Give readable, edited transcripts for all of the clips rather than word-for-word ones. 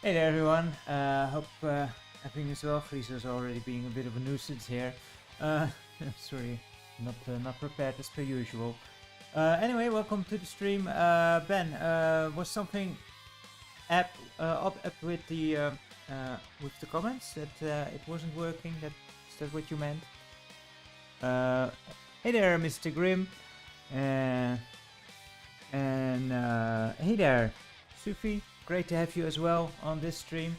Hey there everyone, hope everything is well. Friso's already being a bit of a nuisance here. Sorry, not prepared as per usual. Anyway, welcome to the stream. Ben, was something up with the comments that it wasn't working? Is that what you meant? Hey there, Mr. Grimm, and hey there, Sufi. Great to have you as well on this stream.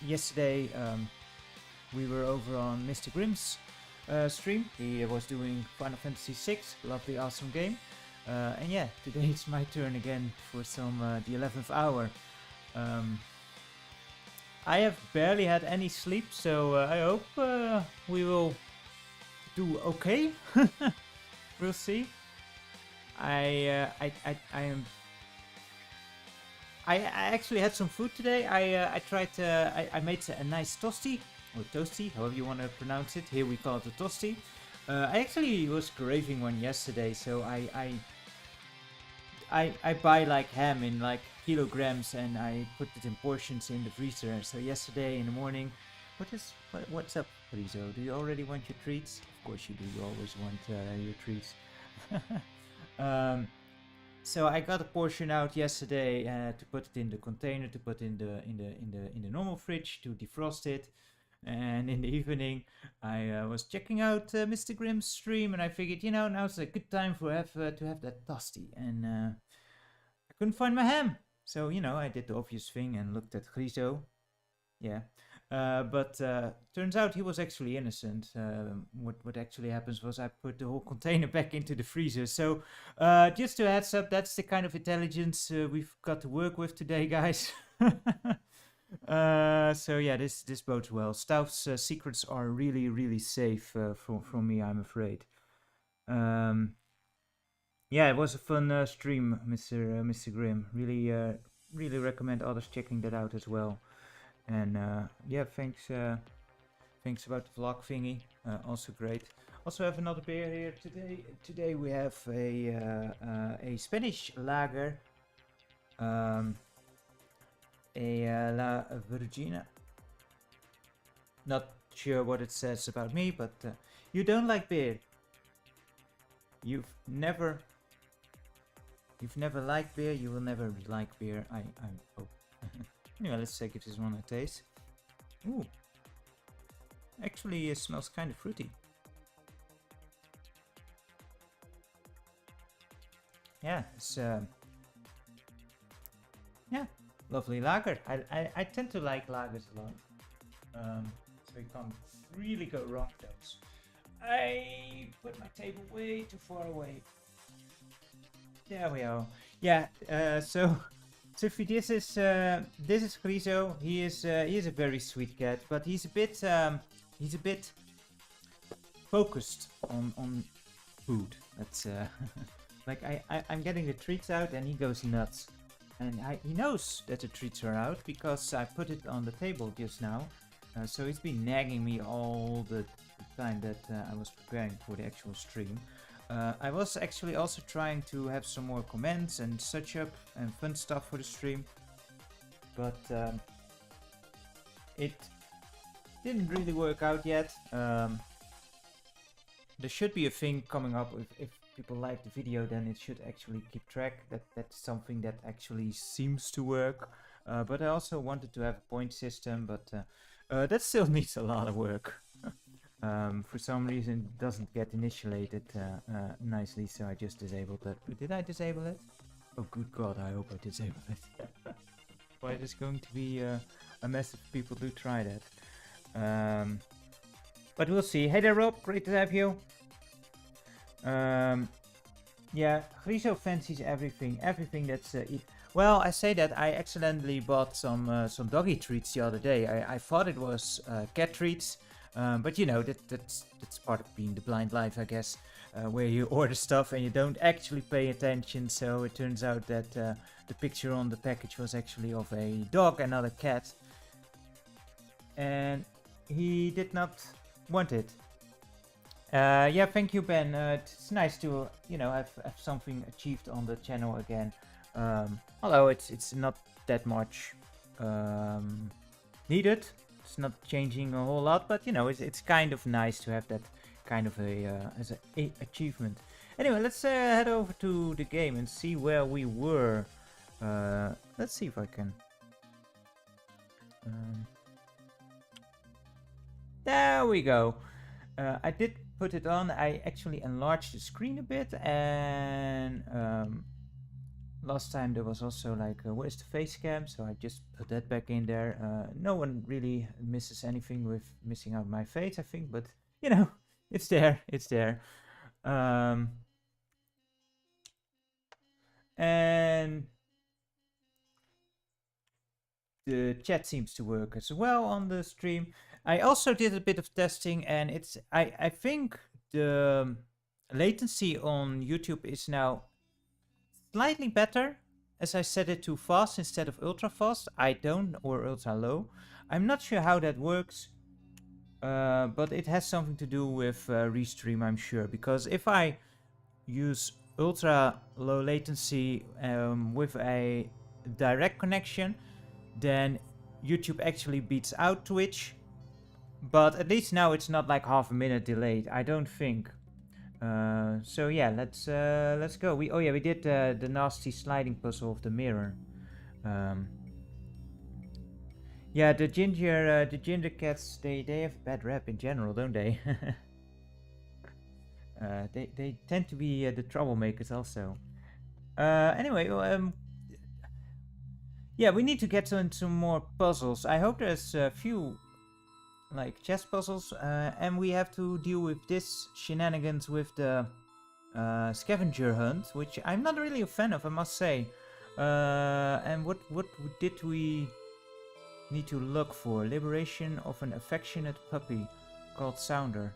Yesterday we were over on Mr. Grimm's stream. He was doing Final Fantasy VI, lovely, awesome game. And yeah, today it's my turn again for some the 11th hour. I have barely had any sleep, so I hope we will do okay. We'll see. I actually had some food today. I made a nice toasty, or toasty, however you want to pronounce it. Here we call it a toasty. I actually was craving one yesterday, so I buy like ham in like kilograms and I put it in portions in the freezer. So yesterday in the morning, what's up, Rizo? Do you already want your treats? Of course you do. You always want your treats. So I got a portion out yesterday to put it in the container, to put in the normal fridge to defrost it. And in the evening, I was checking out Mr. Grimm's stream, and I figured, now's a good time to have that toasty. And I couldn't find my ham, so I did the obvious thing and looked at Grizo. Yeah. But turns out he was actually innocent. What actually happens was I put the whole container back into the freezer. So just a heads up, that's the kind of intelligence we've got to work with today, guys. So yeah, this bodes well. Stauf's secrets are really, really safe from me, I'm afraid. Yeah, it was a fun stream, Mr. Grimm. Really recommend others checking that out as well. And yeah, thanks about the vlog thingy, also great. Also have another beer here today. Today we have a Spanish lager, a La Virginia. Not sure what it says about me, but you don't like beer. You've never liked beer. You will never like beer. I hope. Anyway, let's give this one a taste. Ooh, actually it smells kind of fruity. Yeah, it's yeah, lovely lager. I tend to like lagers a lot, so you can't really go wrong with those. I put my table way too far away. There we are. Yeah, so this is Grizo. He is a very sweet cat, but he's a bit focused on food. That's like I'm getting the treats out and he goes nuts, and he knows that the treats are out because I put it on the table just now. So he's been nagging me all the time that I was preparing for the actual stream. I was actually also trying to have some more comments and such up and fun stuff for the stream, but it didn't really work out yet. There should be a thing coming up. If people like the video, then it should actually keep track. That's something that actually seems to work. But I also wanted to have a point system, but that still needs a lot of work. For some reason it doesn't get initiated nicely, so I just disabled that. Did I disable it? Oh good god, I hope I disabled it. Well, it is going to be a mess if people do try that. But we'll see. Hey there Rob, great to have you. Yeah, Grizo fancies everything that's well, I say that I accidentally bought some doggy treats the other day. I thought it was cat treats. But that's part of being the blind life, I guess, where you order stuff and you don't actually pay attention. So it turns out that the picture on the package was actually of a dog and not a cat, and he did not want it. Yeah, thank you, Ben. It's nice to have something achieved on the channel again. Although it's not that much. needed. It's not changing a whole lot, but you know, it's kind of nice to have that kind of as a achievement. Anyway, let's head over to the game and see where we were. Let's see if I can. There we go. I did put it on. I actually enlarged the screen a bit, and last time there was also like, where's the face cam? So I just put that back in there. No one really misses anything with missing out my face, I think, but you know, it's there. It's there. And the chat seems to work as well on the stream. I also did a bit of testing, and it's I think the latency on YouTube is now slightly better, as I set it to fast instead of ultra fast. Or ultra low. I'm not sure how that works, but it has something to do with Restream, I'm sure, because if I use ultra low latency with a direct connection, then YouTube actually beats out Twitch. But at least now it's not like half a minute delayed, I don't think. So yeah, let's go. We did the nasty sliding puzzle of the mirror. Yeah, the ginger cats, they have a bad rap in general, don't they? They tend to be the troublemakers also. Anyway, yeah, we need to get into more puzzles. I hope there's a few like chess puzzles, and we have to deal with this shenanigans with the scavenger hunt, which I'm not really a fan of, I must say. And what did we need to look for? Liberation of an affectionate puppy called Sounder.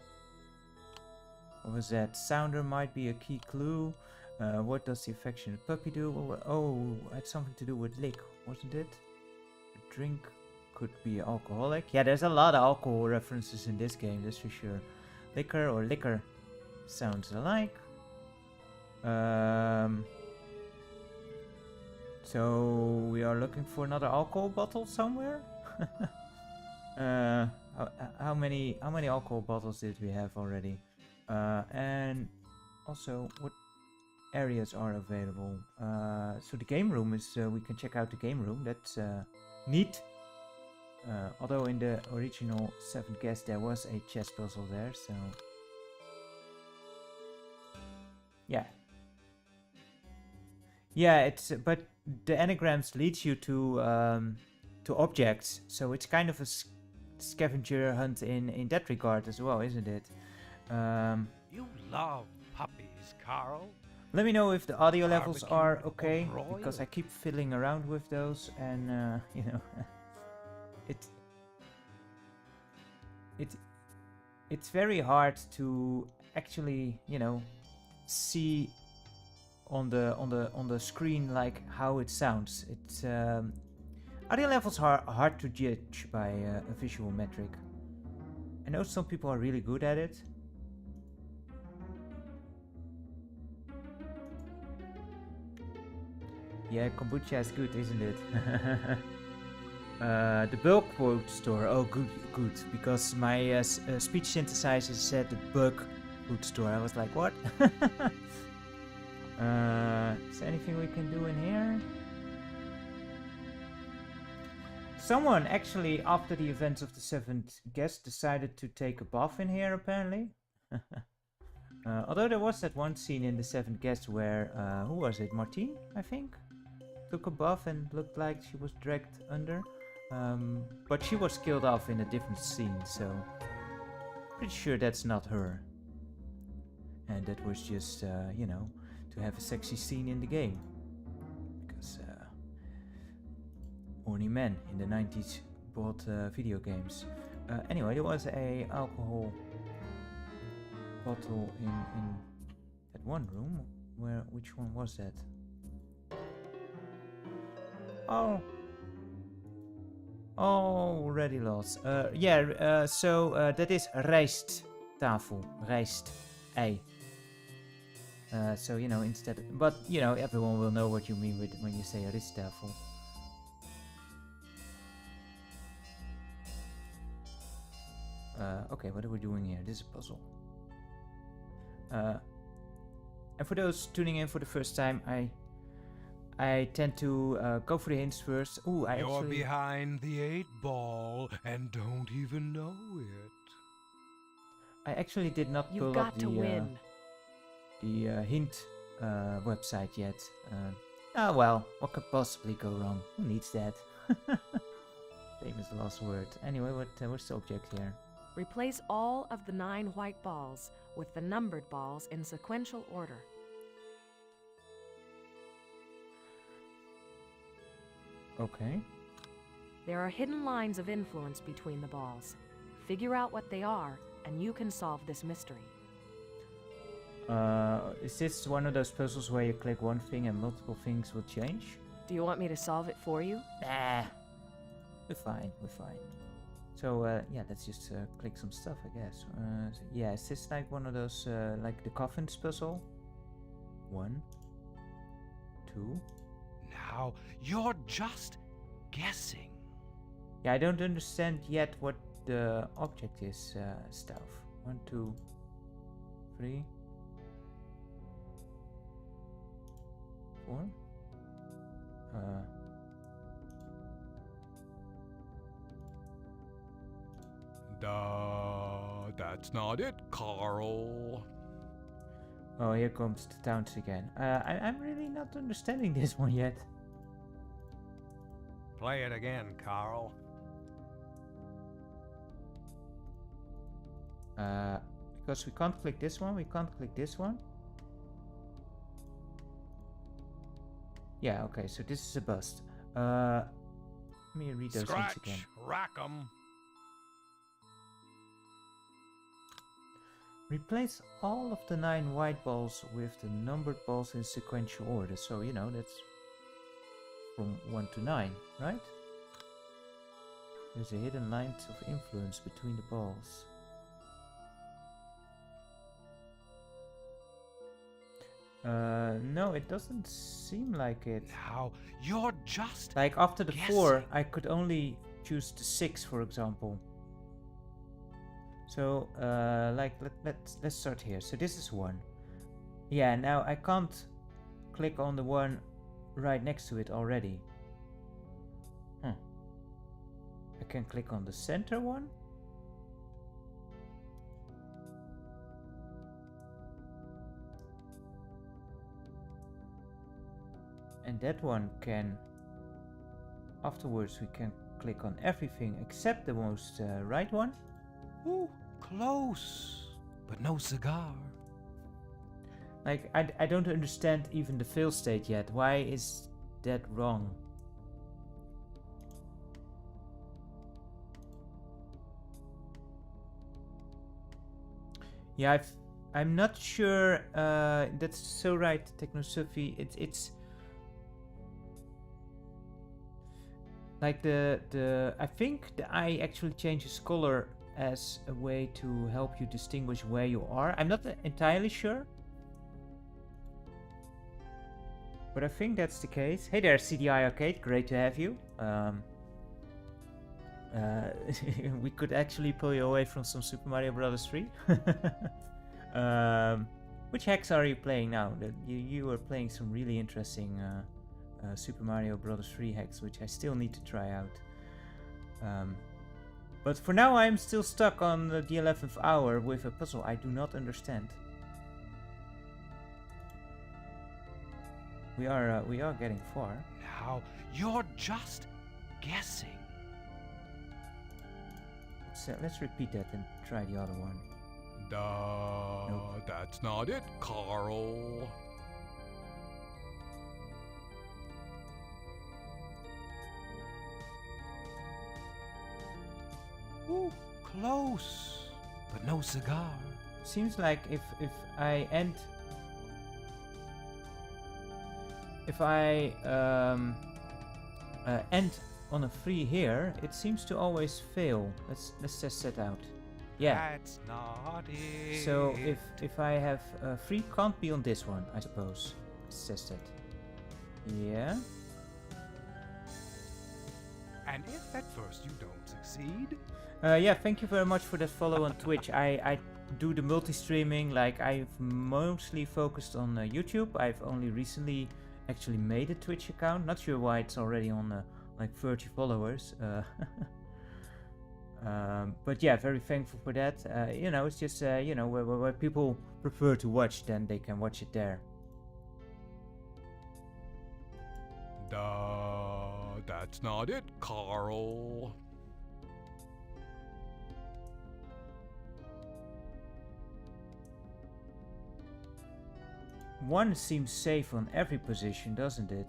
What was that? Sounder might be a key clue. What does the affectionate puppy do? Oh, it had something to do with lick, wasn't it? A drink could be alcoholic. Yeah, there's a lot of alcohol references in this game, that's for sure. Liquor or liquor sounds alike. So we are looking for another alcohol bottle somewhere. How many alcohol bottles did we have already? And also, what areas are available? So the game room is, we can check out the game room. That's neat. Although in the original 7th guest there was a chess puzzle there, so yeah. Yeah, it's but the anagrams leads you to objects, so it's kind of a scavenger hunt in that regard as well, isn't it? You love puppies, Carl. Let me know if the audio levels are okay, because I keep fiddling around with those, and you know, it's very hard to actually, you know, see on the screen like how it sounds. It's audio levels are hard to judge by a visual metric. I know some people are really good at it. Yeah, kombucha is good, isn't it? The bulk quote store. Oh, good. Because my speech synthesizer said the bulk food store. I was like, what? Is there anything we can do in here? Someone actually, after the events of the 7th guest, decided to take a bath in here, apparently. Although there was that one scene in the 7th guest where, who was it? Martine, I think? Took a bath and looked like she was dragged under. But she was killed off in a different scene, so pretty sure that's not her. And that was just, you know, to have a sexy scene in the game. Because horny men in the 90s bought video games. Anyway, there was a alcohol bottle in that one room. Which one was that? Oh, already lost. Yeah, so that is rijsttafel. Rijst-ei. So, you know, instead of, but, you know, everyone will know what you mean with when you say rijsttafel. Okay, what are we doing here? This is a puzzle. And for those tuning in for the first time, I tend to go for the hints first. Ooh, You're behind the 8-ball and don't even know it. I actually did not You've pull up got to win. the hint website yet. Oh well, what could possibly go wrong? Who needs that? Famous last word. Anyway, what's the object here? Replace all of the 9 white balls with the numbered balls in sequential order. Okay. There are hidden lines of influence between the balls. Figure out what they are, and you can solve this mystery. Is this one of those puzzles where you click one thing and multiple things will change? Do you want me to solve it for you? Nah. We're fine. So, yeah, let's just click some stuff, I guess. So, yeah, is this like one of those, like the coffins puzzle? 1, 2. Now, you're just guessing. Yeah, I don't understand yet what the object is, Stauf. 1, 2, 3, 4. That's not it, Carl. Oh, here comes the towns again. I'm really not understanding this one yet. Play it again, Carl. Because we can't click this one, we can't click this one. Yeah, okay, so this is a bust. Let me read those things again. Rack 'em. Replace all of the 9 white balls with the numbered balls in sequential order. So, you know, that's from 1 to 9, right? There's a hidden lines of influence between the balls. No, it doesn't seem like it. Now, you're just Like after the guessing. 4, I could only choose the 6, for example. So, like, let's start here. So this is 1. Yeah, now I can't click on the one right next to it already. I can click on the center one. And that one can, afterwards we can click on everything except the most right one. Ooh, close, but no cigar. Like, I don't understand even the fail state yet. Why is that wrong? Yeah, I'm not sure. That's so right, Technosuffy. It's like the I think the eye actually changes color as a way to help you distinguish where you are. I'm not entirely sure, but I think that's the case. Hey there, CDI Arcade, great to have you. We could actually pull you away from some Super Mario Bros. 3. Which hacks are you playing now? You were playing some really interesting Super Mario Bros. 3 hacks, which I still need to try out. But for now, I'm still stuck on the 11th hour with a puzzle I do not understand. We are getting far. Now, you're just guessing. Let's repeat that and try the other one. Nope. That's not it, Carl. Ooh, close, but no cigar. Seems like if I end on a 3 here, it seems to always fail. Let's test that out. Yeah. That's not it. So if I have 3 can't be on this one, I suppose. Let's test it. Yeah. And if at first you don't succeed, Yeah, thank you very much for that follow on Twitch. I do the multi-streaming, like I've mostly focused on YouTube. I've only recently actually made a Twitch account. Not sure why it's already on like 30 followers. But yeah, very thankful for that. You know, it's just, you know, where people prefer to watch, then they can watch it there. That's not it, Carl. One seems safe on every position, doesn't it?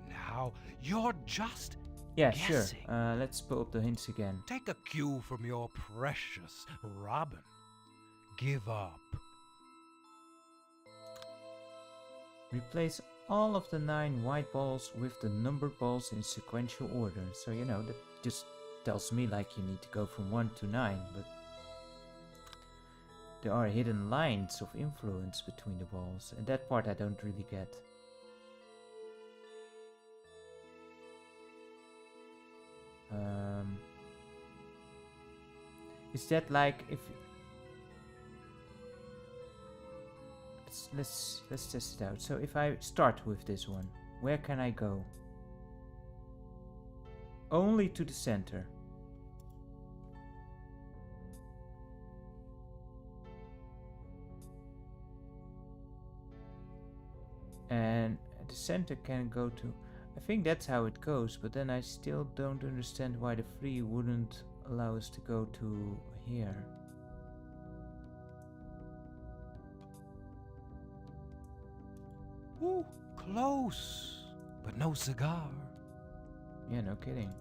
Now, you're just Yeah, guessing. sure. Let's pull up the hints again. Take a cue from your precious Robin. Give up. Replace all of the 9 white balls with the numbered balls in sequential order. So, you know, that just tells me like you need to go from 1 to 9, but there are hidden lines of influence between the balls, and that part I don't really get. Is that like if let's test it out. So if I start with this one, where can I go? Only to the center. And the center can go to, I think that's how it goes, but then I still don't understand why the 3 wouldn't allow us to go to here. Ooh, close, but no cigar. Yeah, no kidding.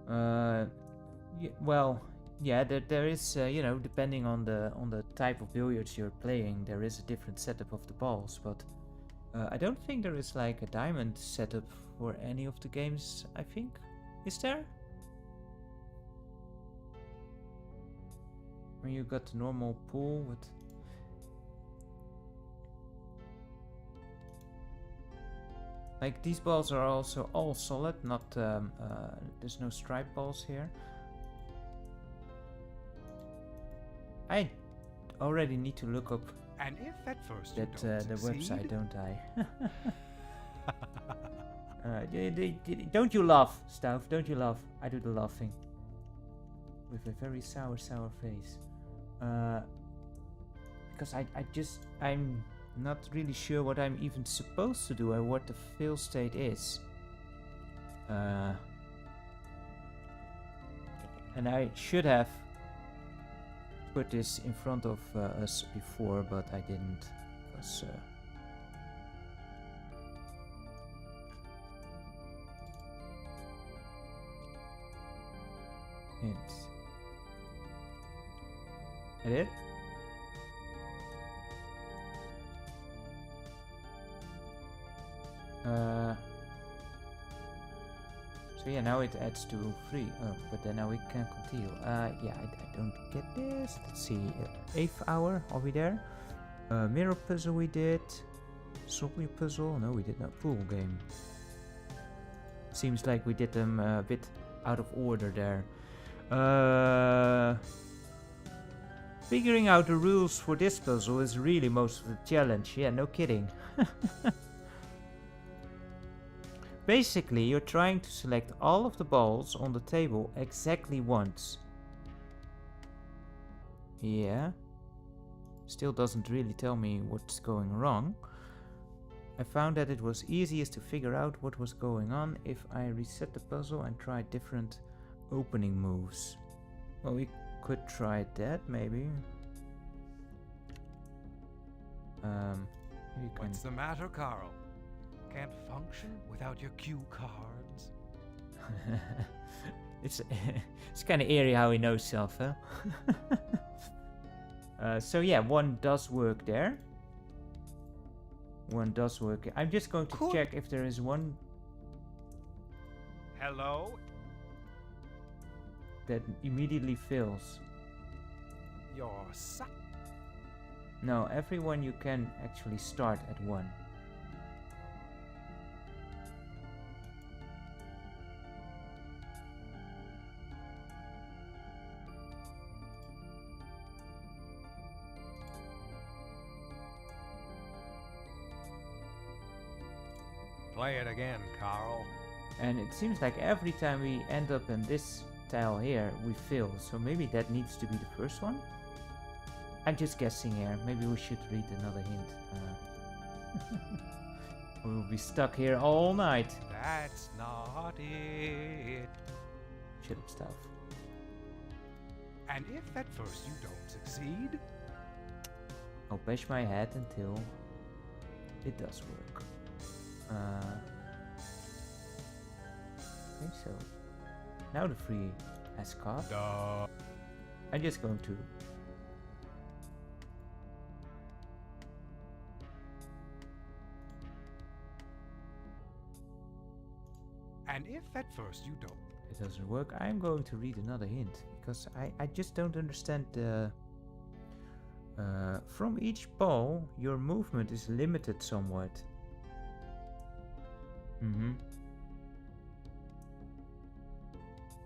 Yeah, well, yeah, there is, you know, depending on the type of billiards you're playing, there is a different setup of the balls, but I don't think there is like a diamond setup for any of the games, I think. Is there? When you got the normal pool with... Like, these balls are also all solid, not, there's no stripe balls here. I already need to look up And if at first that you don't the succeed, website, don't I? Don't you laugh, Stauf, don't you laugh. I do the laughing. With a very sour face. Because I'm not really sure what I'm even supposed to do or what the fail state is. And I should have put this in front of us before, but I didn't. Because hints. Edit. So yeah, now it adds to 3. Oh, but then now we can continue. Yeah, I don't get this. Let's see. 8th hour, are we there? Mirror puzzle we did. Zombie puzzle. No, we did not. Pool game. Seems like we did them a bit out of order there. Figuring out the rules for this puzzle is really most of the challenge. Yeah, no kidding. Basically, you're trying to select all of the balls on the table exactly once. Yeah. Still doesn't really tell me what's going wrong. I found that it was easiest to figure out what was going on if I reset the puzzle and tried different opening moves. Well, we could try that, maybe. What's the matter, Carl? Can't function without your cue cards. It's kind of eerie how he knows self, huh? So yeah, 1 does work there. 1 does work. I'm just going to check if there is 1 Hello? that immediately fails. You're suck. No, everyone you can actually start at 1. Play it again, Carl. And it seems like every time we end up in this tile here, we fail. So maybe that needs to be the first one? I'm just guessing here. Maybe we should read another hint. We'll be stuck here all night. That's not it. Shut up, Stauf. And if at first you don't succeed, I'll bash my head until it does work. Okay, so now the free has caught. duh. I'm just going to And if at first you don't, it doesn't work. I'm going to read another hint because I just don't understand the from each ball your movement is limited somewhat.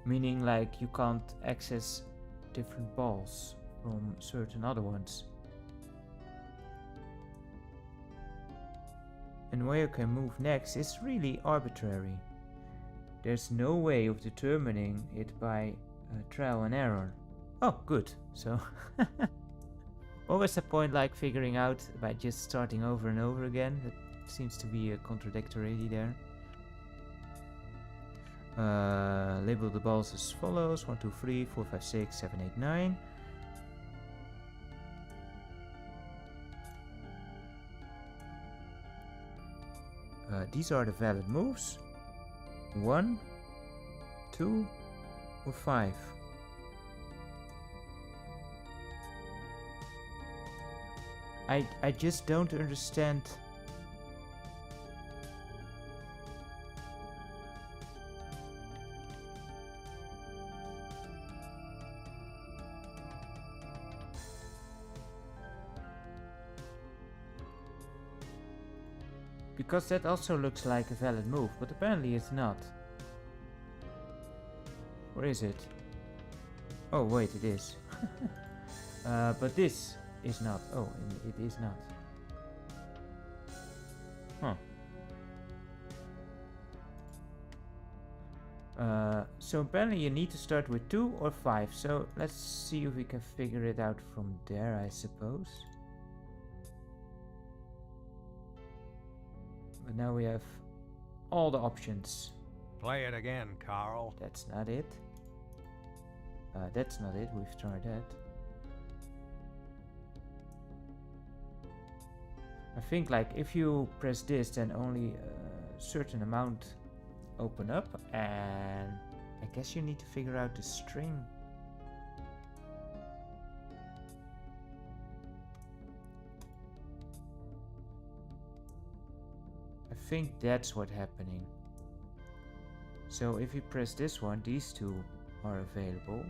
Meaning like you can't access different balls from certain other ones. And where you can move next is really arbitrary. There's no way of determining it by trial and error. Oh, good. So, what was the point like figuring out by just starting over and over again? That seems to be a contradictory there. Label the balls as follows: 1, 2, 3, 4, 5, 6, 7, 8, 9. These are the valid moves. 1, 2, or 5. I just don't understand. Because that also looks like a valid move, but apparently it's not. Or is it? Oh wait, it is. But this is not. Oh, it is not. Huh. So apparently you need to start with 2 or 5. So let's see if we can figure it out from there, I suppose. But now we have all the options. play it again, Carl. That's not it. That's not it. We've tried that. I think like if you press this, then only a certain amount open up, and I guess you need to figure out the string. I think that's what's happening. So if you press this one, these two are available.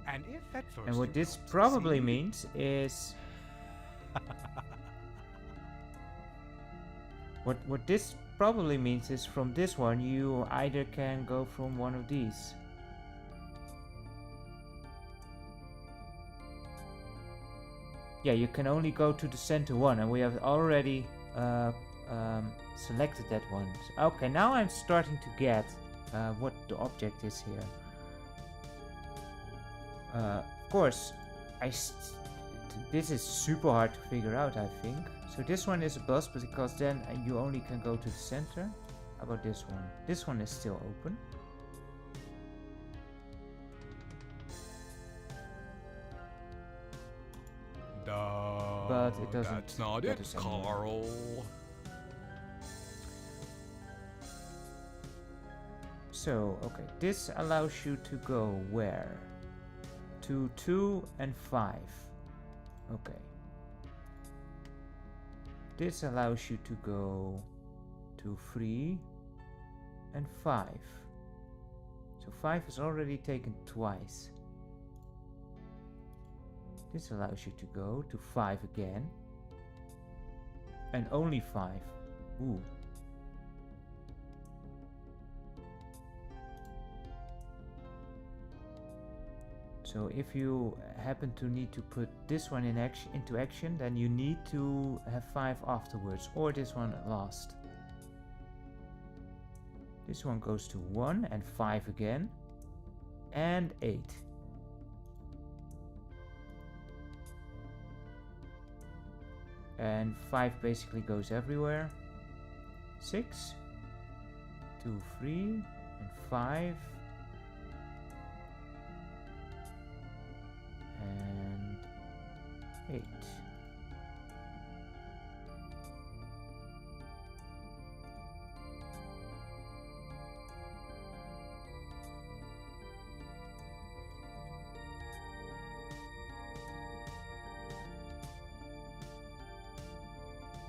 And if at first And what you this don't probably succeed, means is what this probably means is from this one you either can go from one of these. Yeah, you can only go to the center one, and we have already selected that one. So, okay, now I'm starting to get what the object is here. Of course, this is super hard to figure out, I think. So this one is a bus, but because then you only can go to the center. How about this one? This one is still open. duh, But it doesn't That's not get it, us anywhere. Carl. So, okay, this allows you to go where? To 2 and 5. Okay. This allows you to go to 3 and 5. So 5 is already taken twice. This allows you to go to 5 again. And only 5. Ooh. So if you happen to need to put this one into action, then you need to have 5 afterwards, or this one last. This one goes to 1 and 5 again, and 8. And 5 basically goes everywhere. 6, 2, 3, and 5. And 8.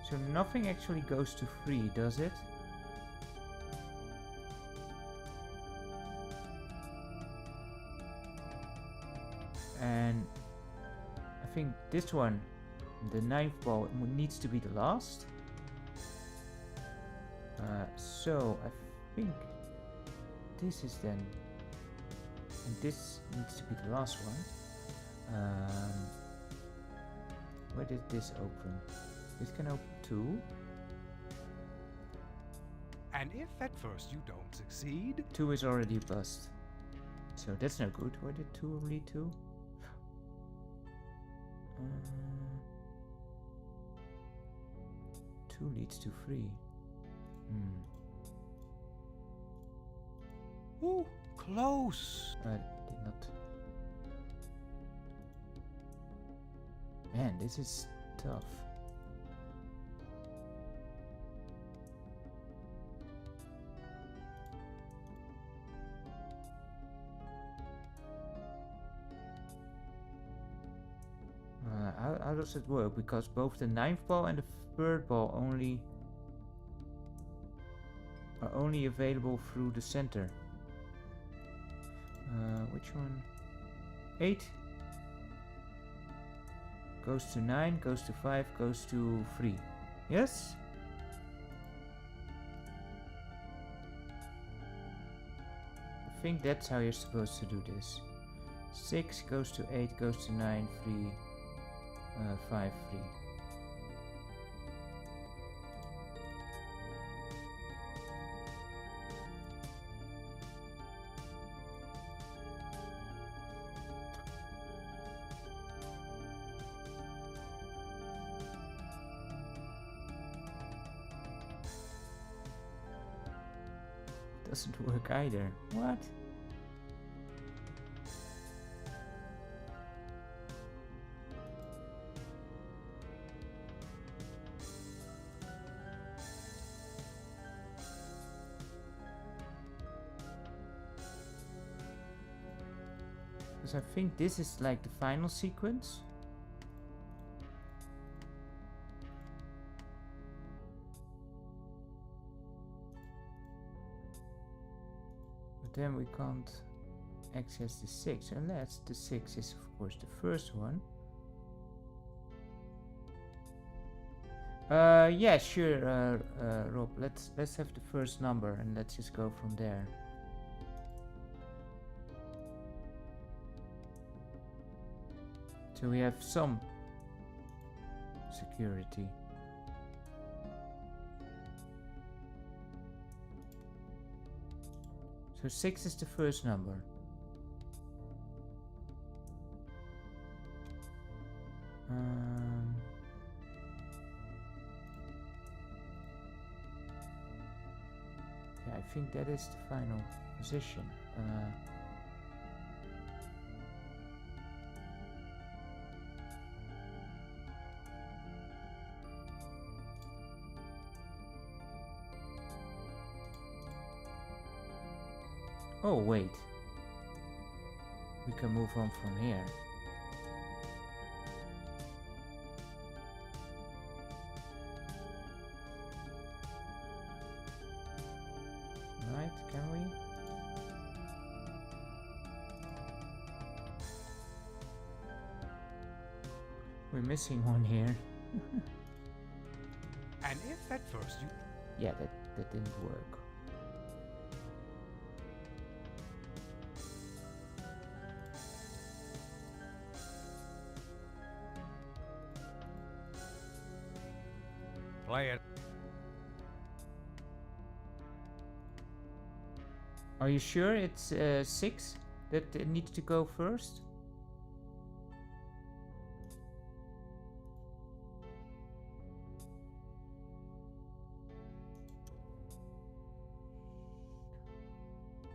So nothing actually goes to 3, does it? And I think this one, the 9th ball, needs to be the last. So I think this is then, and this needs to be the last one. Where did this open? This can open 2. And if at first you don't succeed, 2 is already a bust. So that's no good. Where did 2 lead to? 2 leads to 3. ooh, close. Did not. Man, this is tough. How does it work? Because both the 9th ball and the 3rd ball are only available through the center. Which one? 8 goes to 9, goes to 5, goes to 3. Yes? I think that's how you're supposed to do this. 6 goes to 8, goes to 9, 3, 5, 3. Doesn't work either. What? Because I think this is like the final sequence. But then we can't access the 6 unless the 6 is of course the first one. Yeah, sure, Rob. Let's have the first number and let's just go from there. So we have some security. So 6 is the first number. Yeah, I think that is the final position. Oh wait, we can move on from here. Right, can we? We're missing one here. And if at first you... Yeah, that didn't work. Play it. Are you sure it's 6 that needs to go first?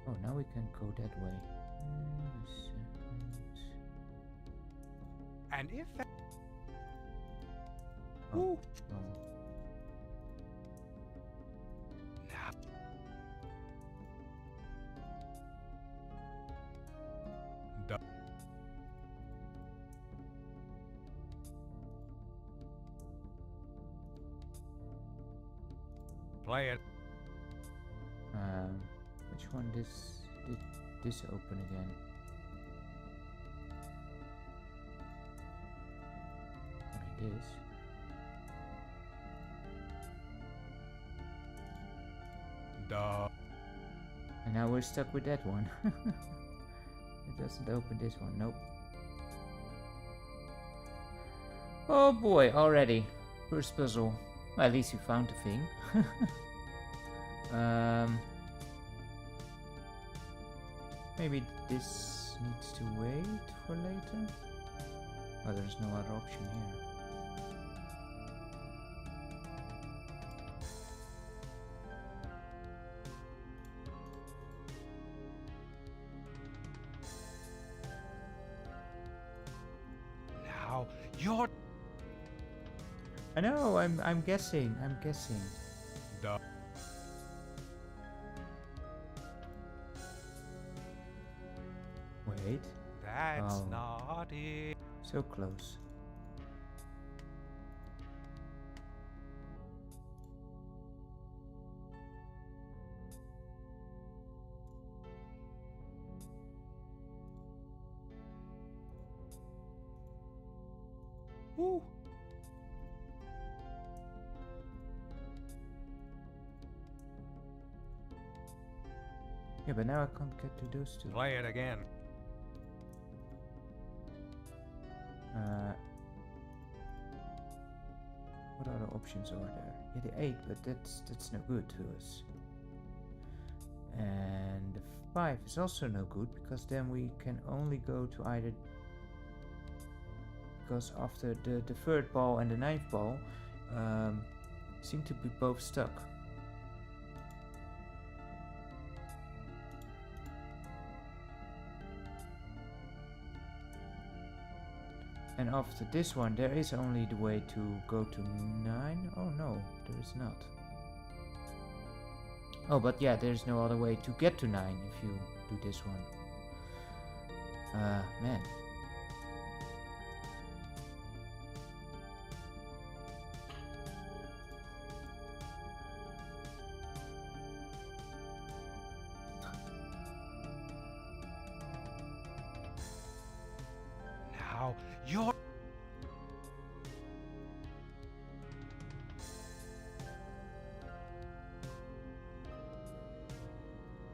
Oh, now we can go that way. And if... Oh, Ooh. no. Now. Play it. Which one did this open again? Only this. Duh. And now we're stuck with that one. It doesn't open this one, nope. Oh boy, already. First puzzle. Well, at least we found the thing. Maybe this needs to wait for later? Oh, there's no other option here. Now, you're... I know, I'm guessing. Duh. Wait. That's Oh. not it. So close. Woo. Yeah, but now I can't get to those two. Play it again. What other options are there? Yeah, the 8, but that's no good to us. And the 5 is also no good, because then we can only go to either... Because after the 3rd ball and the 9th ball seem to be both stuck. And after this one, there is only the way to go to 9. Oh no, there is not. Oh, but yeah, there's no other way to get to 9 if you do this one. Man. Now, you're...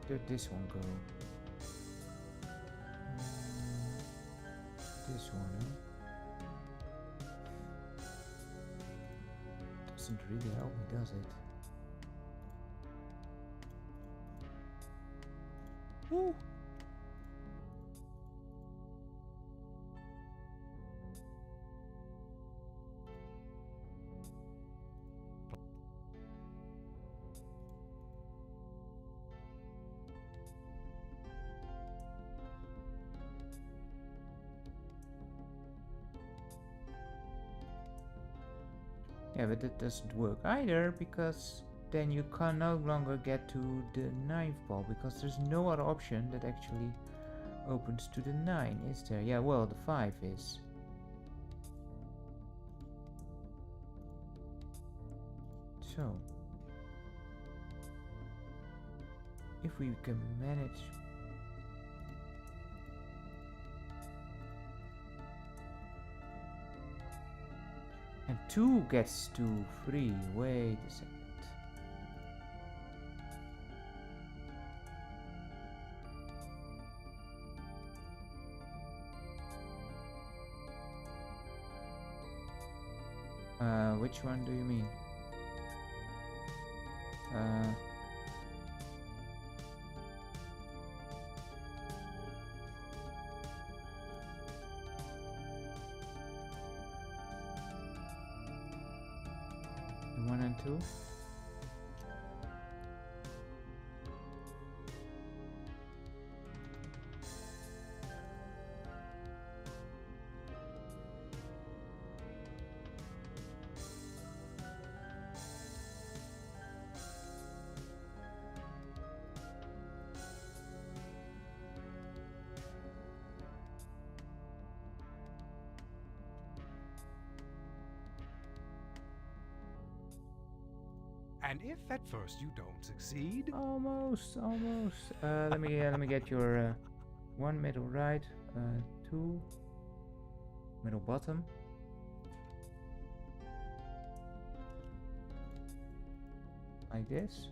Did this one go? This one, huh? Doesn't really help me, does it? Woo. Yeah, but that doesn't work either, because then you can no longer get to the 9th ball, because there's no other option that actually opens to the 9, is there? Yeah, well, the 5 is. So, if we can manage... And 2 gets to 3. Wait a second. Which one do you mean? The 1 and 2? And if at first you don't succeed, Almost. Let me get your 1 middle right, 2 middle bottom. Like this.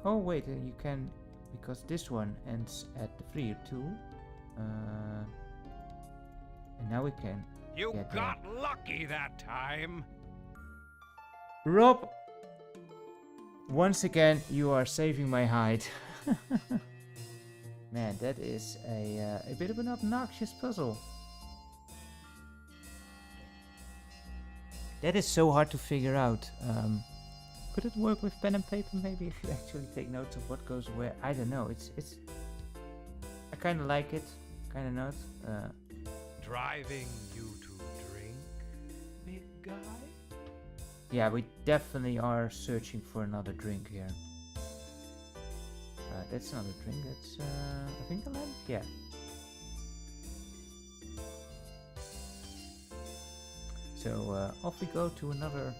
Oh wait, you can, because this one ends at the 3 or 2. And now we can. you got lucky that time. Rob, once again, you are saving my hide. Man, that is a bit of an obnoxious puzzle. That is so hard to figure out. Could it work with pen and paper? Maybe if you actually take notes of what goes where. I don't know. It's. I kind of like it. Kind of not. Driving you to drink, big guy? Yeah, we definitely are searching for another drink here. That's not a drink. That's I think a lamp. Yeah. So off we go to another.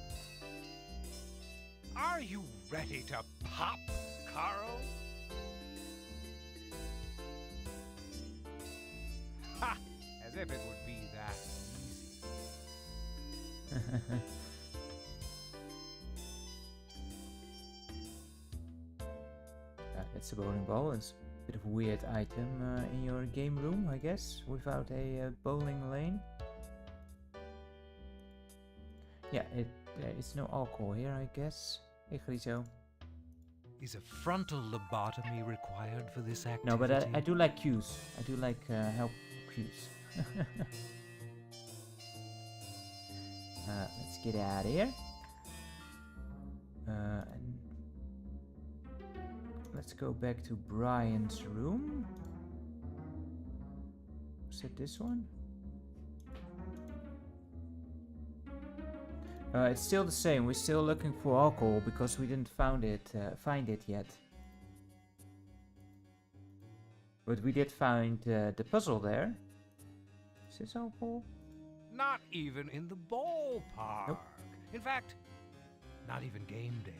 Are you ready to pop, Carl? Ha! As if it would be that easy. It's a bowling ball. It's a bit of a weird item in your game room, I guess, without a bowling lane. Yeah, there is no alcohol here, I guess. Hey, Griso. Is a frontal lobotomy required for this activity? No, but I do like cues. I do like helpful cues. Let's get out of here. And let's go back to Brian's room. Is it this one? It's still the same. We're still looking for alcohol because we didn't find it yet. But we did find the puzzle there. Is this alcohol? Not even in the ballpark. Nope. In fact, not even game day.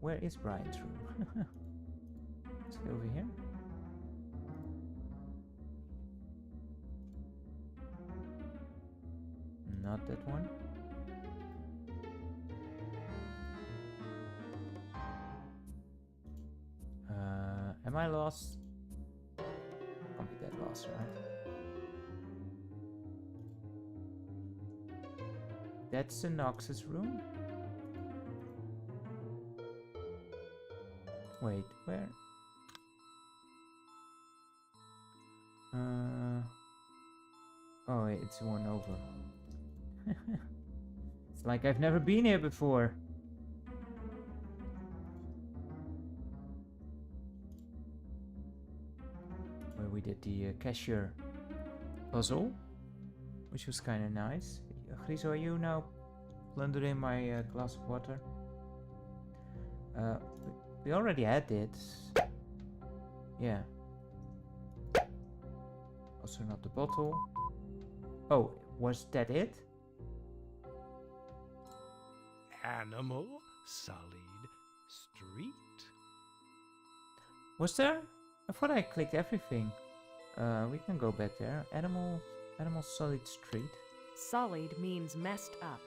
Where is Brian's room? Let's go over here. Not that one. Am I lost? Can't be that lost, right? That's the Nox's room. Wait, where? Oh, wait, it's one over. It's like I've never been here before. Where we did the cashier puzzle, which was kind of nice. Griso, are you now plundering my glass of water? We already had it. Yeah. Also not the bottle. Oh, was that it? Animal, solid, street. Was there? I thought I clicked everything. We can go back there. Animal solid street. Sullied means messed up.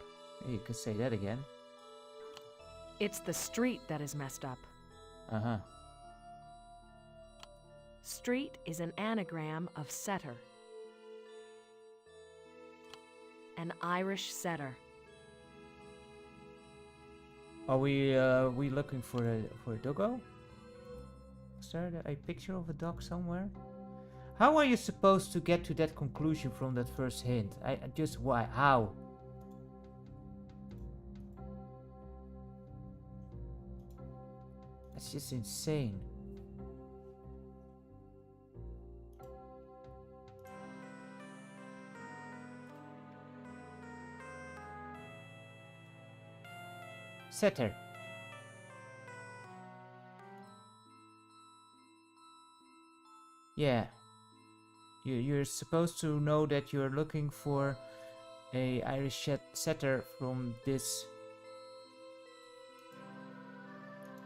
You can say that again. It's the street that is messed up. Uh-huh. Street is an anagram of setter. An Irish setter. Are we looking for a doggo? Is there a picture of a dog somewhere? How are you supposed to get to that conclusion from that first hint? I just why? How? That's just insane. Setter. Yeah. You're supposed to know that you're looking for a Irish setter from this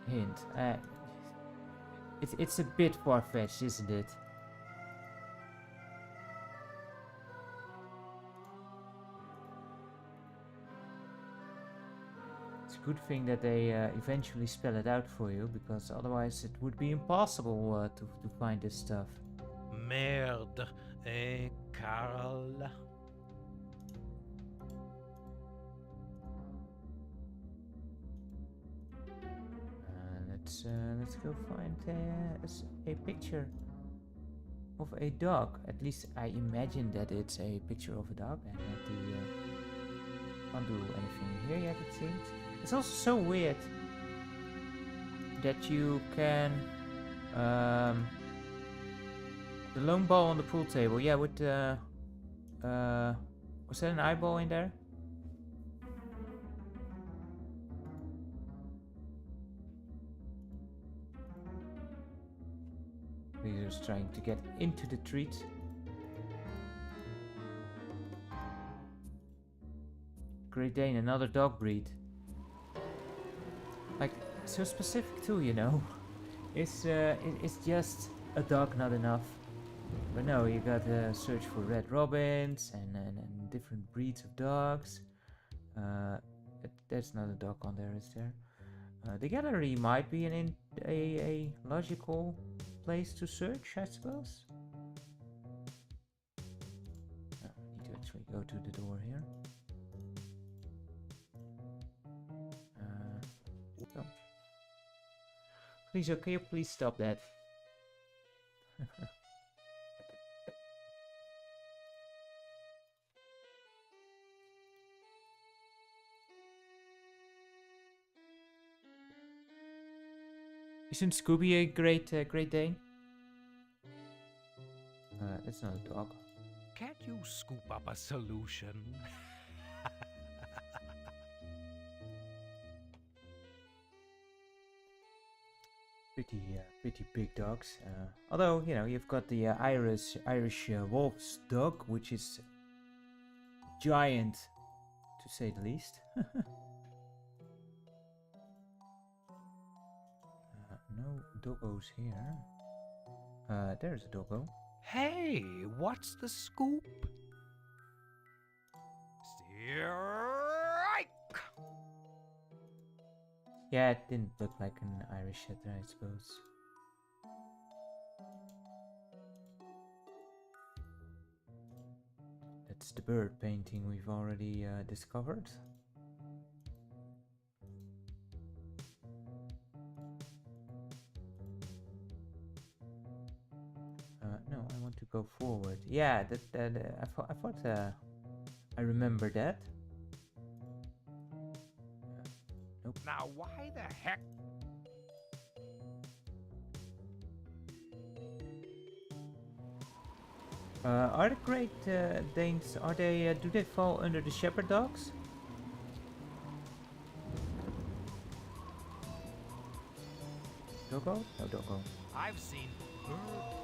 hint. It's a bit far-fetched, isn't it? It's a good thing that they eventually spell it out for you, because otherwise it would be impossible to find this stuff. Merde, Carl? Let's go find a picture of a dog. At least I imagine that it's a picture of a dog, and that the can't do anything here yet, it seems. It's also so weird that you can the lone ball on the pool table. Yeah, with was that an eyeball in there? He's just trying to get into the treat. Great Dane, another dog breed. Like, so specific too, you know. It's just a dog not enough. But no, you gotta search for red robins and different breeds of dogs. There's not a dog on there, is there? The gallery might be a logical place to search, I suppose. I need to actually go to the door here. Oh. Please, can you please stop that? Isn't Scooby a Great Dane? That's not a dog. Can't you scoop up a solution? Pretty big dogs. Although, you know, you've got the Irish wolf's dog, which is giant, to say the least. No doggos here. There's a doggo. Hey, what's the scoop? Strike! Yeah, it didn't look like an Irish setter, I suppose. That's the bird painting we've already discovered. No, I want to go forward. Yeah, I thought I remember that. Nope. Now, why the heck? Are the Great Danes? Are they? Do they fall under the shepherd dogs? Doggo? No doggo. I've seen birds.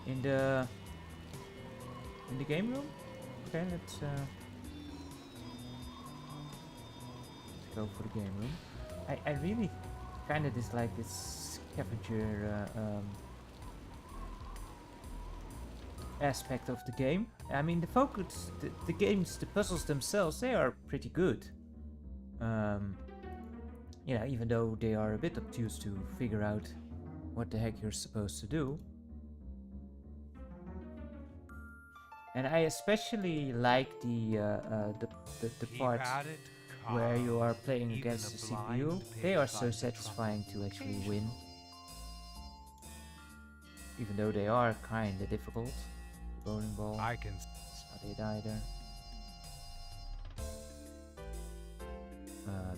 In the game room? Okay, let's go for the game room. I really kind of dislike this scavenger aspect of the game. I mean, the focus, the games, the puzzles themselves, they are pretty good. You know, even though they are a bit obtuse to figure out what the heck you're supposed to do. And I especially like the part where you are playing against the CPU. They are so satisfying to actually win. Even though they are kinda difficult. Bowling ball. I can. It's not it either.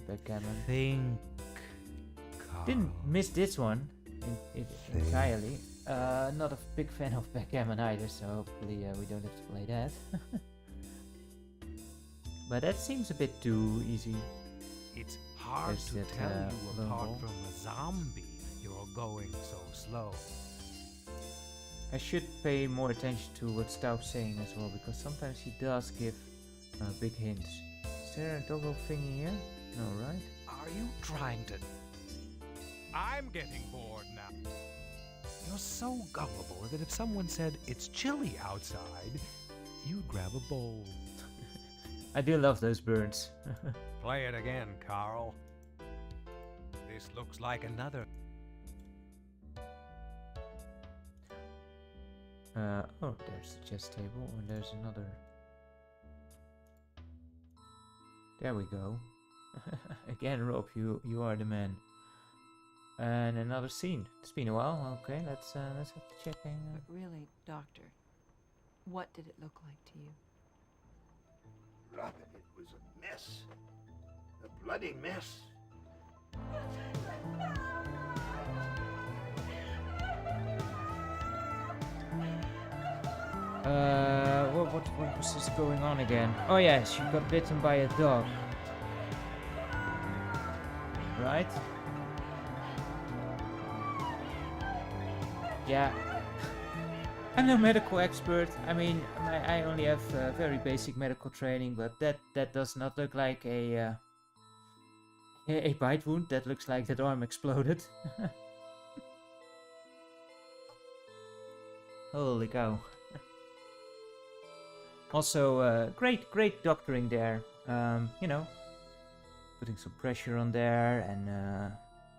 Backgammon. Think. Carl. Didn't miss this one entirely. Not a big fan of backgammon either, so hopefully we don't have to play that. But that seems a bit too easy. It's hard There's to that, tell you lone apart ball. from a zombie. You're going so slow. I should pay more attention to what Stauf's saying as well, because sometimes he does give big hints. Is there a doggo thingy here? No, right? Are you trying to? I'm getting bored now. You're so gullible that if someone said it's chilly outside, you'd grab a bowl. I do love those birds. Play it again, Carl. This looks like another. Oh, there's the chess table, and there's another. There we go. Again, Rob, you are the man. And another scene. It's been a while. Okay, let's have to check. But really, Doctor, what did it look like to you? Robin, it was a mess. A bloody mess. What was this going on again? Oh yeah, she got bitten by a dog. Right? Yeah. I'm no medical expert. I mean, I only have very basic medical training, but that does not look like a bite wound. That looks like that arm exploded. Holy cow. Also, great doctoring there. You know, putting some pressure on there and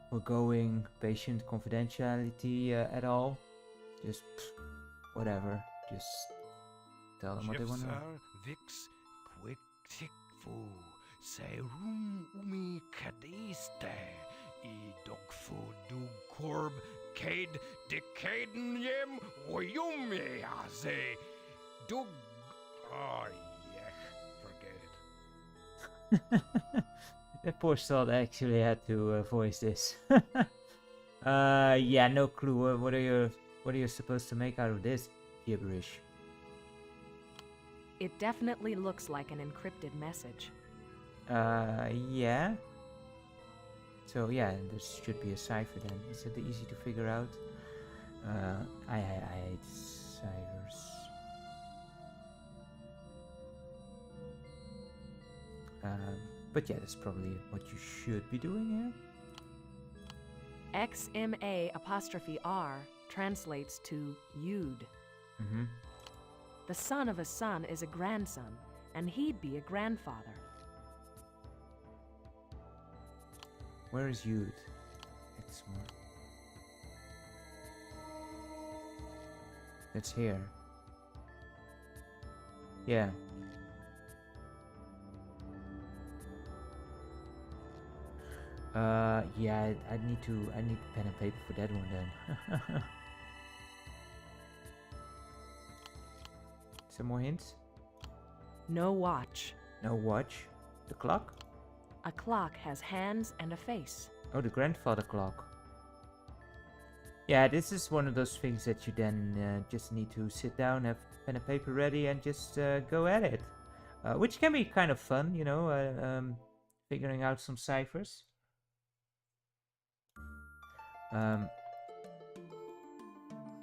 foregoing patient confidentiality at all. Just whatever. Just tell them what they want to know. Vix quick tick fu serum umi kadiste I dog fu du korb kade dekaden yem oyumi aze dug. Oh yeah, forget it. That poor sod actually had to voice this. Yeah, no clue. What are you supposed to make out of this gibberish? It definitely looks like an encrypted message. Yeah. So yeah, this should be a cipher then. Is it easy to figure out? I hate ciphers. But yeah, that's probably what you should be doing here. XMA''R translates to Yud. Mm-hmm. The son of a son is a grandson, and he'd be a grandfather. Where is Yud? It's more. It's here. Yeah. Yeah, I need pen and paper for that one then. Some more hints? No watch. No watch. The clock? A clock has hands and a face. Oh, the grandfather clock. Yeah, this is one of those things that you then just need to sit down, have pen and paper ready, and just go at it. Which can be kind of fun, you know, figuring out some ciphers.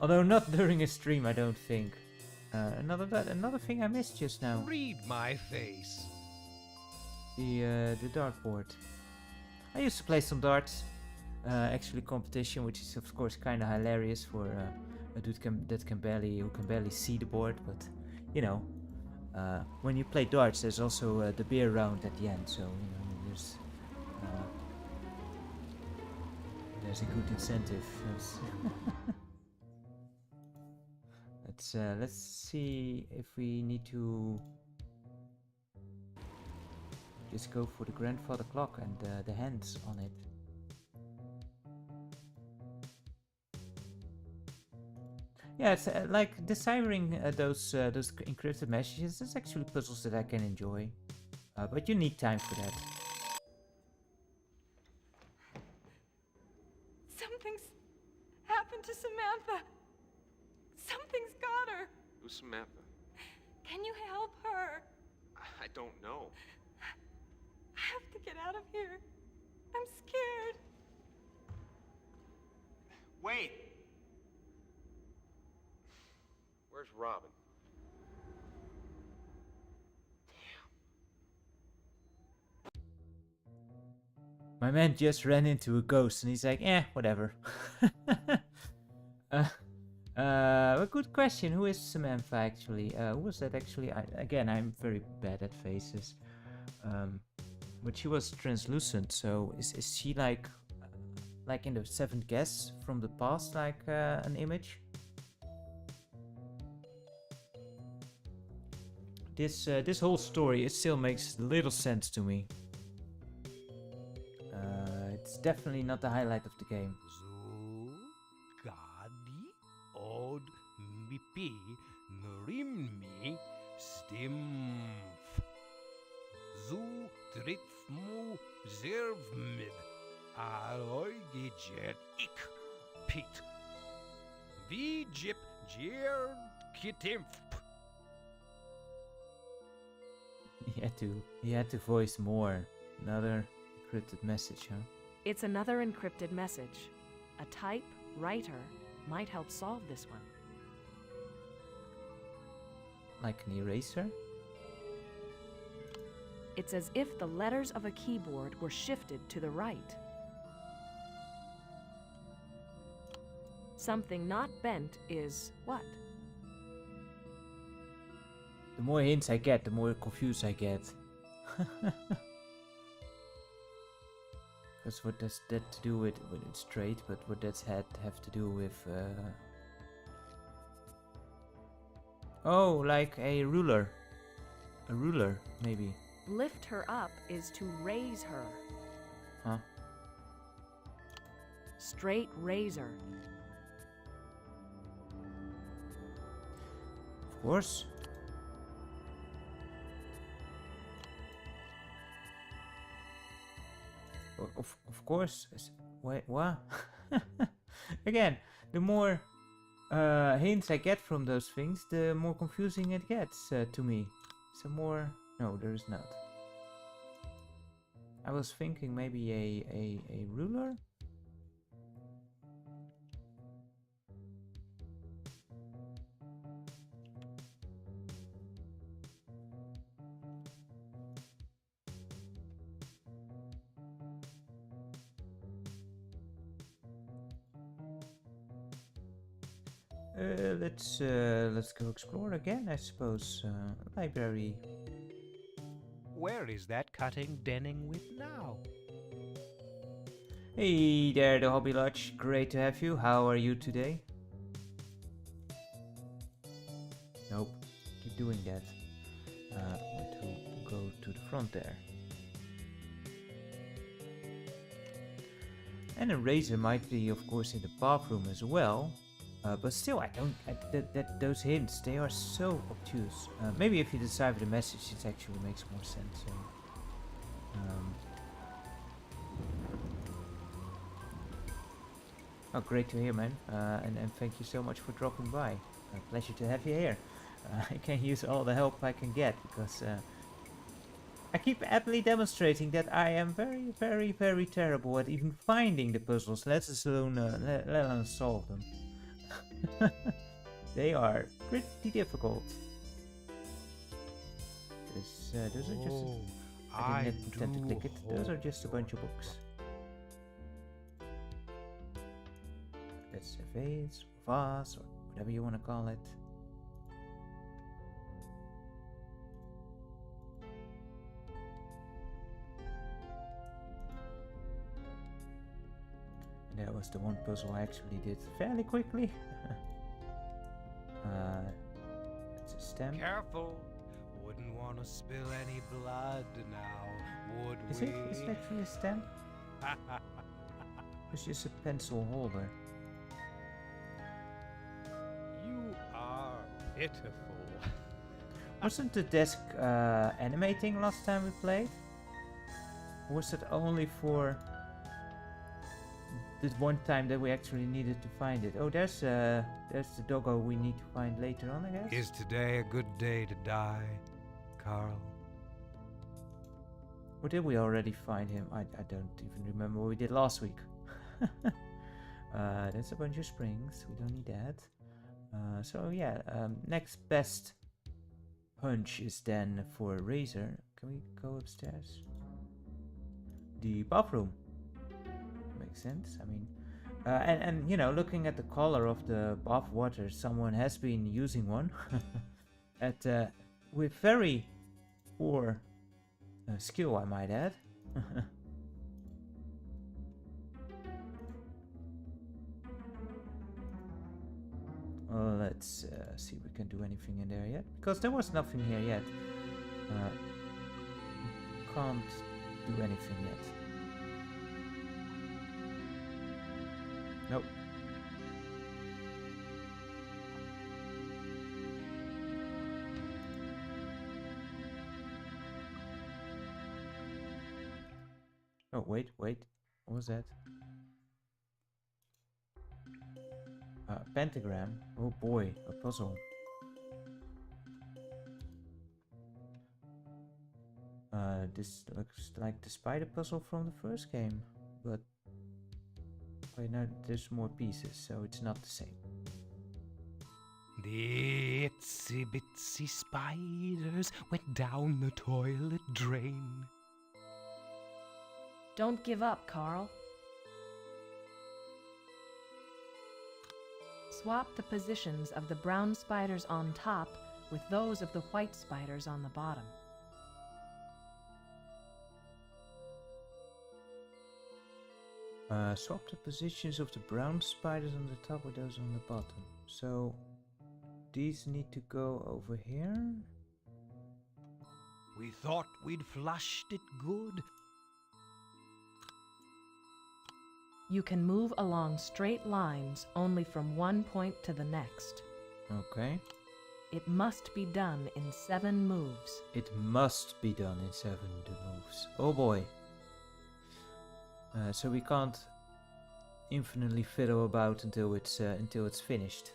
Although not during a stream, I don't think. Another thing I missed just now. Read my face. The dartboard. I used to play some darts. actually competition, which is of course kind of hilarious for a dude who can barely see the board. But you know, when you play darts, there's also the beer round at the end, so you know there's a good incentive. Yes. Let's see if we need to just go for the grandfather clock and the hands on it. Yeah, it's like deciphering those encrypted messages. It's actually puzzles that I can enjoy, but you need time for that. Something's happened to Samantha. Something's got her. Who's Samantha? Can you help her? I don't know. I have to get out of here. I'm scared. Wait! Where's Robin? My man just ran into a ghost and he's like, whatever. A good question. Who is Samantha actually? Who was that actually? Again, I'm very bad at faces. But she was translucent, so is she like in the seventh guess from the past, like an image? This whole story, it still makes little sense to me. It's definitely not the highlight of the game. Zu gadi od mipi nrimmi stimf. Zu trifmu zervmid aroigijet ik pit. Vijip jer kitimf. He had to voice more. Another encrypted message, huh? It's another encrypted message. A typewriter might help solve this one. Like an eraser? It's as if the letters of a keyboard were shifted to the right. Something not bent is what? The more hints I get, the more confused I get. Because what does that to do with when it's straight, but what does that have to do with... Oh, like a ruler. A ruler, maybe. Lift her up is to raise her. Huh? Straight razor. Of course. Of course. Wait, what? Again, the more hints I get from those things, the more confusing it gets to me. So more... No, there is not. I was thinking maybe a ruler? Let's go explore again, I suppose. Library. Where is that cutting denning with now? Hey there, the Hobby Lodge. Great to have you. How are you today? Nope. Keep doing that. Want to go to the front there. And a razor might be, of course, in the bathroom as well. But still, those hints, they are so obtuse. Maybe if you decipher the message, it actually makes more sense. So, oh, great to hear, man. And thank you so much for dropping by. A pleasure to have you here. I can use all the help I can get, because I keep aptly demonstrating that I am very, very, very terrible at even finding the puzzles, let alone solve them. They are pretty difficult. Those are just... I didn't intend to click it. Those are just a bunch of books. That's a vase, vase, or whatever you want to call it. And that was the one puzzle I actually did fairly quickly. It's a stamp. Careful. Wouldn't want to spill any blood now, would Is we? it actually a stamp? It's just a pencil holder. You are pitiful. Wasn't the desk animating last time we played? Or was it only for this one time that we actually needed to find it? Oh, there's the doggo we need to find later on, I guess. Is today a good day to die, Carl? Or did we already find him? I don't even remember what we did last week. That's a bunch of springs. We don't need that. So yeah, next best punch is then for a razor. Can we go upstairs? The bathroom. Makes sense. I mean, and you know, looking at the color of the bath water, someone has been using one with very poor skill, I might add. Let's see if we can do anything in there yet, because there was nothing here yet. Can't do anything yet. Nope. Oh, wait. What was that? Pentagram. Oh boy, a puzzle. This looks like the spider puzzle from the first game, but wait, no, there's more pieces, so it's not the same. The itsy bitsy spiders went down the toilet drain. Don't give up, Carl. Swap the positions of the brown spiders on top with those of the white spiders on the bottom. Swap the positions of the brown spiders on the top with those on the bottom. So these need to go over here. We thought we'd flushed it good. You can move along straight lines only from one point to the next. Okay. It must be done in 7 moves. It must be done in 7 moves. Oh boy. So we can't infinitely fiddle about until it's finished.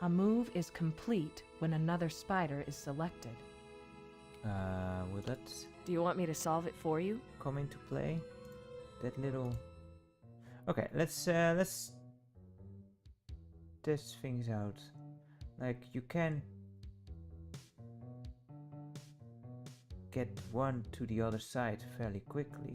A move is complete when another spider is selected. Will that Do you want me to solve it for you? come into play? That little. Okay, let's test things out. Like, you can get one to the other side fairly quickly.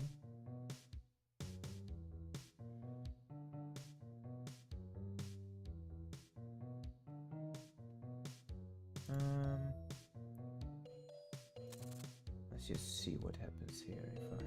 Let's just see what happens here if I.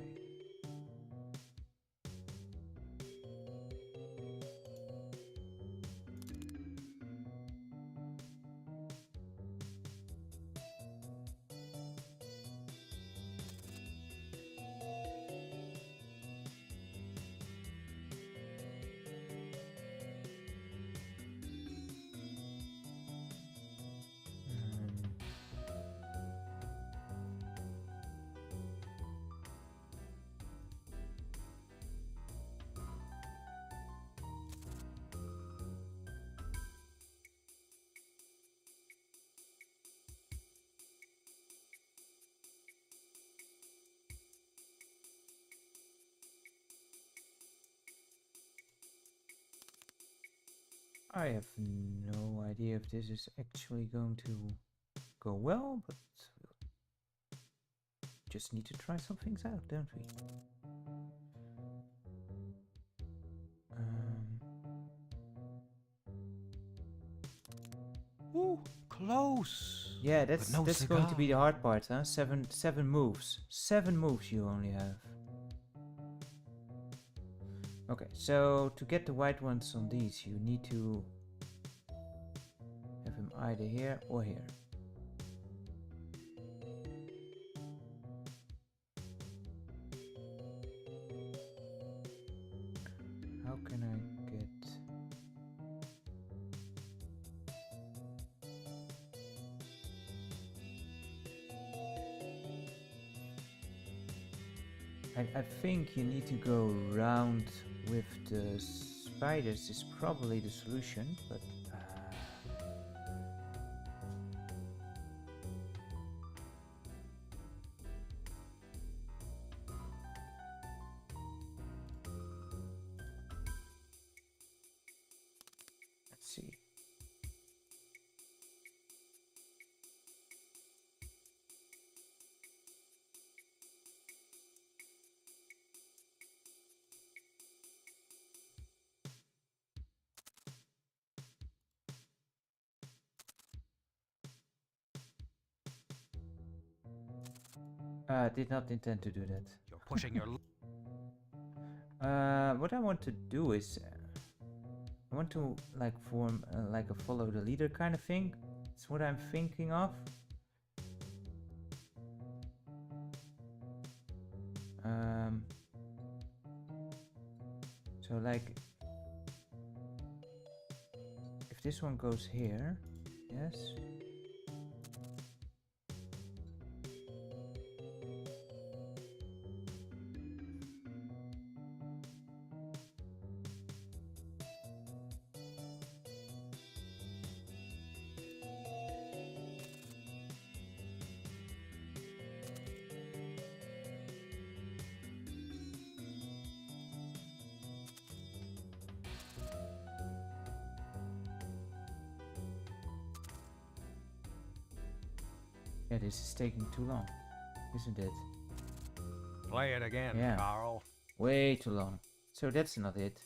I have no idea if this is actually going to go well, but we'll just need to try some things out, don't we? Ooh, close. Yeah, But that's no that's going to be the cigar. hard part, huh? Seven moves. 7 moves you only have. Okay, so to get the white ones on these, you need to have him either here or here. How can I get... I think you need to go round with the spiders is probably the solution, but let's see. Did not intend to do that. You're pushing your... What I want to do is I want to like form like a follow the leader kind of thing. It's what I'm thinking of. So like if this one goes here, yes. Yeah, this is taking too long, isn't it? Play it again, Yeah. Carl. Way too long. So that's not it.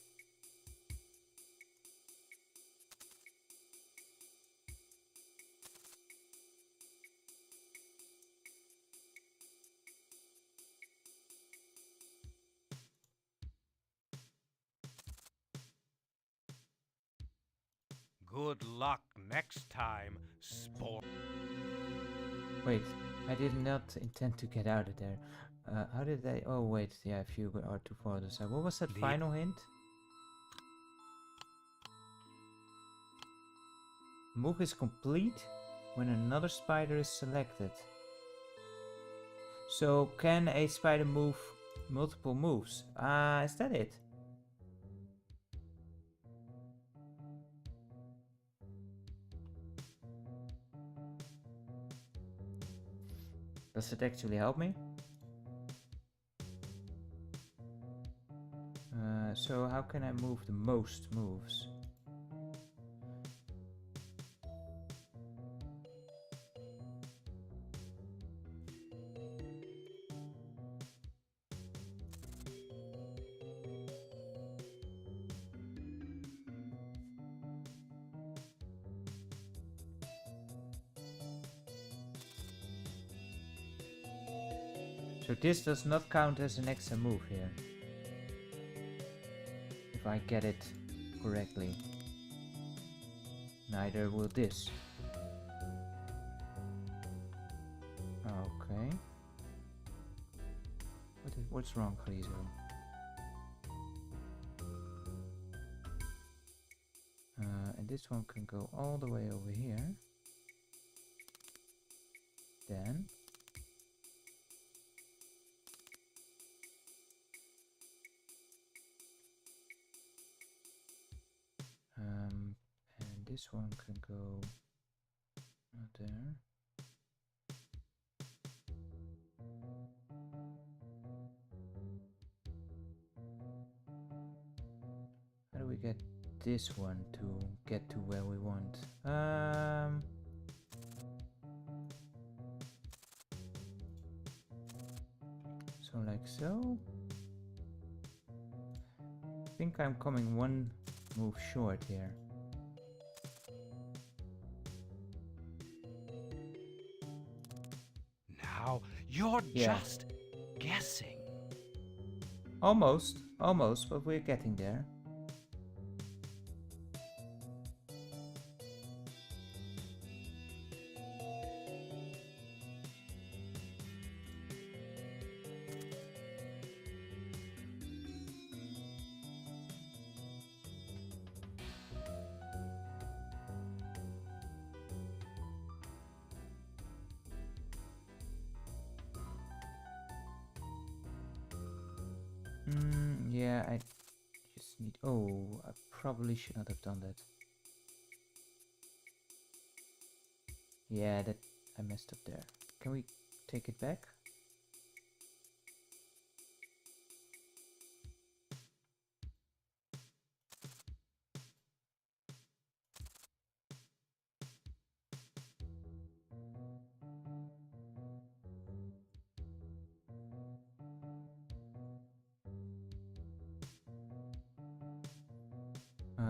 Good luck next time, sport. Wait, I did not intend to get out of there. How did I... Oh wait, yeah, if you are too far to the side. What was that final hint? Move is complete when another spider is selected. So can a spider move multiple moves? Is that it? Does it actually help me? So how can I move the most moves? So this does not count as an extra move here. If I get it correctly. Neither will this. Okay. What's wrong, Khalizo? And this one can go all the way over here. Then and this one can go not there. How do we get this one to get to where we want? So like so. I think I'm coming one move short here. You're Yeah. just guessing. Almost, but we're getting there. Yeah, I just need... Oh, I probably should not have done that. Yeah, that I messed up there. Can we take it back?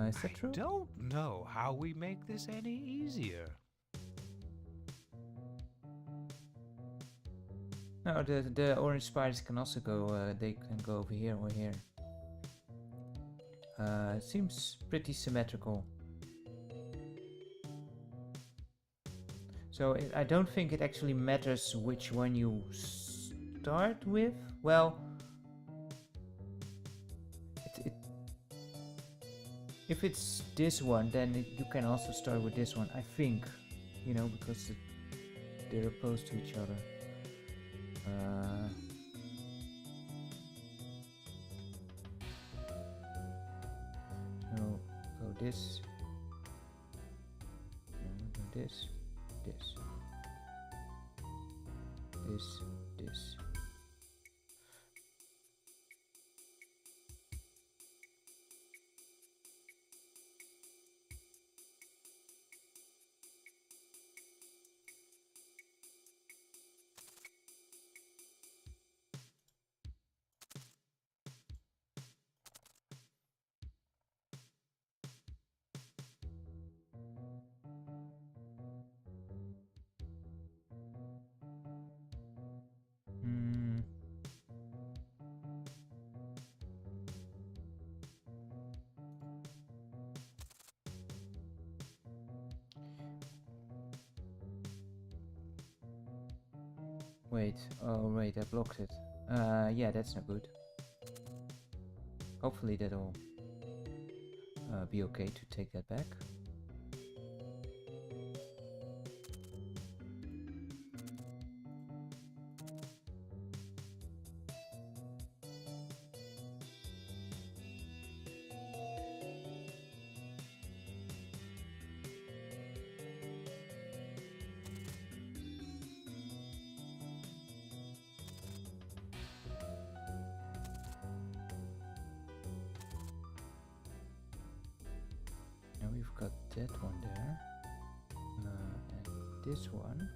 Is that true? I don't know how we make this any easier. No, the orange spiders can also go, they can go over here or here. It seems pretty symmetrical. So I don't think it actually matters which one you start with. Well, if it's this one, then you can also start with this one, I think. You know, because they're opposed to each other. So go this. No, go this. This. This. Wait, oh wait, I blocked it. Yeah, that's not good. Hopefully that'll be okay to take that back. Now we've got that one there, and this one.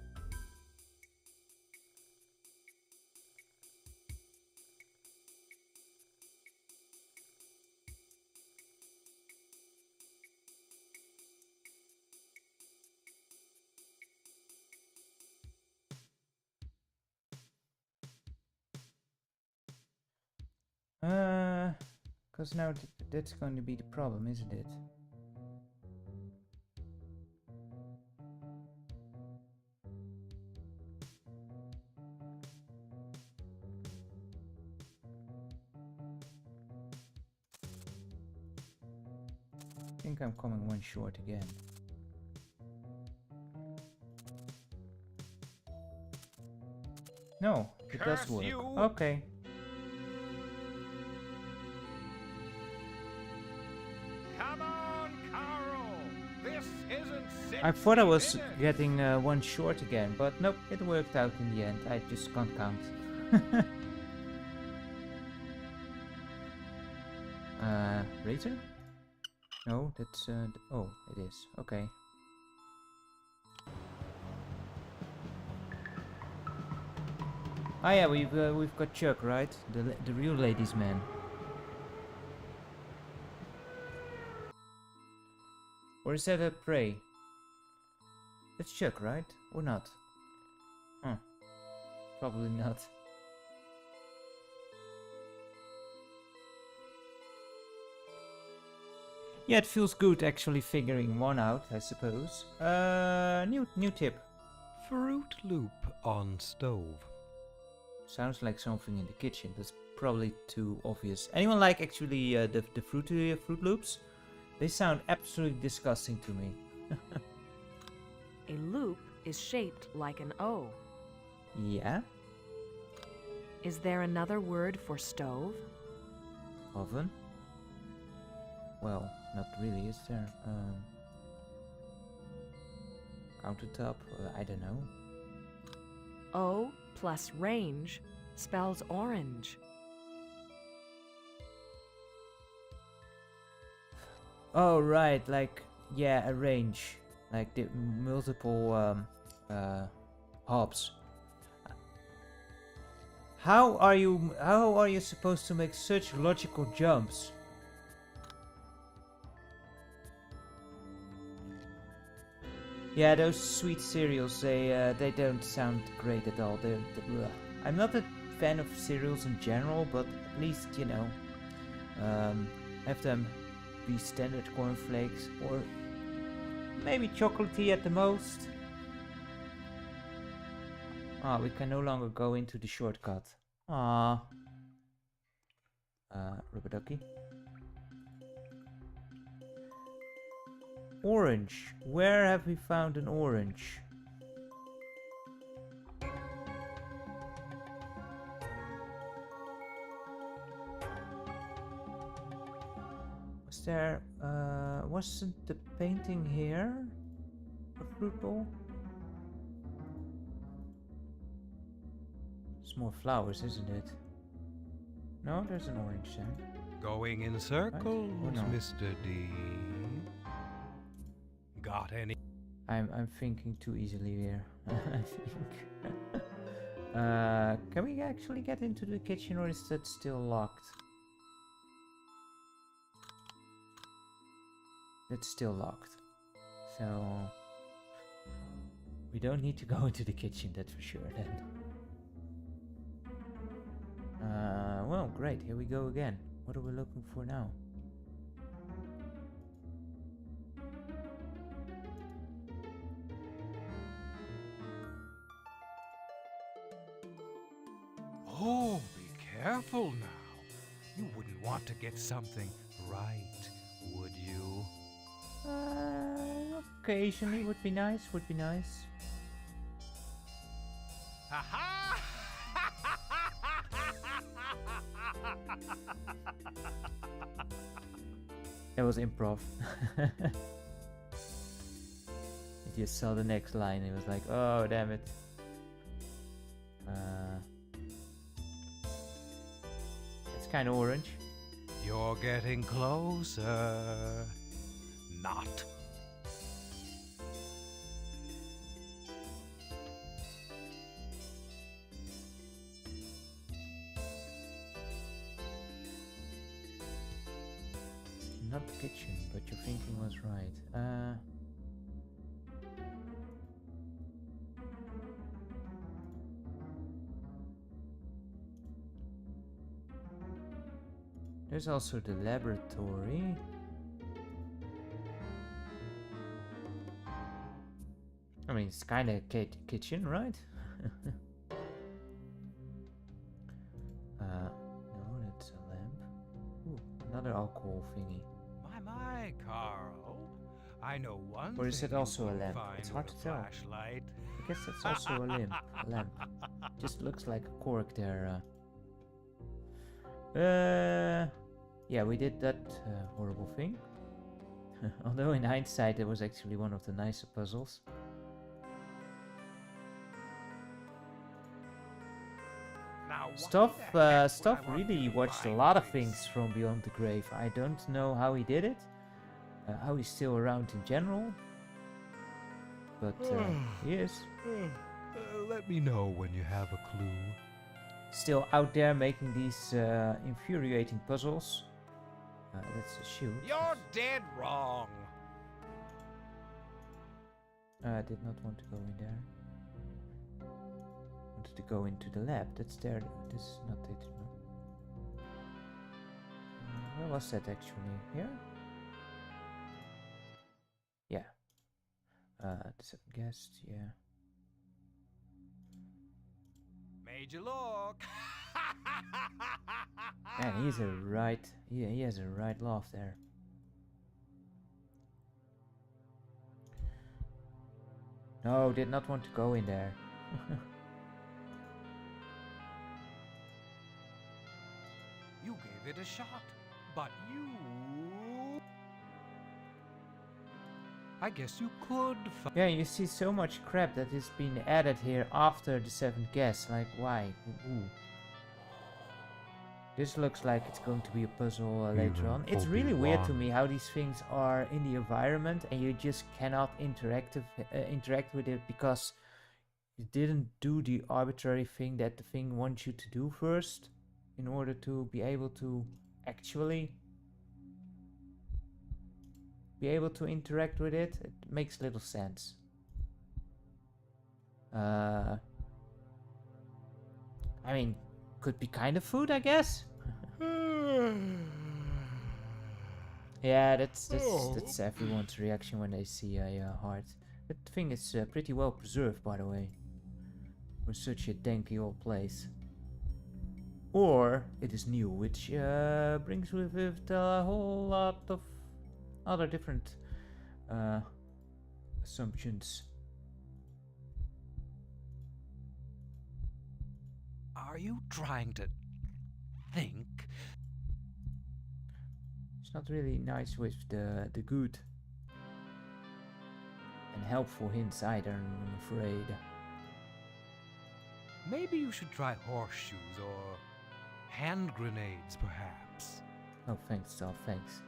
Because now that's going to be the problem, isn't it? I think I'm coming one short again. No, it does Curse work. you. Okay. Come on, Carl! This isn't 60 I thought I was minutes. getting one short again, but nope, it worked out in the end. I just can't count. Razor? No, that's oh, it is. Okay. Ah yeah, we've got Chuck, right? The real ladies' man. Or is that a prey? That's Chuck, right? Or not? Huh. Probably not. Yeah, it feels good actually figuring one out, I suppose. New tip. Fruit Loop on stove. Sounds like something in the kitchen. That's probably too obvious. Anyone like actually the Fruit Loops? They sound absolutely disgusting to me. A loop is shaped like an O. Yeah, Is there another word for stove? oven. Well, not really, is there? Countertop? I don't know. O plus range spells orange. Oh, right, like, yeah, a range. Like the multiple hobs. How are you supposed to make such logical jumps? Yeah, those sweet cereals, they don't sound great at all. Bleh. I'm not a fan of cereals in general, but at least, you know, have them be standard cornflakes or maybe chocolatey at the most. Ah, we can no longer go into the shortcut. Ah. Rubber ducky. Orange. Where have we found an orange? Was there, wasn't the painting here? A fruit bowl? It's more flowers, isn't it? No, there's an orange there. Going in circles, Or no? Mr. D. Got any? I'm thinking too easily here. I think. Can we actually get into the kitchen, or is that still locked? It's still locked. So we don't need to go into the kitchen, that's for sure then. Well, great, here we go again. What are we looking for now? Oh, be careful now. You wouldn't want to get something right, would you? Occasionally would be nice, would be nice. Ha-ha! That was improv. I just saw the next line and it was like, oh damn it. It's kind of orange. You're getting closer. Not. Not the kitchen, but your thinking was right. There's also the laboratory. I mean, it's kind of kitchen, right? No, that's a lamp. Ooh, another alcohol thingy. My, Carl. I know one Or is thing it also you a won't lamp? find It's with hard a to tell. flashlight. I guess that's also a lamp. A lamp. Just looks like a cork there. Yeah, we did that horrible thing. Although in hindsight, it was actually one of the nicer puzzles. Now, why Stauf the heck would I want really you to watched a find lot of this? things from Beyond the Grave. I don't know how he did it, how he's still around in general, but he is Let me know when you have a clue. still out there making these infuriating puzzles. That's a shield. You're dead wrong. I did not want to go in there. Want wanted to go into the lab. That's there. This is not it. Where was that actually? Here? Yeah. The second guest, yeah. Made you look. Man, he's a right. He has a right laugh there. No, did not want to go in there. You gave it a shot, but you... I guess you could Yeah, you see so much crap that is being added here after the 7th guess. Like, why? Ooh. This looks like it's going to be a puzzle later on. It's really weird to me how these things are in the environment and you just cannot interact with it because you didn't do the arbitrary thing that the thing wants you to do first in order to be able to actually be able to interact with it. It makes little sense. I mean, could be kind of food, I guess. Yeah, that's everyone's reaction when they see a heart. That thing is pretty well preserved, by the way, for such a danky old place. Or it is new, which brings with it a whole lot of other different assumptions. Are you trying to think? It's not really nice with the good and helpful hints either, I'm afraid. Maybe you should try horseshoes or hand grenades, perhaps. Oh, thanks, Stauf, thanks.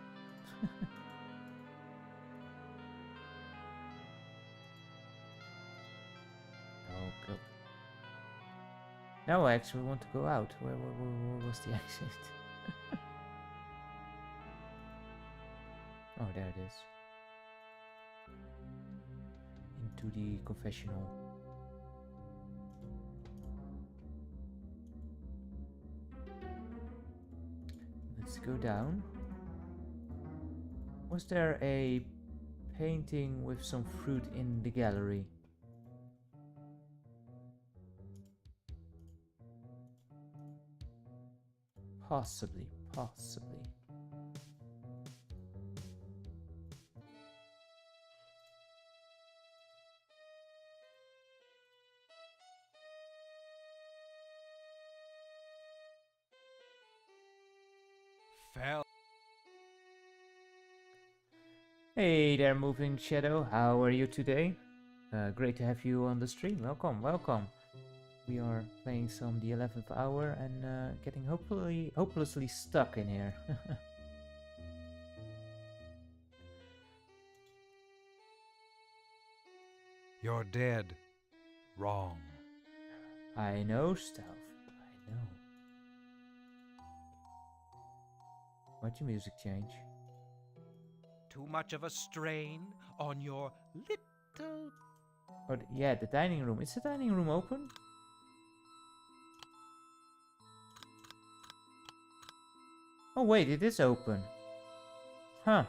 Oh, go. Now I actually want to go out. Where was the exit? Oh, there it is. Into the confessional. Let's go down. Was there a painting with some fruit in the gallery? Possibly. Fell. Hey there, Moving Shadow. How are you today? Great to have you on the stream. Welcome. We are playing some the 11th hour and getting hopelessly stuck in here. You're dead. Wrong. I know, Stauf. I know. Why'd your music change? Too much of a strain on your little... Oh, yeah, the dining room. Is the dining room open? Oh wait, it is open. Huh.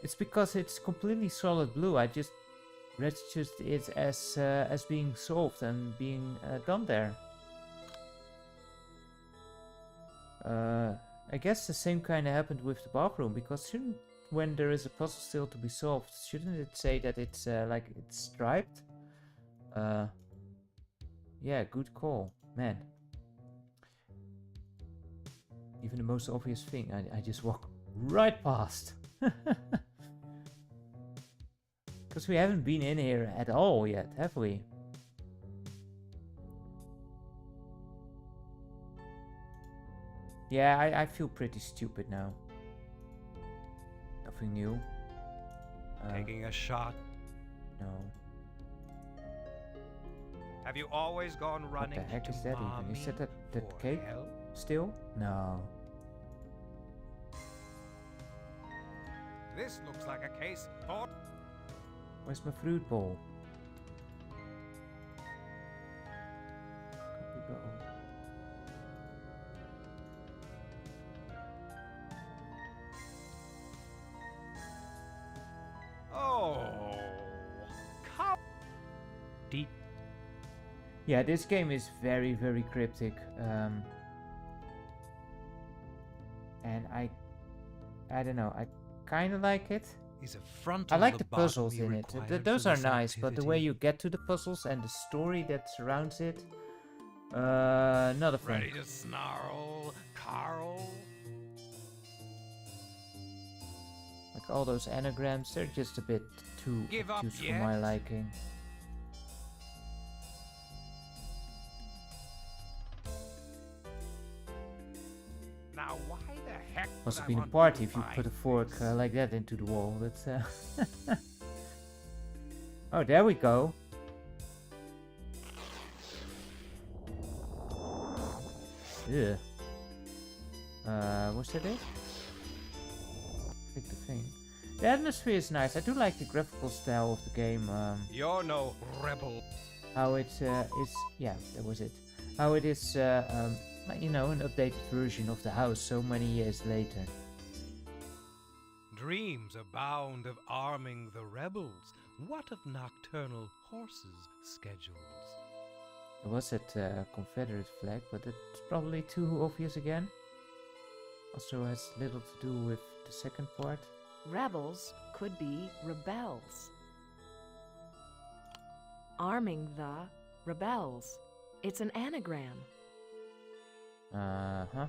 It's because it's completely solid blue. I just registered it as being solved and being done there. I guess the same kind of happened with the bathroom, because when there is a puzzle still to be solved, shouldn't it say that it's like it's striped? Yeah, good call, man. Even the most obvious thing, I just walk right past. Because we haven't been in here at all yet, have we? Yeah, I feel pretty stupid now. Nothing new. Taking a shot. No. Have you always gone running? What the heck to is that even? Is that cake? Help? Still? No. This looks like a case for... Where's my fruit bowl? deep. Yeah, this game is very, very cryptic. And I don't know, I kind of like it. Is a frontal I like the puzzles lobotomy in it. required Those for are this nice, but the way activity? you get to the puzzles and the story that surrounds it, not a fan. Ready to snarl, Carl? Like all those anagrams, they're just a bit too Give up obtuse for yet? my liking. Now why the heck Must would have I been a want party you if to you put a find fork this? like that into the wall. That's Oh, there we go. Yeah. Was that it? Click the thing. The atmosphere is nice. I do like the graphical style of the game. You're no rebel. How it is. Yeah, that was it. How it is, like, you know, an updated version of the house so many years later. Dreams abound of arming the rebels. What of nocturnal horses' schedules? There was that Confederate flag, but it's probably too obvious again. Also has little to do with the second part. Rebels could be rebels. Arming the rebels. It's an anagram. Uh-huh.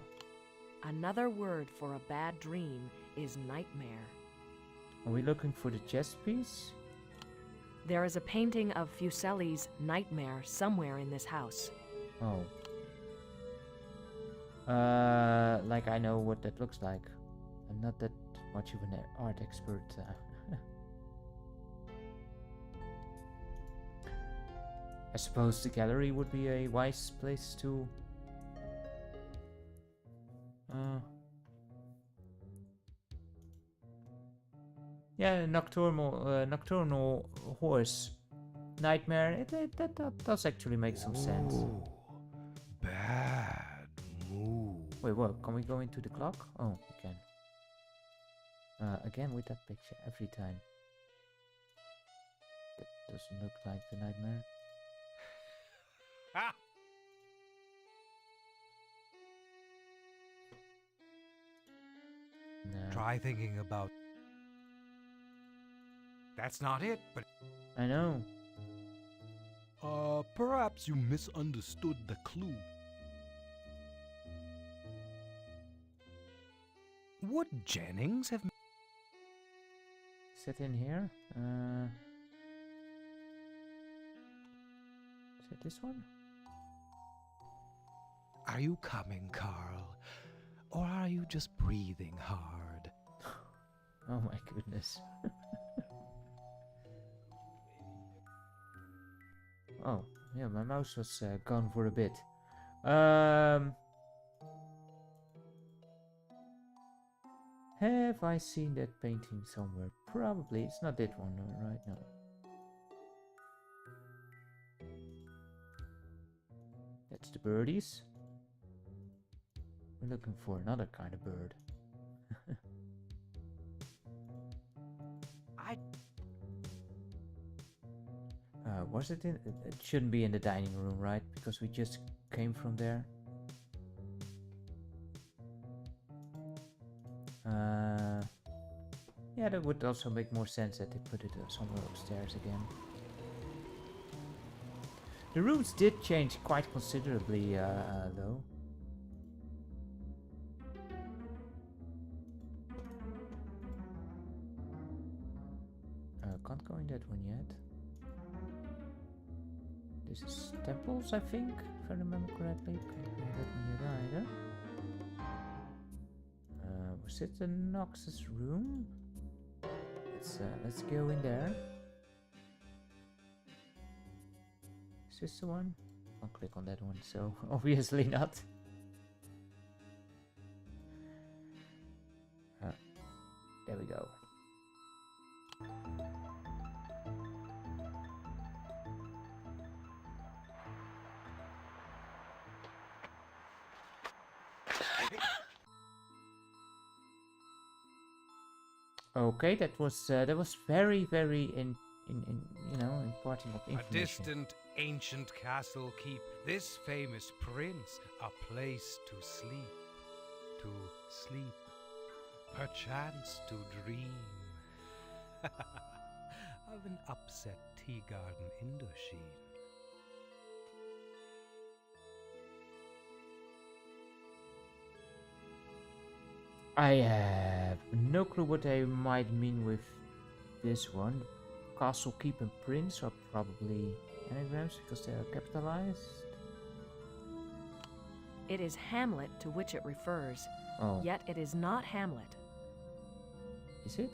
Another word for a bad dream is nightmare. Are we looking for the chess piece? There is a painting of Fuseli's Nightmare somewhere in this house. Oh. Like I know what that looks like. I'm not that much of an art expert. I suppose the gallery would be a wise place to... Yeah, nocturnal horse nightmare. That does actually make some sense. Ooh, bad move. Wait, what? Can we go into the clock? Oh, we can. Again with that picture every time. That doesn't look like the nightmare. Ha! No. Try thinking about. That's not it, but. I know. Perhaps you misunderstood the clue. Would Jennings have. Is that in here? Is that this one? Are you coming, Carl? Or are you just breathing hard? Oh my goodness. Oh, yeah, my mouse was gone for a bit. Have I seen that painting somewhere? Probably. It's not that one, right? No. That's the birdies. We're looking for another kind of bird. Was it in? It shouldn't be in the dining room, right? Because we just came from there. Yeah, that would also make more sense that they put it somewhere upstairs again. The rooms did change quite considerably, though. Can't go in that one yet. This is temples, I think, if I remember correctly. Can't go in that one yet either. Was it the Nox's room? Let's go in there. Is this the one? I'll click on that one, so obviously not. There we go. Okay, that was very in you know, imparting of A information. distant, ancient castle keep this famous prince a place to sleep, perchance to dream of an upset tea garden Indochine. I have no clue what they might mean with this one. Castle, keep, and prince are probably anagrams because they are capitalized. It is Hamlet to which it refers, Oh, yet it is not Hamlet. is it?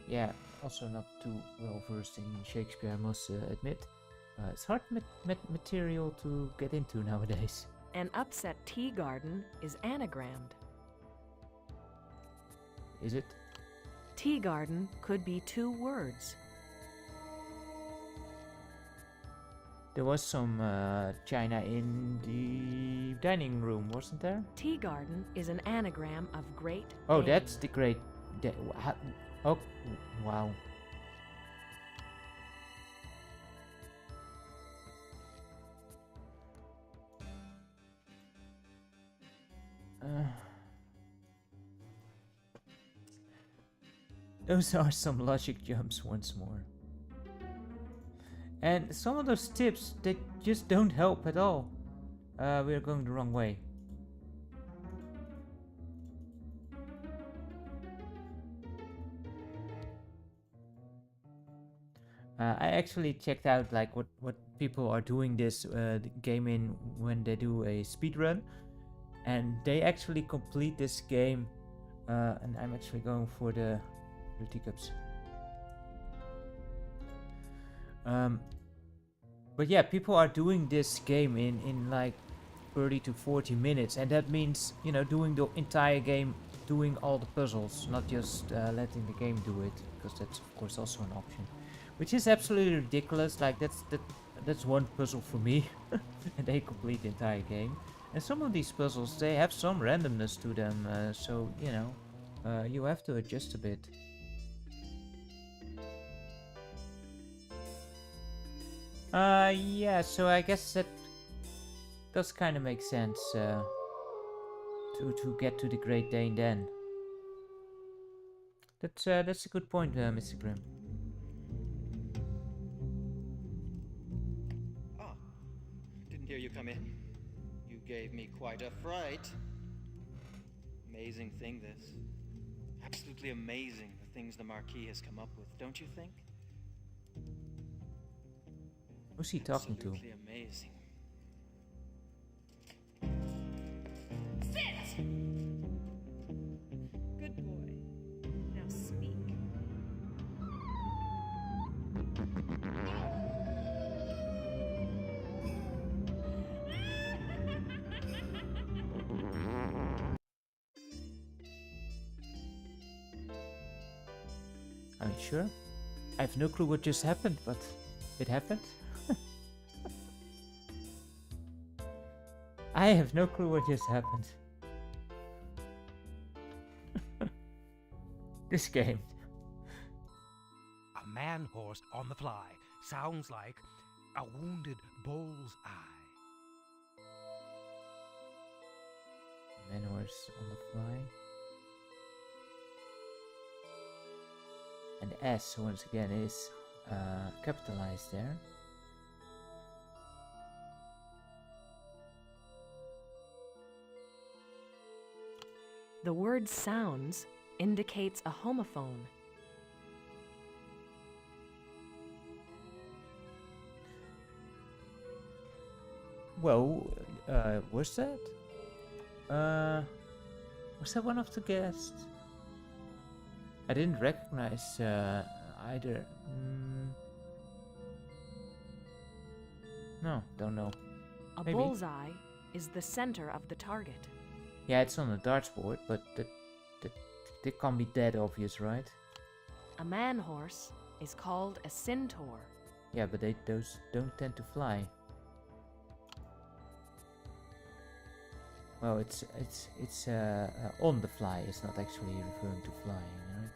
Yeah, also not too well versed in Shakespeare, I must admit. It's hard material to get into nowadays. An upset tea garden is anagrammed. Is it? Tea garden could be 2 words. There was some china in the dining room, wasn't there? Tea garden is an anagram of great Oh, Dane. that's the great. Oh, wow. Those are some logic jumps once more. And some of those tips, they just don't help at all. We're going the wrong way. I actually checked out like what people are doing this game in when they do a speed run, and they actually complete this game. And I'm actually going for the teacups. But yeah, people are doing this game in like 30 to 40 minutes, and that means, you know, doing the entire game, doing all the puzzles, not just letting the game do it, because that's of course also an option, which is absolutely ridiculous. Like that's one puzzle for me, and they complete the entire game. And some of these puzzles, they have some randomness to them, so you know, you have to adjust a bit. Yeah, so I guess that does kind of make sense to get to the Great Dane then. That's a good point, Mr. Grimm. Ah, didn't hear you come in. You gave me quite a fright. Amazing thing, this. Absolutely amazing, the things the Marquis has come up with, don't you think? Who's he talking to? Absolutely amazing. Sit! Good boy. Now speak. Are you sure? I have no clue what just happened, but it happened. I have no clue what just happened. This game. A man horse on the fly sounds like a wounded bull's eye. Man horse on the fly. And S once again is capitalized there. The word sounds indicates a homophone. Well, was that? Was that one of the guests? I didn't recognize either. No, don't know. A Maybe. bullseye is the center of the target. Yeah, it's on the darts board, but that can't be that obvious, right? A man horse is called a centaur. Yeah, but those don't tend to fly. Well, it's on the fly. It's not actually referring to flying, right?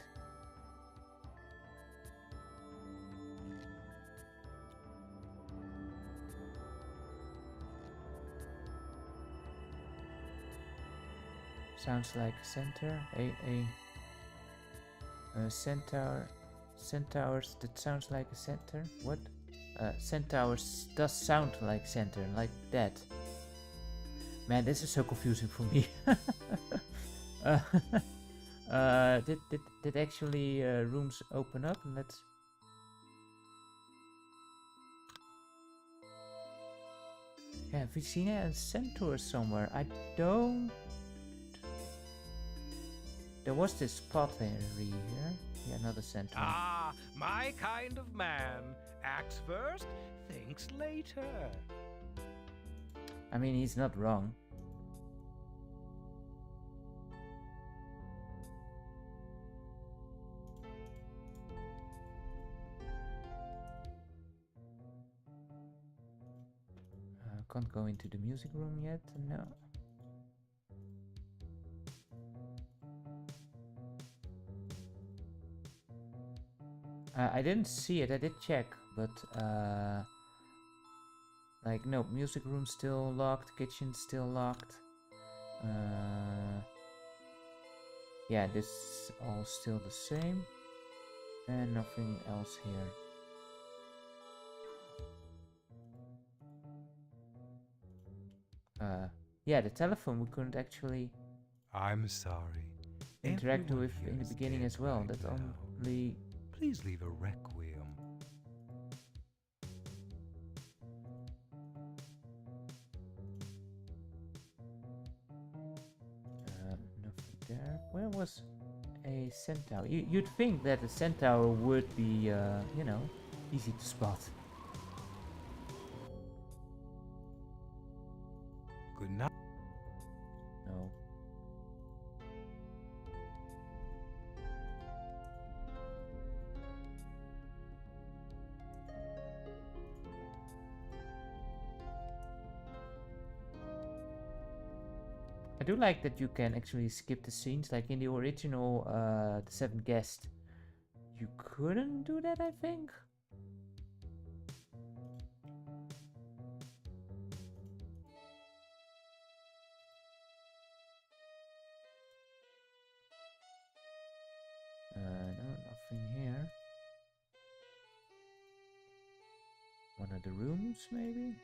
Sounds like a centaur. Centaurs. That sounds like a centaur. What? Centaurs does sound like centaur, like that. Man, this is so confusing for me. Did actually rooms open up? And let's. Yeah, have we seen a centaur somewhere? I don't. There was this spot area here. Yeah, another centaur. Ah, my kind of man. Acts first, thinks later. I mean, he's not wrong. Can't go into the music room yet, no. I didn't see it, I did check, but like, no, music room still locked, kitchen still locked. Yeah, this is all still the same. And nothing else here. Yeah, the telephone we couldn't actually I'm sorry. interact Everyone with here in the is beginning dead as well. right That now. only. Please leave a requiem. Nothing there. Where was a centaur? You'd think that a centaur would be, you know, easy to spot. Good night. No. I do like that you can actually skip the scenes, like in the original The Seven Guests. You couldn't do that, I think. No, nothing here. One of the rooms, maybe?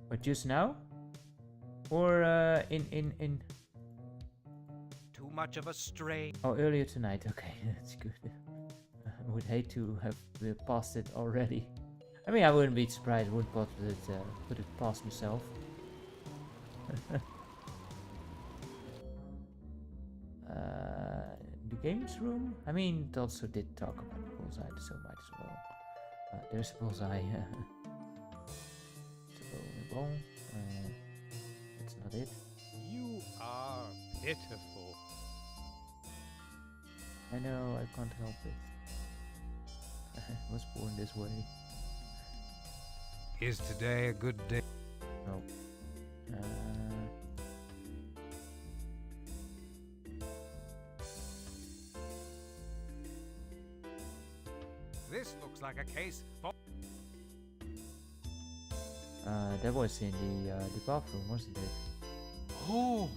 But just now? Or in Too much of a strain. Oh, earlier tonight. Okay, that's good. I would hate to have passed it already. I mean, I wouldn't be surprised. Wouldn't put it past myself. The games room. I mean, it also did talk about the bullseye, so might as well. There's a bullseye. It's a ball. That's not it. You are pitiful. I know, I can't help it. I was born this way. Is today a good day? No. This looks like a case for... That was in the bathroom, wasn't it? Oh,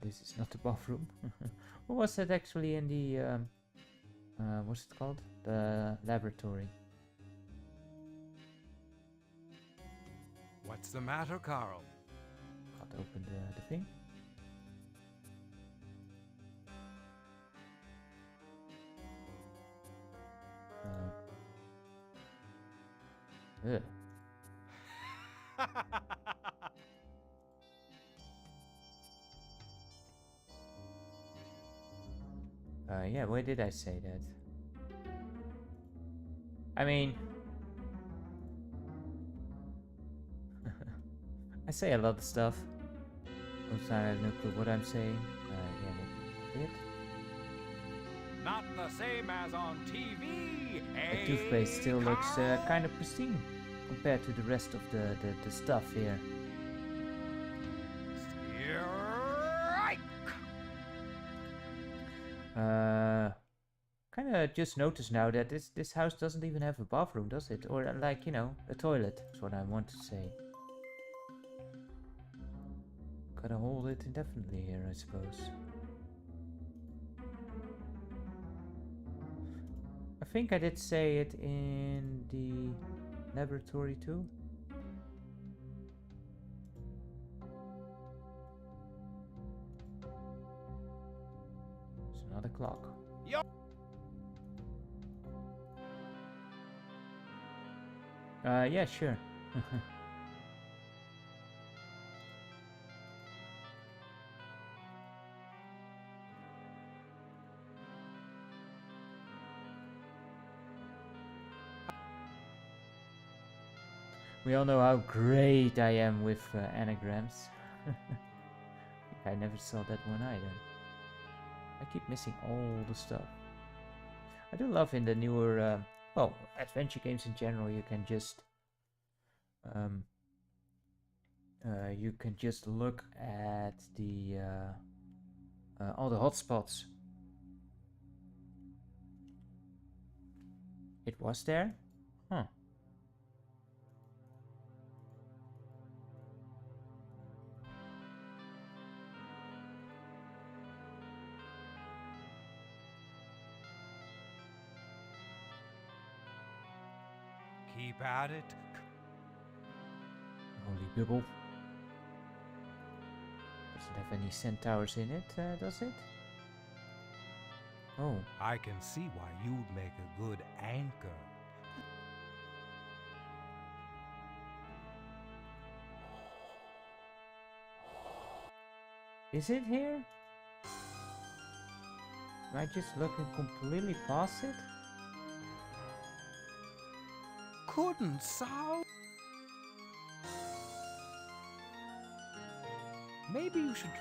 This is not the bathroom. What was that actually in the what's it called? The laboratory. what's the matter, Carl? Can't open the thing. Ugh. Yeah, where did I say that? I mean... I say a lot of stuff. Most of the time I have no clue what I'm saying. Yeah, maybe a bit. Not the same as on TV. The toothpaste still looks kind of pristine compared to the rest of the stuff here. Kind of just noticed now that this house doesn't even have a bathroom, does it? Or like, you know, a toilet is what I want to say. Gotta hold it indefinitely here, I suppose. I think I did say it in the laboratory too. It's another clock. Yo. Yeah, sure. We all know how great I am with anagrams. I never saw that one either. I keep missing all the stuff. I do love in the newer, well, adventure games in general, you can just look at the all the hotspots. It was there? Huh. Keep at it. Holy bibble. Doesn't have any centaurs in it, does it? Oh. I can see why you'd make a good anchor. Is it here? Am I just looking completely past it? Couldn't solve. Maybe you should.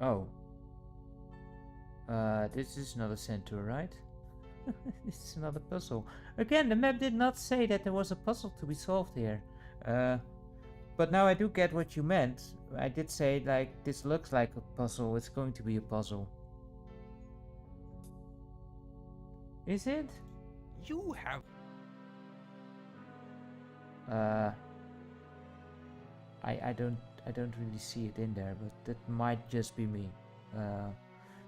Oh. This is not a centaur, right? This is another puzzle. Again, the map did not say that there was a puzzle to be solved here. But now I do get what you meant. I did say, like, this looks like a puzzle. It's going to be a puzzle. Is it? You have. I don't really see it in there, but that might just be me.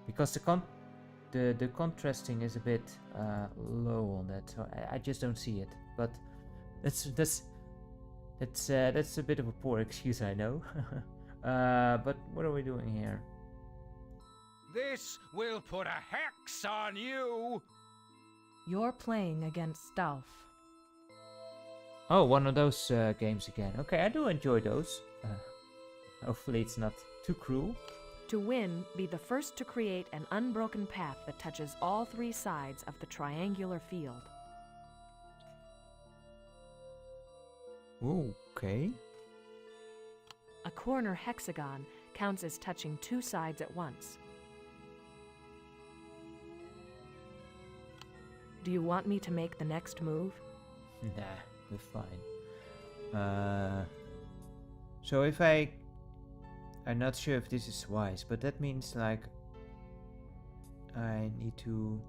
Because the contrasting is a bit low on that, so I just don't see it. But that's a bit of a poor excuse, I know. But what are we doing here? This will put a hex on you. You're playing against Stauf. Oh, one of those games again. Okay, I do enjoy those. Hopefully it's not too cruel. To win, be the first to create an unbroken path that touches all three sides of the triangular field. Okay. A corner hexagon counts as touching two sides at once. Do you want me to make the next move? Nah, we're fine. So if I'm not sure if this is wise, but that means like I need to.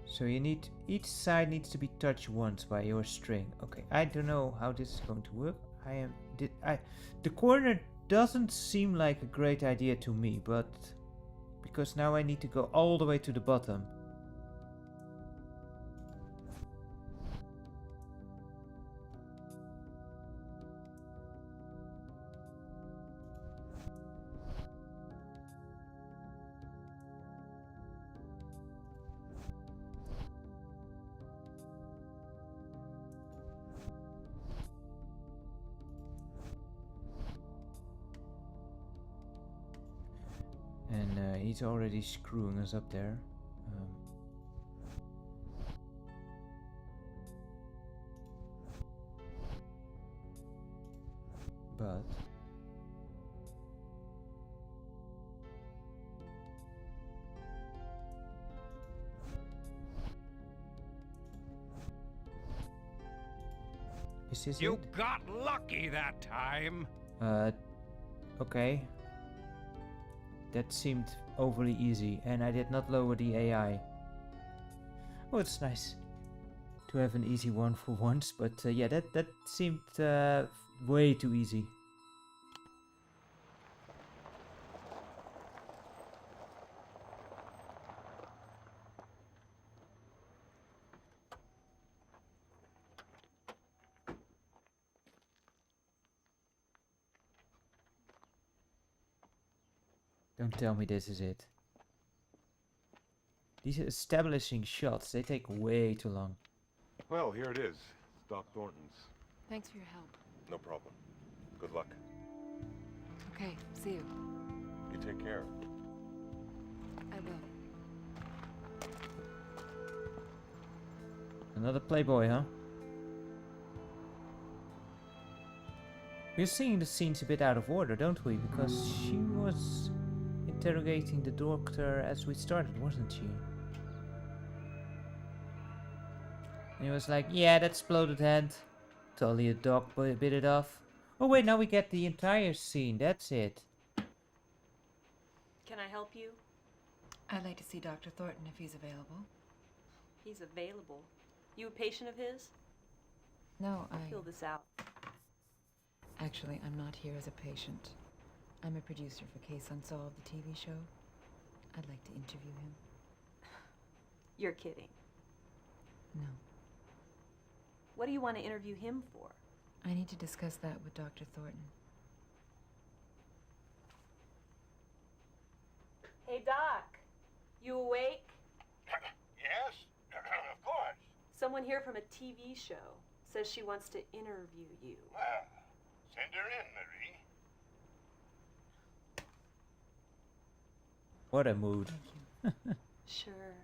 So each side needs to be touched once by your string. Okay, I don't know how this is going to work. The corner doesn't seem like a great idea to me, but because now I need to go all the way to the bottom. He's already screwing us up there. But is this You it? got lucky that time. Okay. That seemed overly easy, and I did not lower the AI. Oh, it's nice to have an easy one for once, but yeah, that seemed way too easy. Don't tell me this is it. These establishing shots, they take way too long. Well, here it is. Stauf Thornton's. Thanks for your help. No problem. Good luck. Okay, see you. You take care. I will. Another playboy, huh? We're seeing the scenes a bit out of order, don't we? Because she was interrogating the doctor as we started, wasn't she? And he was like, yeah, that exploded head. Totally a dog bit it off. Oh wait, now we get the entire scene, that's it. Can I help you? I'd like to see Dr. Thornton if he's available. He's available. You a patient of his? No, Fill this out. Actually, I'm not here as a patient. I'm a producer for Case Unsolved, the TV show. I'd like to interview him. You're kidding. No. What do you want to interview him for? I need to discuss that with Dr. Thornton. Hey, Doc. You awake? Yes, of course. Someone here from a TV show says she wants to interview you. Well, send her in, Marie. What a mood. Thank you. Sure.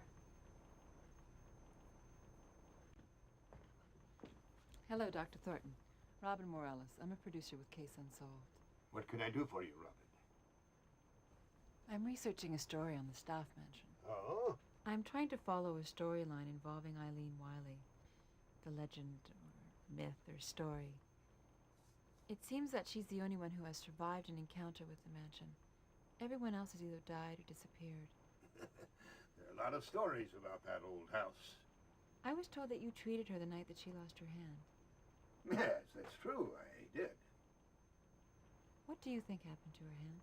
Hello, Dr. Thornton. Robin Morales. I'm a producer with Case Unsolved. What can I do for you, Robin? I'm researching a story on the Stauf mansion. Oh? I'm trying to follow a storyline involving Eileen Wiley. The legend, or myth, or story. It seems that she's the only one who has survived an encounter with the mansion. Everyone else has either died or disappeared. There are a lot of stories about that old house. I was told that you treated her the night that she lost her hand. Yes, that's true, I did. What do you think happened to her hand?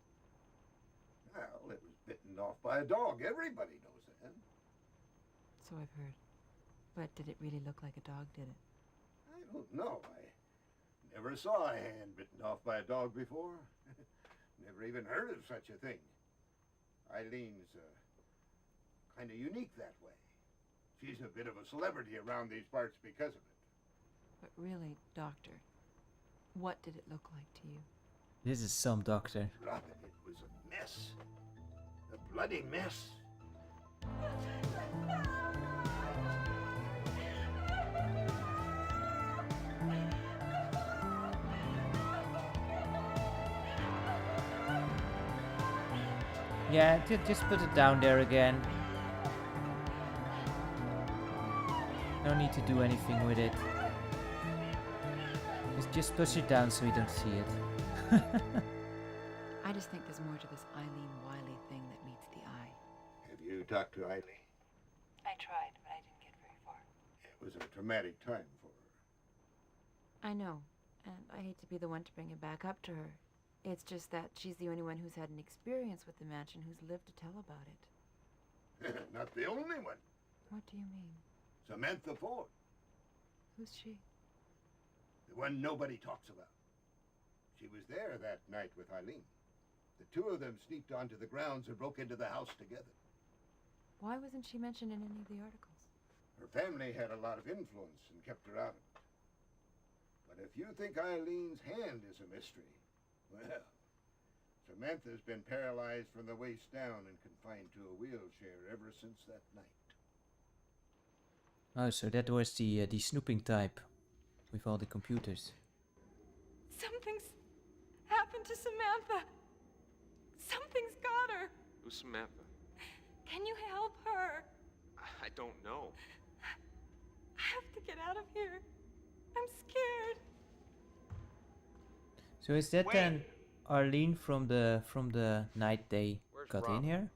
Well, it was bitten off by a dog. Everybody knows that. So I've heard. But did it really look like a dog, did it? I don't know. I never saw a hand bitten off by a dog before. Never even heard of such a thing. Eileen's kind of unique that way. She's a bit of a celebrity around these parts because of it. But really, Doctor, what did it look like to you? This is some doctor. Robin, it was a mess. A bloody mess. Yeah, just put it down there again. No need to do anything with it. Just push it down so we don't see it. I just think there's more to this Eileen Wiley thing that meets the eye. Have you talked to Eileen? I tried, but I didn't get very far. It was a traumatic time for her. I know, and I hate to be the one to bring it back up to her. It's just that she's the only one who's had an experience with the mansion who's lived to tell about it. Not the only one. What do you mean? Samantha Ford. Who's she? The one nobody talks about. She was there that night with Eileen. The two of them sneaked onto the grounds and broke into the house together. Why wasn't she mentioned in any of the articles? Her family had a lot of influence and kept her out of it. But if you think Eileen's hand is a mystery, well, Samantha's been paralyzed from the waist down and confined to a wheelchair ever since that night. Oh, so that was the snooping type with all the computers. Something's happened to Samantha. Something's got her. Who's Samantha? Can you help her? I don't know. I have to get out of here. I'm scared. So is that Wait. then Arlene from the night they Where's got in Robin? here?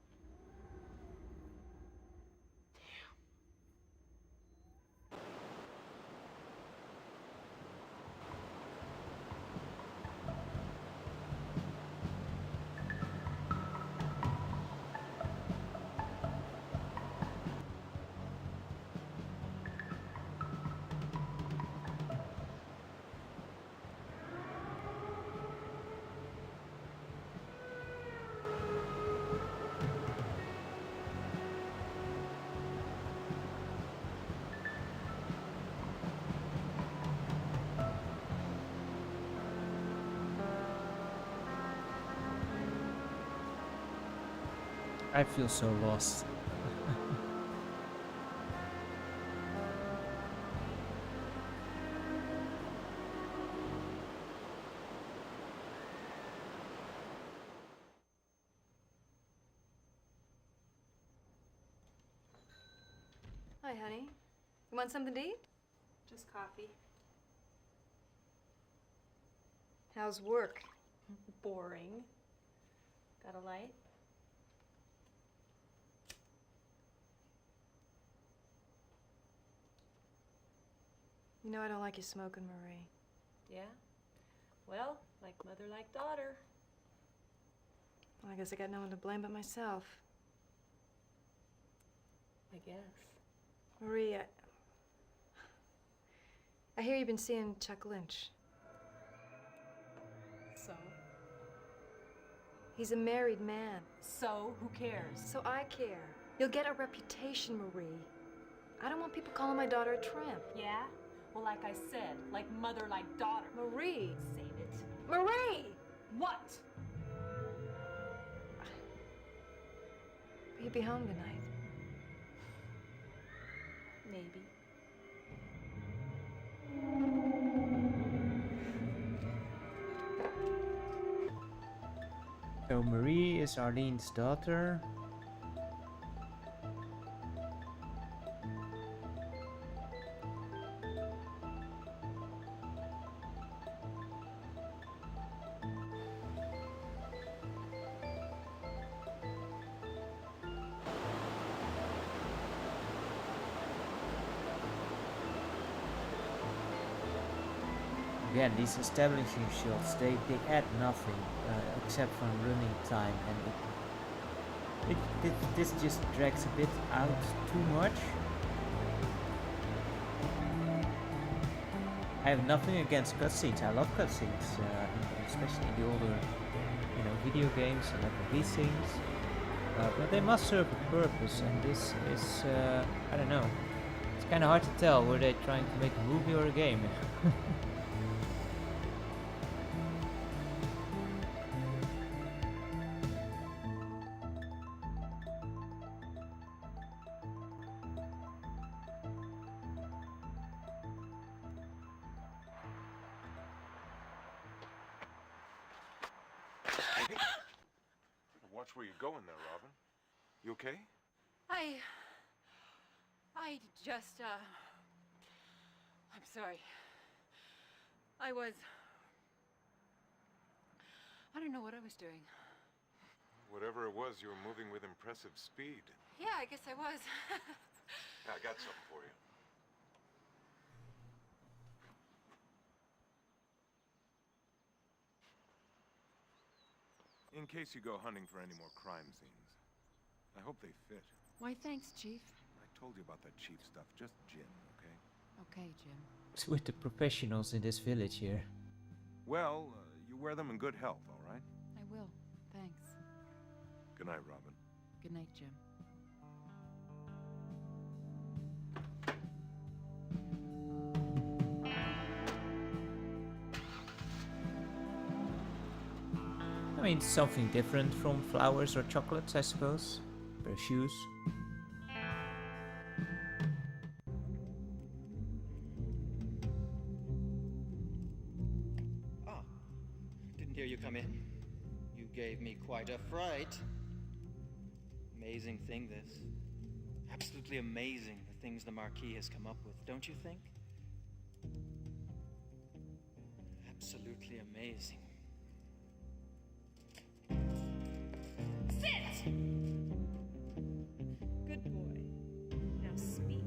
I feel so lost. Hi, honey. You want something to eat? Just coffee. How's work? Boring. Got a light? You know I don't like you smoking, Marie. Yeah? Well, like mother, like daughter. Well, I guess I got no one to blame but myself. I guess. Marie, I hear you've been seeing Chuck Lynch. So? He's a married man. So, who cares? So I care. You'll get a reputation, Marie. I don't want people calling my daughter a tramp. Yeah? Well, like I said, like mother, like daughter. Marie! Save it. Marie! What? Will you be home tonight? Maybe. So Marie is Arlene's daughter. Again, these establishing shots, they add nothing except for running time, and this just drags a bit out too much. I have nothing against cutscenes. I love cutscenes, especially in the older, video games. I love these things, but they must serve a purpose. And this is, I don't know. It's kind of hard to tell. Were they trying to make a movie or a game? Watch where you're going there, Robin. You okay? I just, I'm sorry. I don't know what I was doing. Whatever it was, you were moving with impressive speed. Yeah, I guess I was. I got something for you. In case you go hunting for any more crime scenes. I hope they fit. Why, thanks, Chief. I told you about that chief stuff. Just gin, okay? Okay, Jim. It's with the professionals in this village here. Well, you wear them in good health, all right? I will. Thanks. Good night, Robin. Good night, Jim. mean, something different from flowers or chocolates, I suppose. A pair of shoes. Ah, didn't hear you come in. You gave me quite a fright. Amazing thing, this. Absolutely amazing, the things the Marquis has come up with, don't you think? Absolutely amazing. Sit! Good boy. Now speak.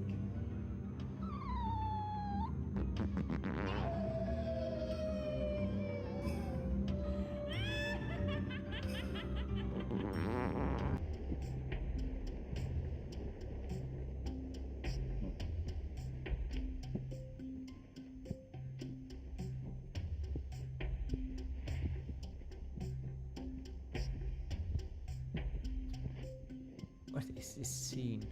What is this scene?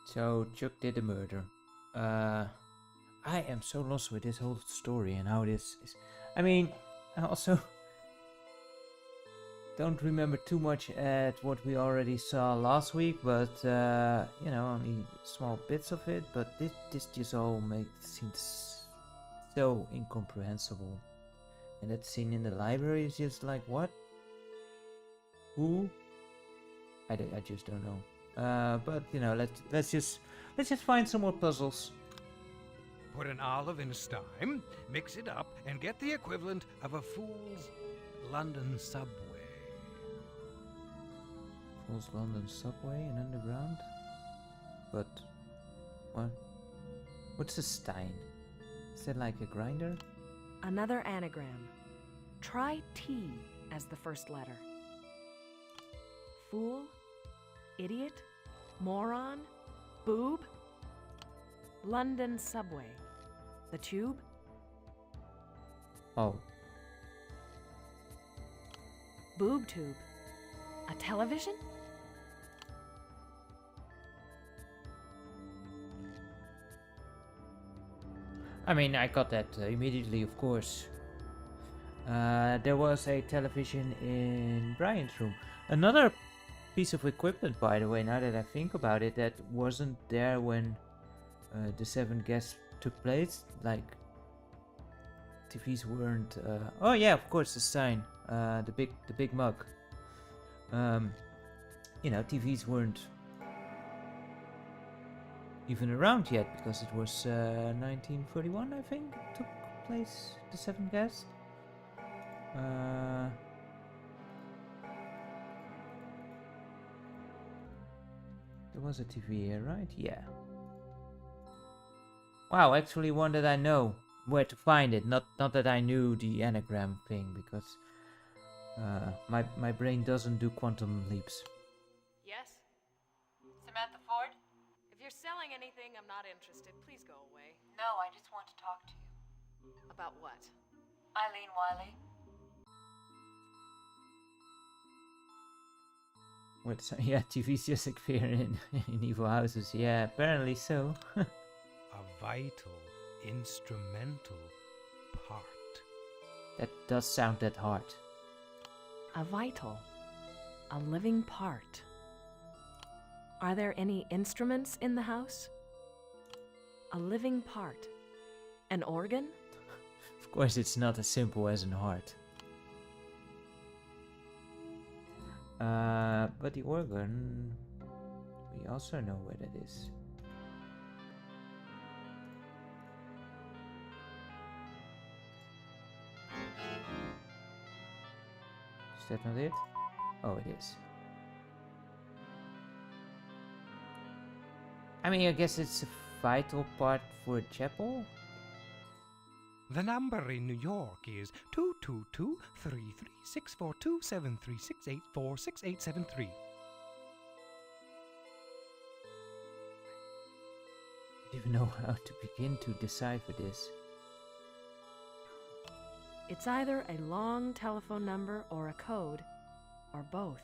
So Chuck did the murder. I am so lost with this whole story and how this is. I mean, I also don't remember too much at what we already saw last week, but you know, only small bits of it. But this just all seems so incomprehensible. And that scene in the library is just like, what? Who? I just don't know. But you know, let's just find some more puzzles. Put an olive in a steam, mix it up, and get the equivalent of a fool's London subway. Fool's London subway and underground? But what? What's a stein? Is that like a grinder? Another anagram. Try T as the first letter. Fool, idiot, moron, boob. London subway. The tube? Oh. Boob tube. A television? I mean, I got that immediately, of course. There was a television in Brian's room. Another piece of equipment, by the way, now that I think about it, that wasn't there when the 7 guests took place. Like, TVs weren't. Oh yeah, of course, the sign, the big mug. You know, TVs weren't even around yet because it was 1941, I think, took place. The 7 guests. There was a TV here, right? Yeah. Wow, actually one that I know where to find it. Not that I knew the anagram thing, because my brain doesn't do quantum leaps. Yes? Samantha Ford? If you're selling anything, I'm not interested. Please go away. No, I just want to talk to you. About what? Eileen Wiley. What? Yeah, TVs just appear in evil houses. Yeah, apparently so. A vital, instrumental part. That does sound that hard. A vital. A living part. Are there any instruments in the house? A living part. An organ? Of course, it's not as simple as an heart. But the organ, we also know where that is. Is that not it? Oh, it is. I mean, I guess it's a vital part for a chapel. The number in New York is 222-33-642-736-846873. I don't even know how to begin to decipher this. It's either a long telephone number or a code, or both.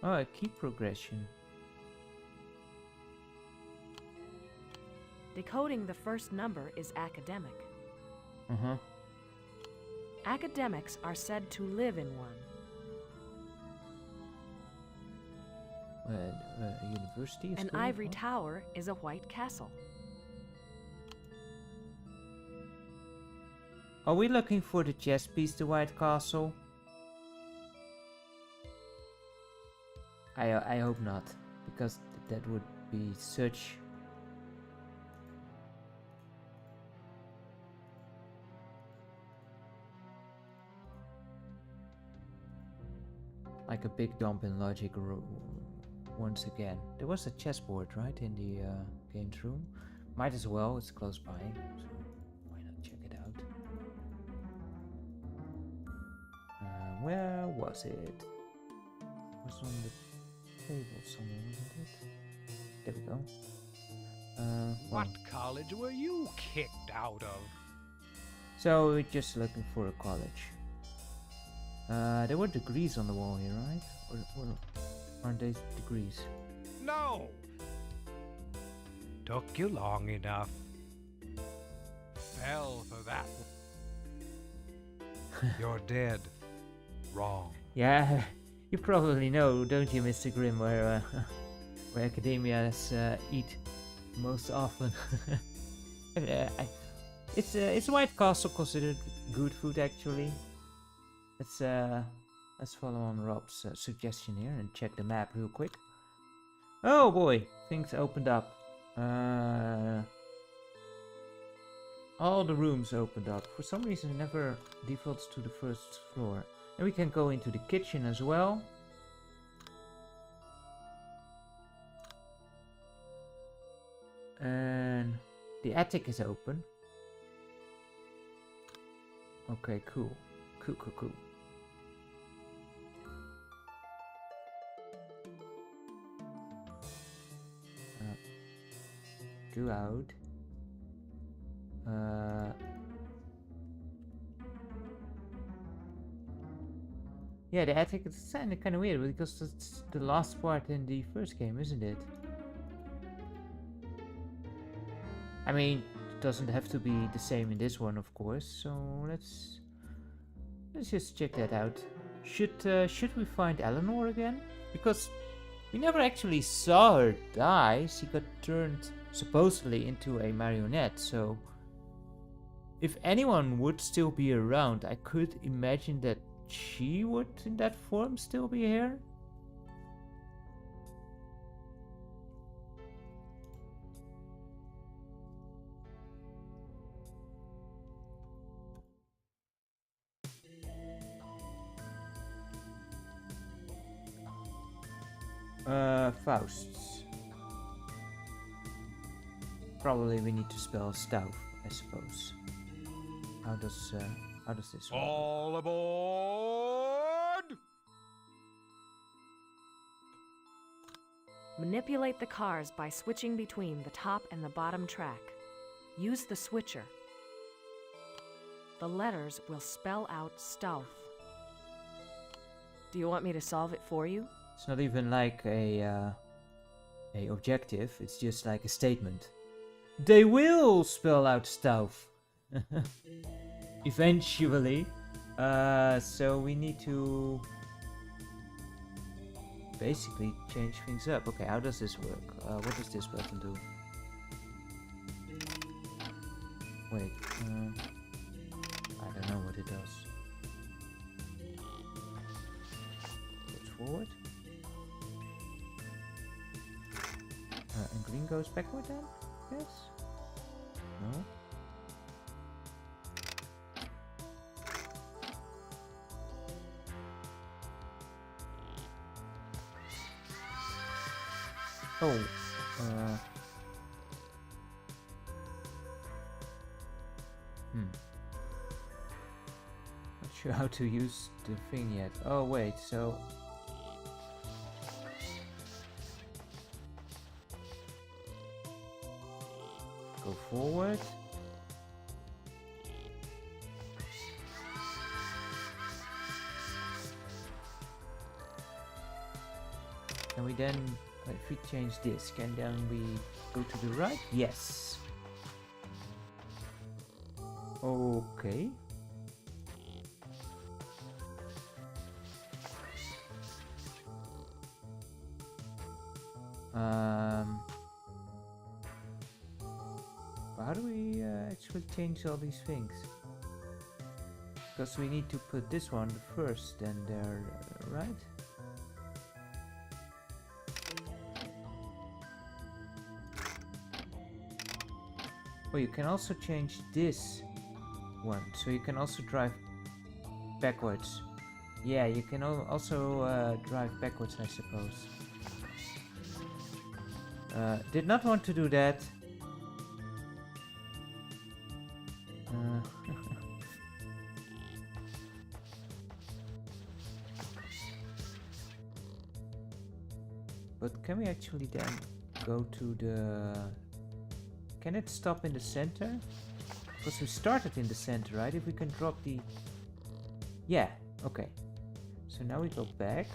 Oh, a key progression. Decoding the first number is academic. Uh-huh. Academics are said to live in one. A university? An school? ivory What? tower is a white castle. Are we looking for the chess piece, the White Castle? I hope not, because that would be such... like a big dump in logic once again. There was a chessboard, right, in the games room. Might as well, it's close by, so why not check it out? Where was it? It was on the table somewhere, wasn't it? There we go. What college were you kicked out of? So we're just looking for a college. There were degrees on the wall here, right? Or aren't they degrees? No! Took you long enough. Fell for that one. You're dead. Wrong. Yeah, you probably know, don't you, Mr. Grimm, where academias eat most often. It's White Castle considered good food, actually. Let's follow on Rob's suggestion here and check the map real quick. Oh boy, things opened up. All the rooms opened up. For some reason it never defaults to the first floor. And we can go into the kitchen as well. And the attic is open. Okay, cool. Cool. Go out. Yeah, the attic is kind of weird because it's the last part in the first game, isn't it? I mean, it doesn't have to be the same in this one, of course. So let's just check that out. Should we find Eleanor again? Because we never actually saw her die. She got turned supposedly into a marionette. So if anyone would still be around, I could imagine that she would, in that form, still be here. Faust's. Probably we need to spell Stauf, I suppose. How does this work? All aboard! Manipulate the cars by switching between the top and the bottom track. Use the switcher. The letters will spell out Stauf. Do you want me to solve it for you? It's not even like a objective, it's just like a statement. They will spell out Stauf. Eventually. So we need to basically change things up. Okay, how does this work? What does this button do? Wait, I don't know what it does. Goes forward. And green goes backward then? Yes? No? Oh, not sure how to use the thing yet. Oh wait, so go forward. And we then, if we change this, can then we go to the right? Yes. Okay. How do we actually change all these things? Because we need to put this one first, then there, right? Oh, you can also change this one, so you can also drive backwards. Yeah, you can also drive backwards, I suppose. Did not want to do that. But can we actually then go to the... Can it stop in the center? Because we started in the center, right? If we can drop the... Yeah, okay. So now we go back.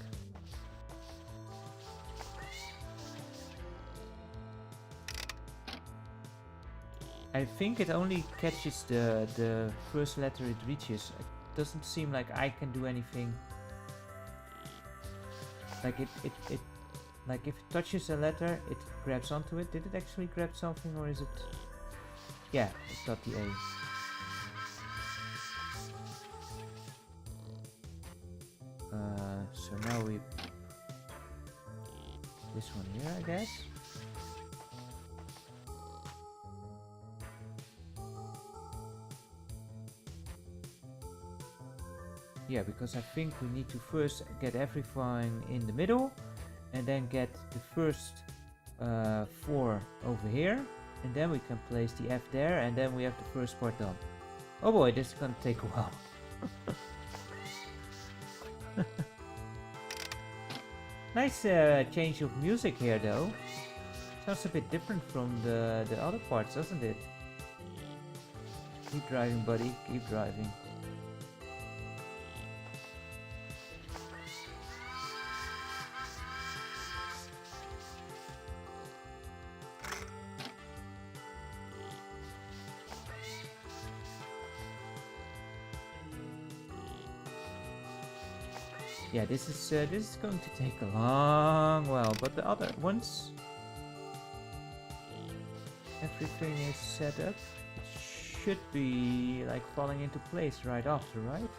I think it only catches the first letter it reaches. It doesn't seem like I can do anything. Like like if it touches a letter, it grabs onto it. Did it actually grab something, or is it... Yeah, it got the A. So now we... This one here, I guess. Yeah, because I think we need to first get everything in the middle, and then get the first 4 over here, and then we can place the F there, and then we have the first part done. Oh boy, this is gonna take a while. Nice change of music here though. Sounds a bit different from the other parts, doesn't it? Keep driving, buddy, keep driving. Yeah, this is going to take a long while, but the other once everything is set up, it should be like falling into place right after, right?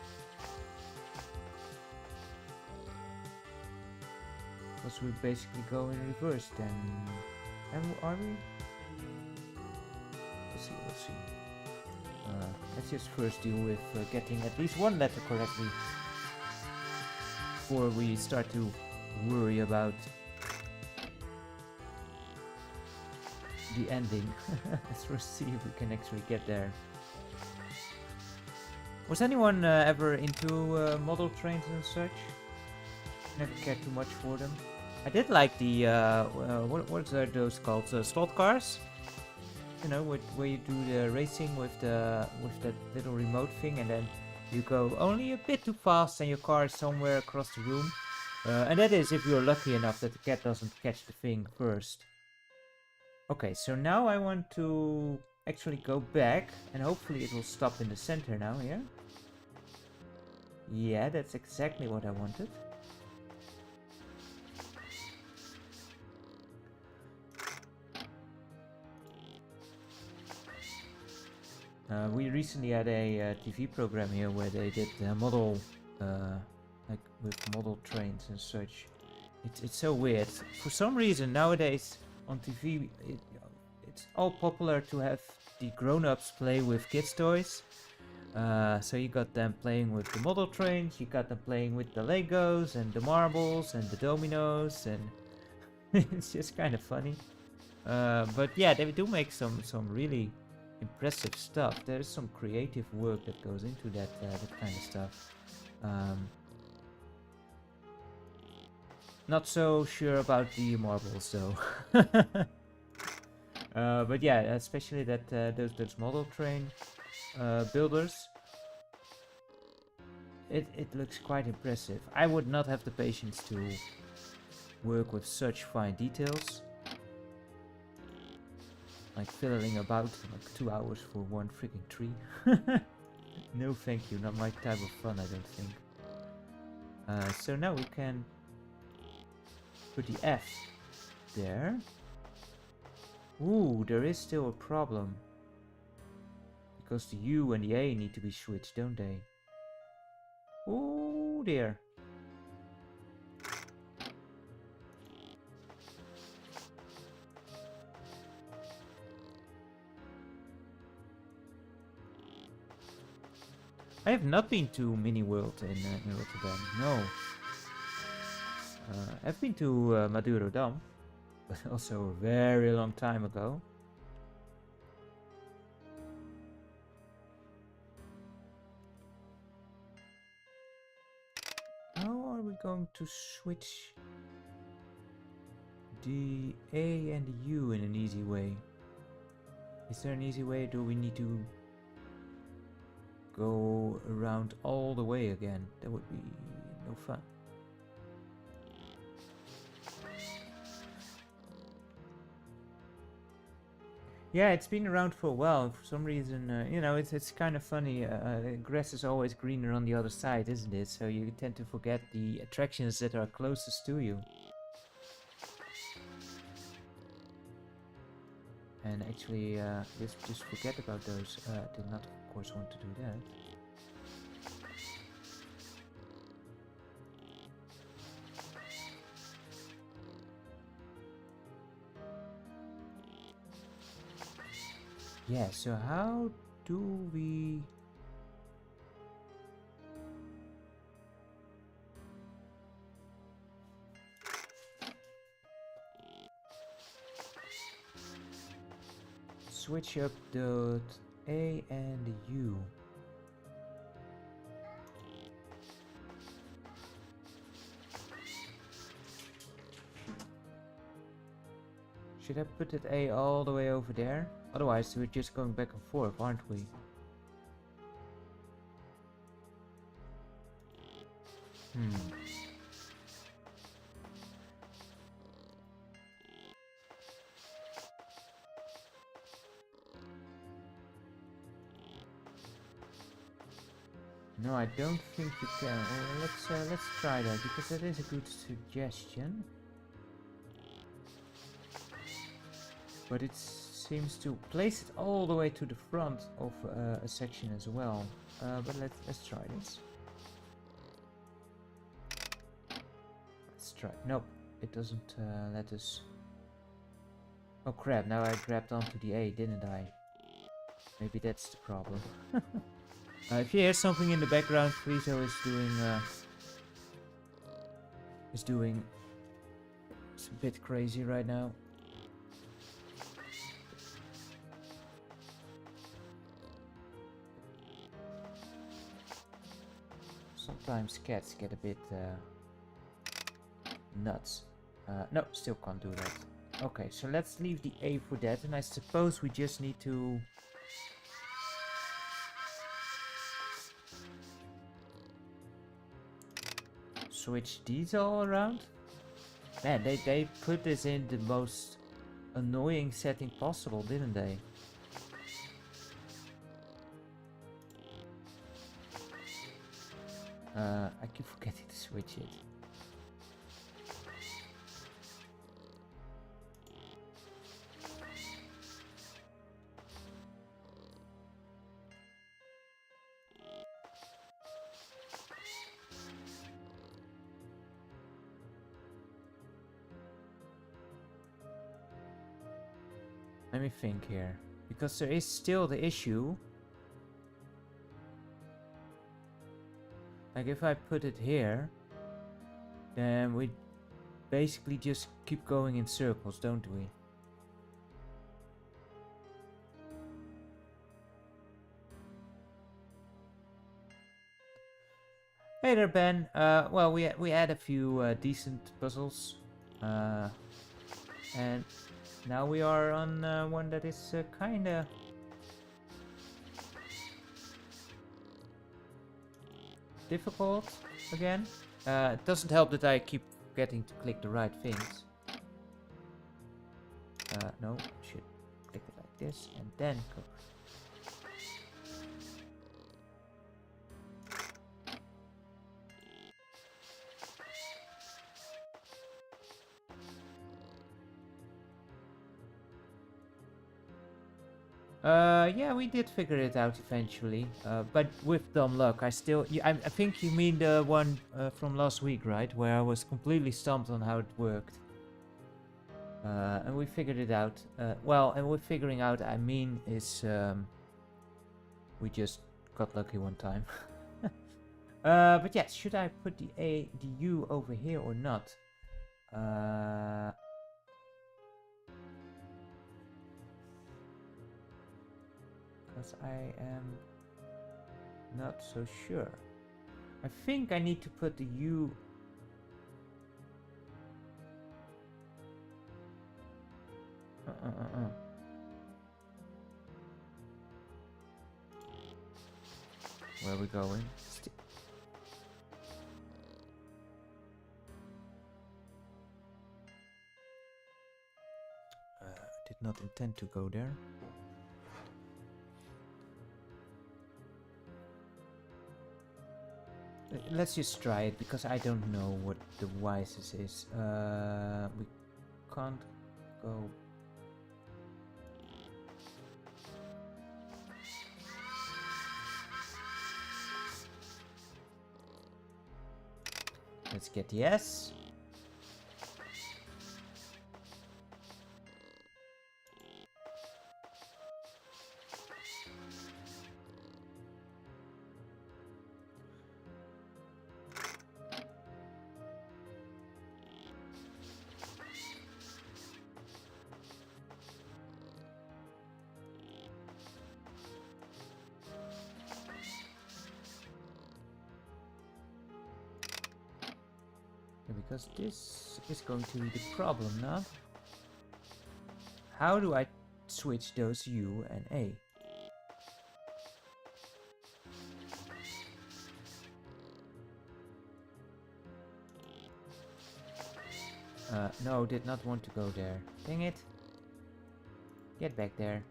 Because we basically go in reverse then. And are we? Let's see. Let's just first deal with getting at least one letter correctly before we start to worry about the ending. Let's first see if we can actually get there. Was anyone ever into model trains and such? Never cared too much for them. I did like the what are those called? Slot cars. You know, where you do the racing with that little remote thing, and then you go only a bit too fast and your car is somewhere across the room. And that is if you're lucky enough that the cat doesn't catch the thing first. Okay, so now I want to actually go back, and hopefully it will stop in the center now, yeah? Yeah, that's exactly what I wanted. We recently had a TV program here where they did model, like with model trains and such. It's so weird. For some reason nowadays on TV, it's all popular to have the grown-ups play with kids' toys. So you got them playing with the model trains, you got them playing with the Legos and the marbles and the dominoes, and It's just kind of funny. But yeah, they do make some really impressive stuff. There is some creative work that goes into that kind of stuff. Not so sure about the marbles though. But yeah, especially that those model train builders. It looks quite impressive. I would not have the patience to work with such fine details. Like fiddling about like 2 hours for one freaking tree. No thank you, not my type of fun, I don't think. So now we can put the F there. Ooh, there is still a problem. Because the U and the A need to be switched, don't they? Ooh, dear. I have not been to Mini World in Rotterdam, no. I've been to Madurodam, but also a very long time ago. How are we going to switch the A and the U in an easy way? Is there an easy way, or do we need to go around all the way again? That would be no fun. Yeah, it's been around for a while. For some reason, you know, it's kind of funny. Grass is always greener on the other side, isn't it? So you tend to forget the attractions that are closest to you. And actually, just forget about those. Did not, of course, want to do that. Yeah, so how do we... switch up the A and the U? Should I put that A all the way over there? Otherwise we're just going back and forth, aren't we? No, I don't think you can. Let's try that, because that is a good suggestion. But it seems to place it all the way to the front of a section as well. But let's try this. Let's try. Nope, it doesn't let us. Oh crap! Now I grabbed onto the A, didn't I? Maybe that's the problem. If you hear something in the background, Friso is doing. It's a bit crazy right now. Sometimes cats get a bit nuts. No, still can't do that. Okay, so let's leave the A for that, and I suppose we just need to switch these all around. Man, they put this in the most annoying setting possible, didn't they? I keep forgetting to switch it. Let me think here, because there is still the issue. Like if I put it here, then we basically just keep going in circles, don't we? Hey there, Ben. Well, we had a few decent puzzles, and now we are on one that is kinda difficult again. It doesn't help that I keep getting to click the right things. No, I should click it like this and then go. Yeah, we did figure it out eventually, but with dumb luck. I think you mean the one from last week, right? Where I was completely stumped on how it worked. And we figured it out. Well, and with figuring out, I mean, is we just got lucky one time. But yes, should I put the U over here or not? Because I am not so sure. I think I need to put the U. Where are we going? Did not intend to go there. Let's just try it, because I don't know what the wisest is. We can't go. Let's get yes. Because this is going to be the problem now. How do I switch those U and A? No, did not want to go there. Dang it. Get back there.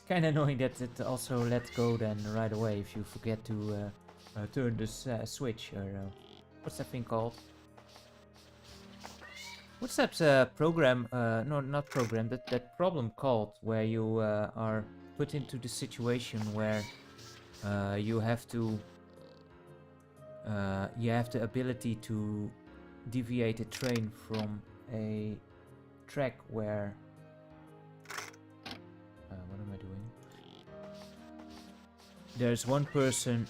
Kind of annoying that it also lets go then right away if you forget to turn this switch, or what's that thing called? What's that program? No, not program. That problem called where you are put into the situation where you have the ability to deviate a train from a track where. What am I doing? There's one person.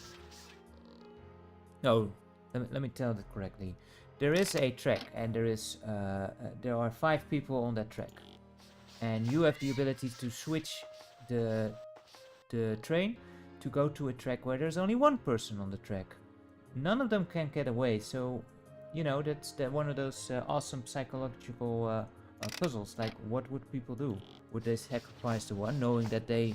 No, let me tell that correctly. There is a track, and there are 5 people on that track, and you have the ability to switch the train to go to a track where there's only one person on the track. None of them can get away, so you know that's one of those awesome psychological puzzles. Like, what would people do? Would they sacrifice the one, knowing that they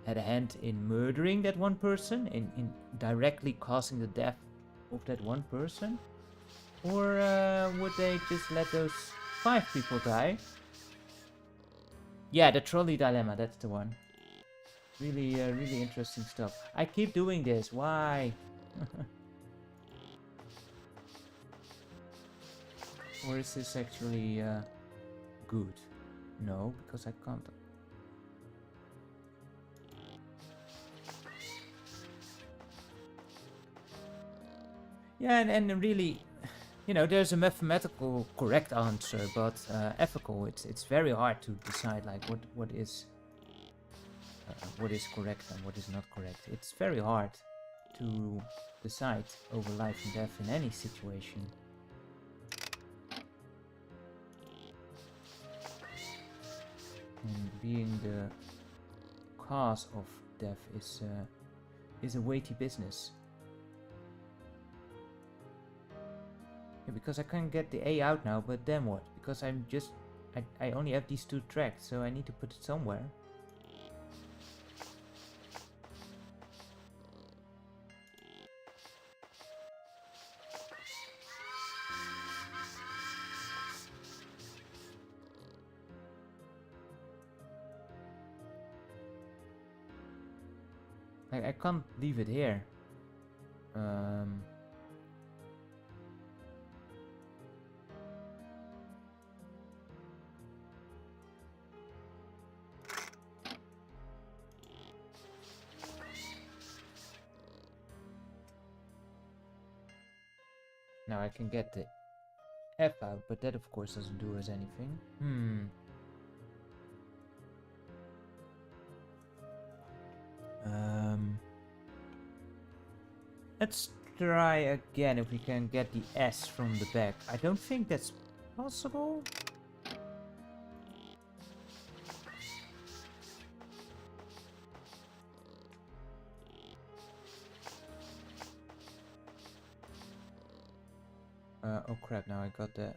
had a hand in murdering that one person, in directly causing the death of that one person? Or would they just let those 5 people die? Yeah, the trolley dilemma, that's the one. Really, really interesting stuff. I keep doing this, why? Or is this actually good? No, because I can't. Yeah, and really, you know, there's a mathematical correct answer, but ethical, it's very hard to decide like what is correct and what is not correct. It's very hard to decide over life and death in any situation. And being the cause of death is a weighty business. Yeah, because I can't get the A out now, but then what? Because I only have these 2 tracks, so I need to put it somewhere. I can't leave it here. Now I can get the F out, but that of course doesn't do us anything. Let's try again if we can get the S from the back. I don't think that's possible. Oh crap, now I got the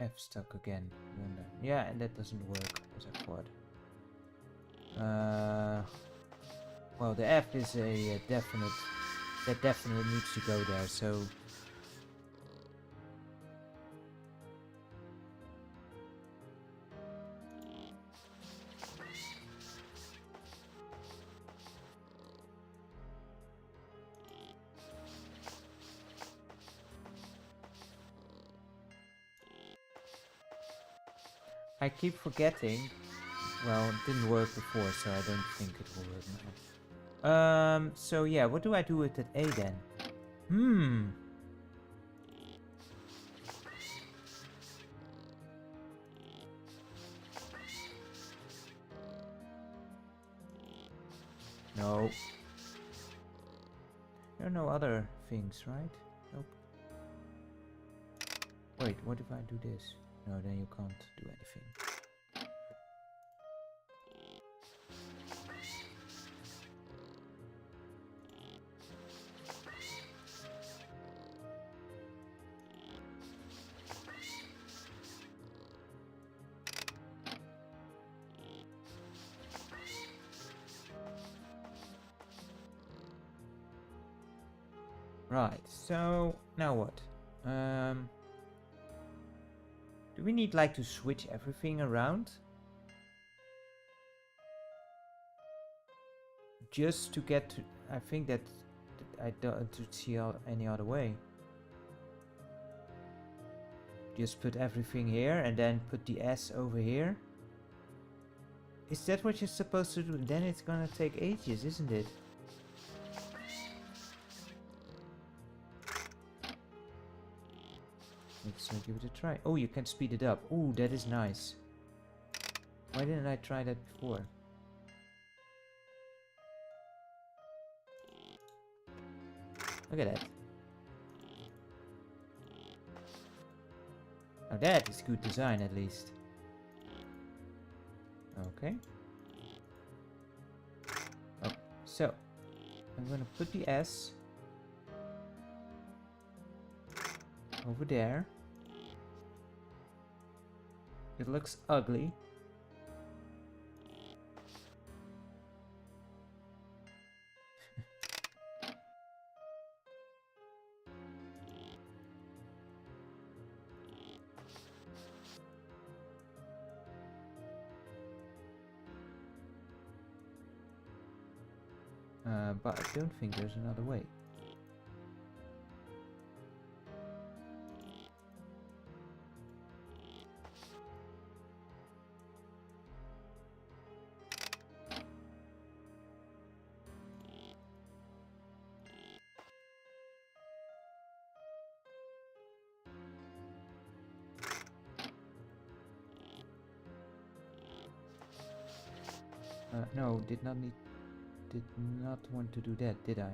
F stuck again. Yeah, and that doesn't work as I thought. Well, the F is a definite, that definitely needs to go there, so... I keep forgetting. Well, it didn't work before, so I don't think it will work now. So yeah, what do I do with that A then? No. There are no other things, right? Nope. Wait, what if I do this? No, then you can't do anything. Right, so now what? Do we need like to switch everything around? Just to get to, I think that I don't see any other way. Just put everything here and then put the S over here. Is that what you're supposed to do? Then it's gonna take ages, isn't it? Let's give it a try. Oh, you can speed it up. Oh, that is nice. Why didn't I try that before? Look at that. Now that is good design at least. Okay. Oh, so I'm gonna put the S over there. It looks ugly. But I don't think there's another way. No, did not need did not want to do that, did I?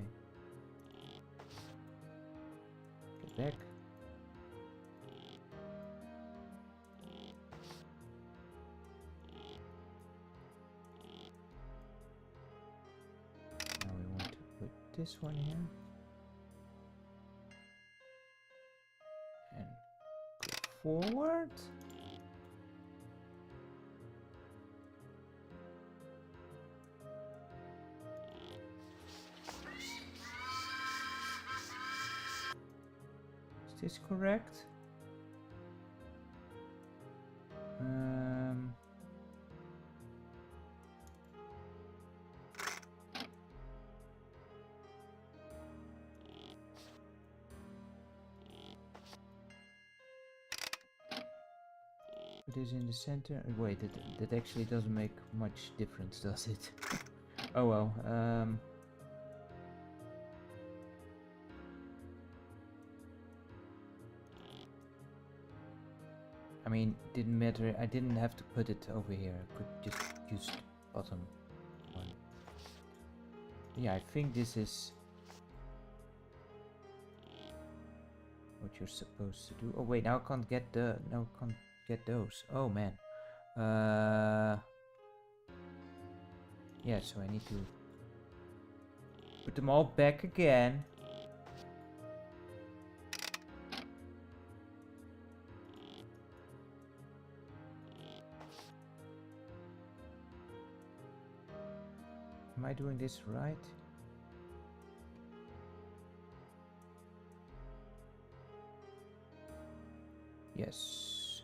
Get back. Now we want to put this one here. And go forward. Is this correct? It is in the center. Wait, that actually doesn't make much difference, does it? Oh well. I mean, didn't matter. I didn't have to put it over here. I could just use the bottom one. Yeah, I think this is what you're supposed to do. Oh wait, now I can't get the. Now I can't get those. Oh man. Yeah, so I need to put them all back again. Am I doing this right? Yes.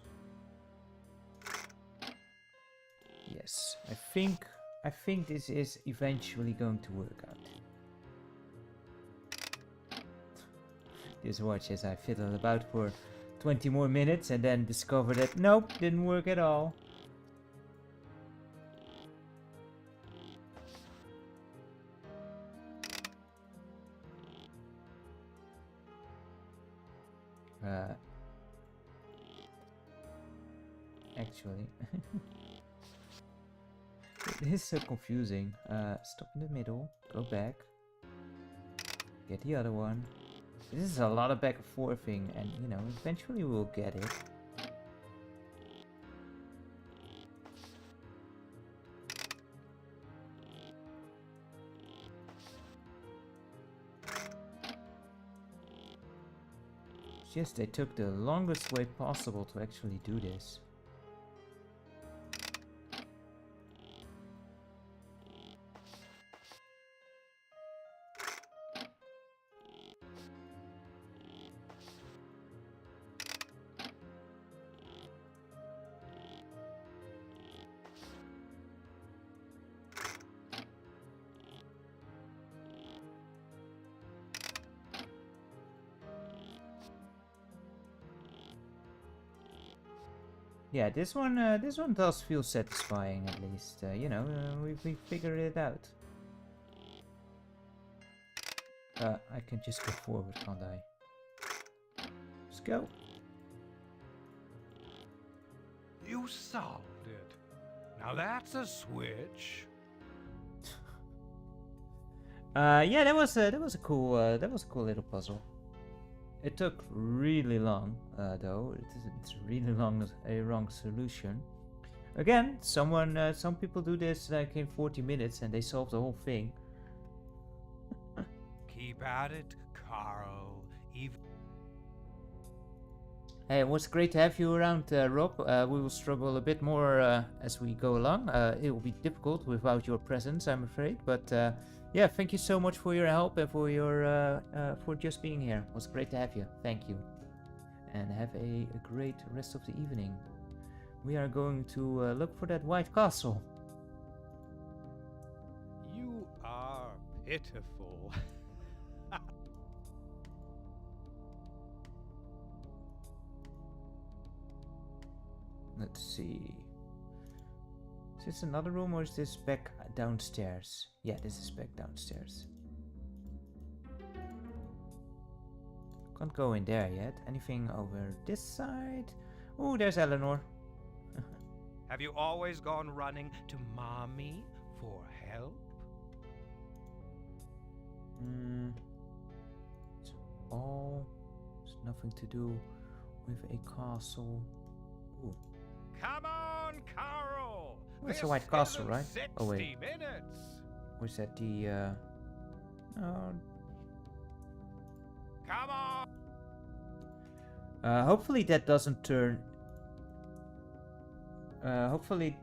Yes. I think this is eventually going to work out. Just watch as I fiddle about for 20 more minutes and then discover that nope, didn't work at all. Actually, it is so confusing. Stop in the middle, go back, get the other one. This is a lot of back and forthing, and you know, eventually we'll get it. Yes, they took the longest way possible to actually do this. Yeah, this one does feel satisfying at least. You know, we figured it out. I can just go forward, can't I? Let's go. You solved it. Now that's a switch. Yeah, that was a cool little puzzle. It took really long, though. It's really long, a wrong solution. Again, some people do this like in 40 minutes and they solve the whole thing. Keep at it, Carl. Hey, it was great to have you around, Rob. We will struggle a bit more as we go along. It will be difficult without your presence, I'm afraid. But yeah, thank you so much for your help and for your for just being here. It was great to have you. Thank you, and have a great rest of the evening. We are going to look for that white castle. You are pitiful. Let's see. Is this another room or is this back downstairs? Yeah, this is back downstairs. Can't go in there yet. Anything over this side? Oh, there's Eleanor. Have you always gone running to Mommy for help? It's all. It's nothing to do with a castle. Ooh. Come on, Carl! Oh, it's a white castle, right? Oh wait. Minutes. Or is that the oh. Come on! Hopefully that doesn't turn. Hopefully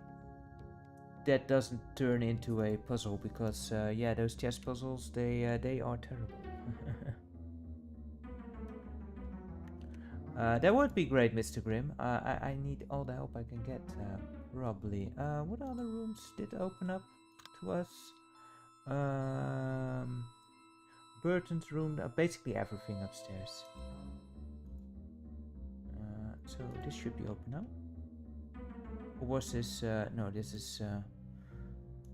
that doesn't turn into a puzzle, because yeah, those chess puzzles, they are terrible. That would be great, Mr. Grimm. I need all the help I can get, probably. What other rooms did open up to us? Burton's room, basically everything upstairs. So this should be open now. Or was this? No, this is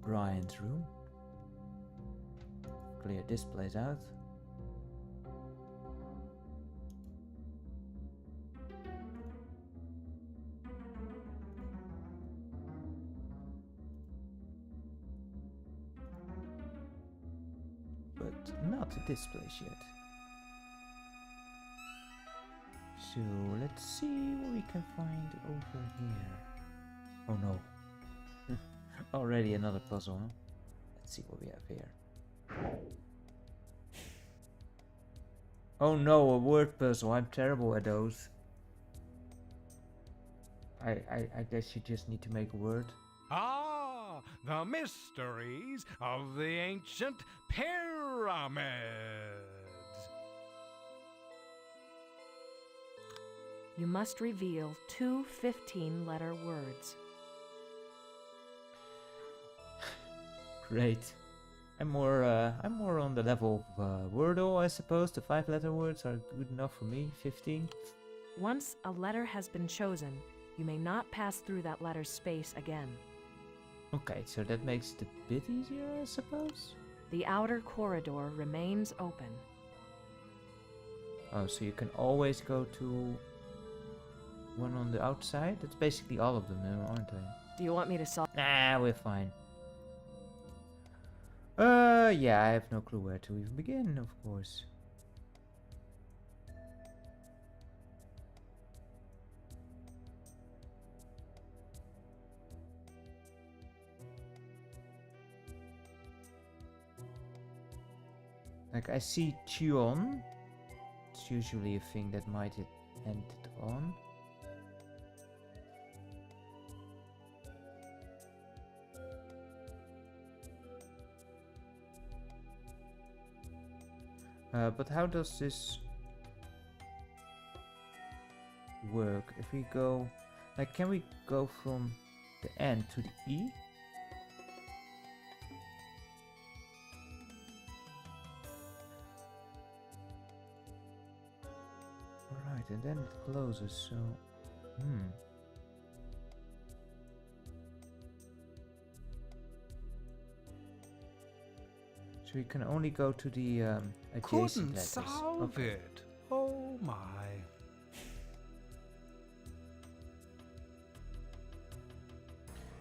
Brian's room. Clear this place out. But not this place yet. So let's see what we can find over here. Oh no. Already another puzzle, huh? Let's see what we have here. Oh no, a word puzzle. I'm terrible at those. I guess you just need to make a word. Ah, the mysteries of the ancient pyramids. You must reveal 2 15-letter words. Great. I'm more on the level of Wordle, I suppose. The 5-letter words are good enough for me. 15. Once a letter has been chosen, you may not pass through that letter's space again. Okay, so that makes it a bit easier, I suppose. The outer corridor remains open. Oh, so you can always go to one on the outside? That's basically all of them, aren't they? Do you want me to solve? Nah, we're fine. Yeah, I have no clue where to even begin, of course. Like, I see Tion. It's usually a thing that might end it on. But how does this work? If we go, like, can we go from the N to the E? Alright, and then it closes, so... So we can only go to the adjacent letters. Couldn't solve it. Oh my.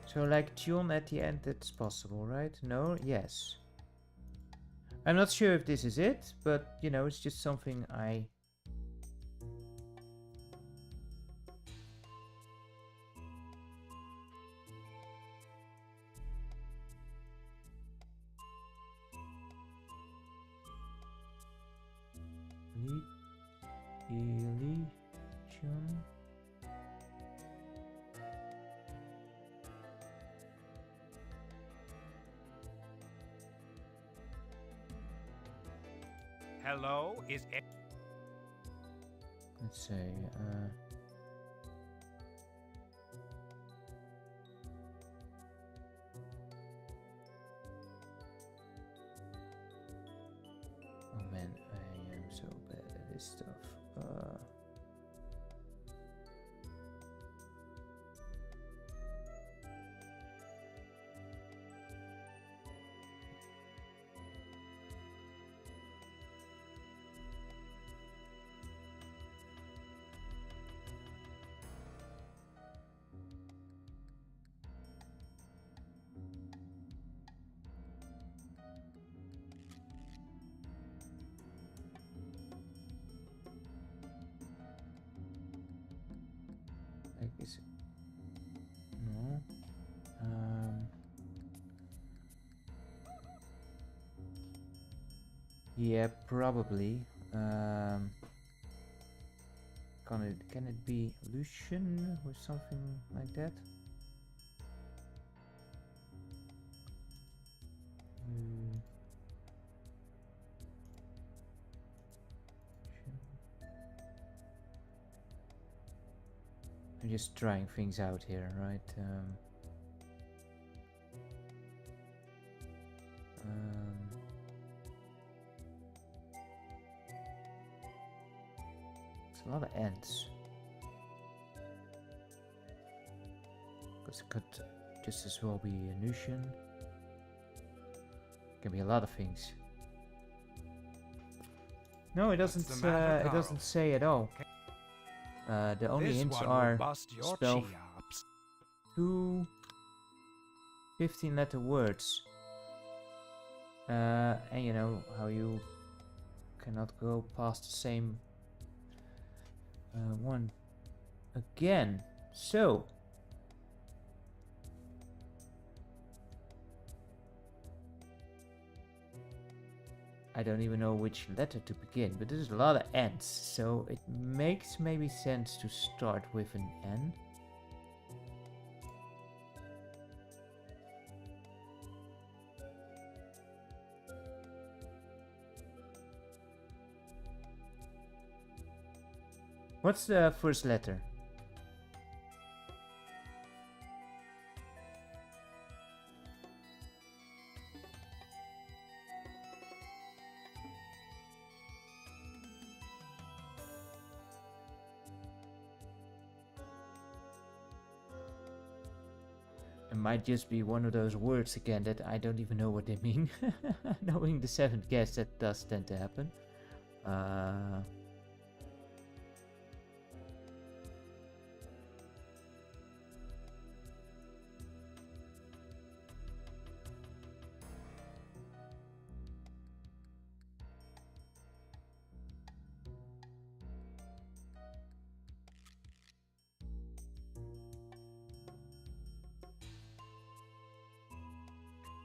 So like Tion at the end, that's possible, right? No? Yes. I'm not sure if this is it, but you know, it's just something I... Tion. Hello, is it? Let's say, oh man, I am so bad at this stuff. Yeah, probably. Can it be Lucian or something like that? I'm just trying things out here, right? It's a lot of ends. Because it could just as well be a Nusian. Can be a lot of things. No, it doesn't. It doesn't say at all. The only hints are spell 2 15-letter words. And you know how you cannot go past the same one again. So I don't even know which letter to begin, but there's a lot of N's, so it makes maybe sense to start with an N. What's the first letter? It might just be one of those words again that I don't even know what they mean. Knowing the 7th guess, that does tend to happen.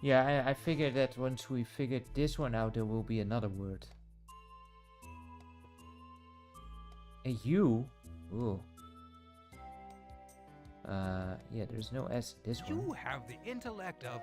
Yeah, I figured that once we figured this one out, there will be another word. A U? Ooh. Yeah, there's no S in this one. You have the intellect of...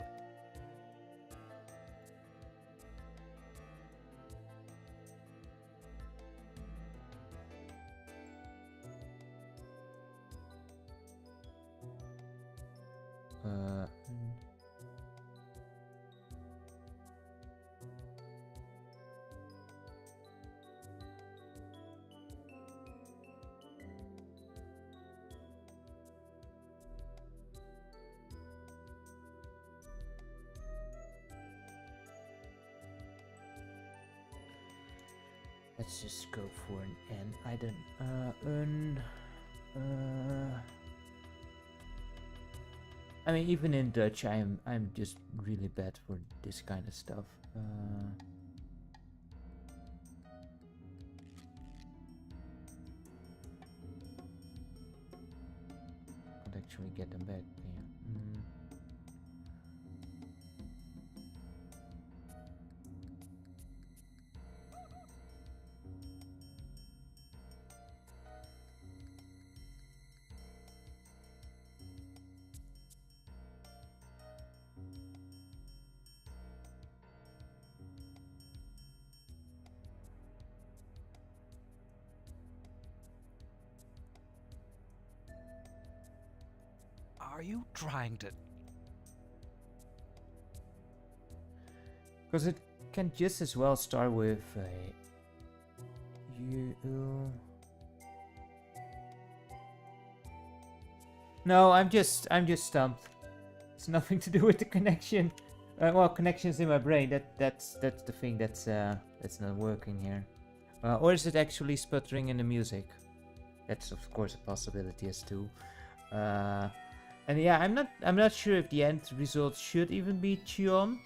Let's just go for an N. I don't. I mean, even in Dutch, I'm just really bad for this kind of stuff. Can't actually get them back. Yeah. Are you trying to... Because it can just as well start with a U. No, I'm just stumped. It's nothing to do with the connection. Well, connections in my brain. That's the thing that's not working here. Or is it actually sputtering in the music? That's of course a possibility as too. And yeah, I'm not sure if the end result should even be Chion.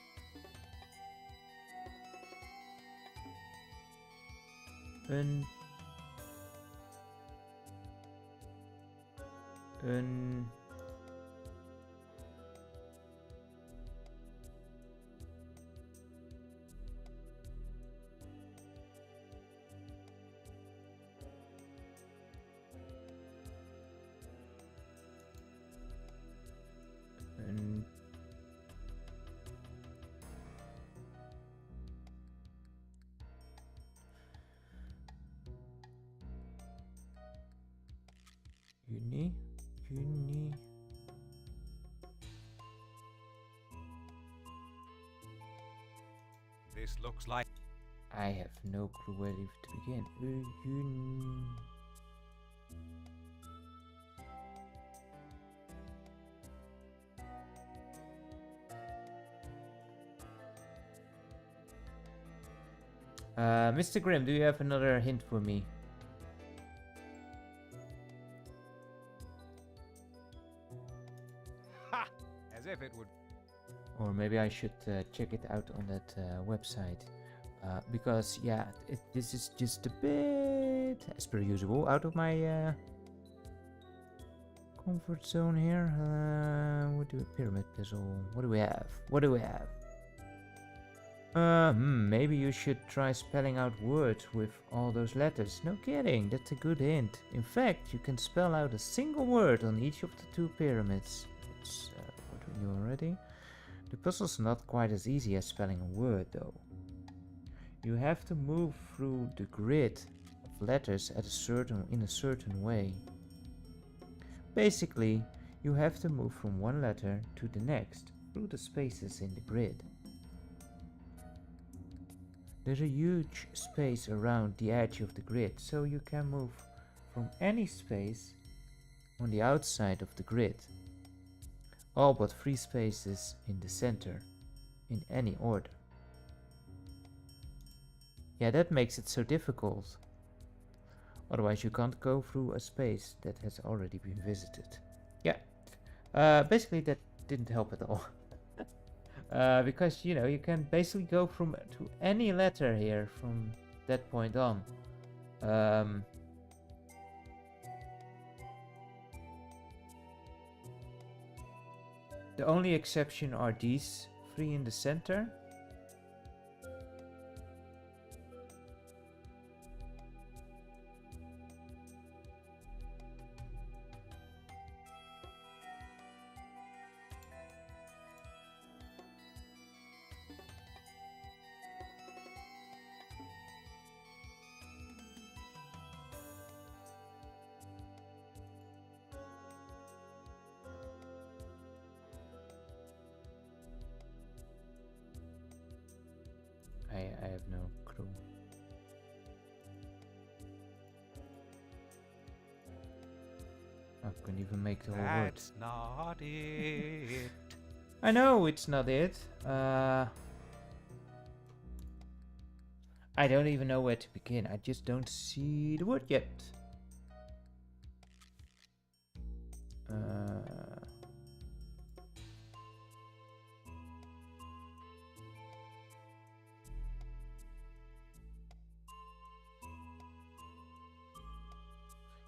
This looks like... I have no clue where to begin. Mr. Grimm, do you have another hint for me? Ha! As if it would... Or maybe I should check it out on that website. Because, yeah, this is just a bit, as per usual, out of my comfort zone here. What do a pyramid puzzle? What do we have? What do we have? Maybe you should try spelling out words with all those letters. No kidding, that's a good hint. In fact, you can spell out a single word on each of the two pyramids. That's what we knew already. The puzzle's not quite as easy as spelling a word, though. You have to move through the grid of letters in a certain way. Basically, you have to move from one letter to the next through the spaces in the grid. There's a huge space around the edge of the grid, so you can move from any space on the outside of the grid. All but 3 spaces in the center, in any order. Yeah, that makes it so difficult. Otherwise you can't go through a space that has already been visited. Yeah, basically that didn't help at all. Because, you know, you can basically go to any letter here from that point on. The only exception are these 3 in the center. I have no clue. I couldn't even make the whole word. That's not it. I know it's not it. I don't even know where to begin. I just don't see the word yet.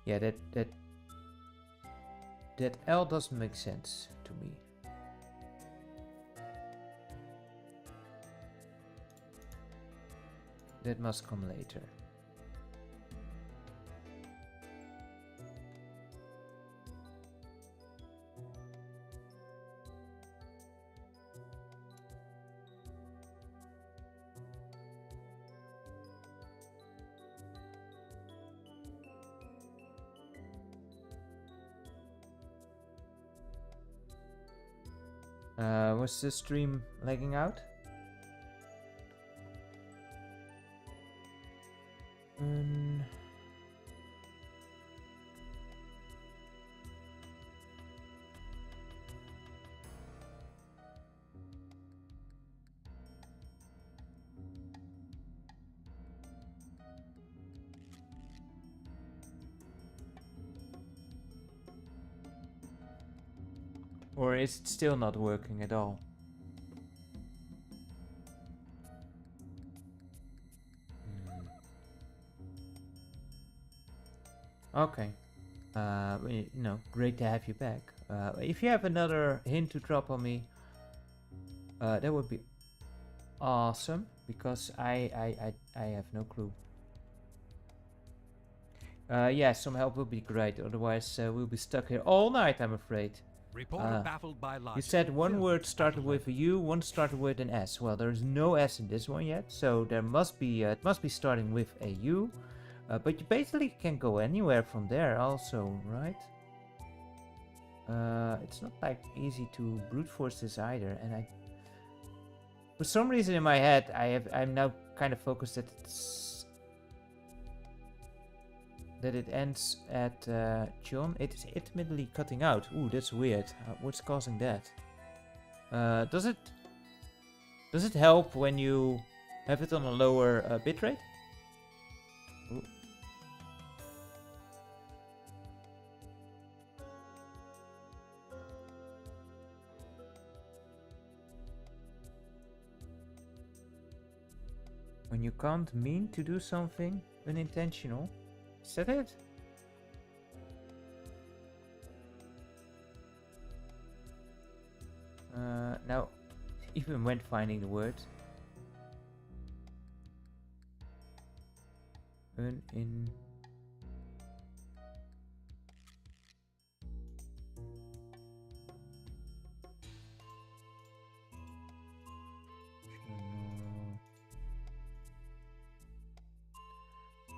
Yeah, that L doesn't make sense to me. That must come later. Was the stream lagging out? Or is it still not working at all? Okay. You know, great to have you back. If you have another hint to drop on me, that would be awesome, because I have no clue. Yeah, some help will be great. Otherwise, we'll be stuck here all night, I'm afraid. Reporter baffled by logic. You said one Film word started baffled with a U, one started with an S. Well, there's no S in this one yet, so there must be it must be starting with a U. But you basically can go anywhere from there also, right? It's not like easy to brute force this either, and For some reason in my head, I'm now kind of focused that it ends at John. It is intermittently cutting out. Ooh, that's weird. What's causing that? Does it help when you have it on a lower bitrate? Ooh. When you can't mean to do something unintentional. Is that it? Now, even when finding the word. In.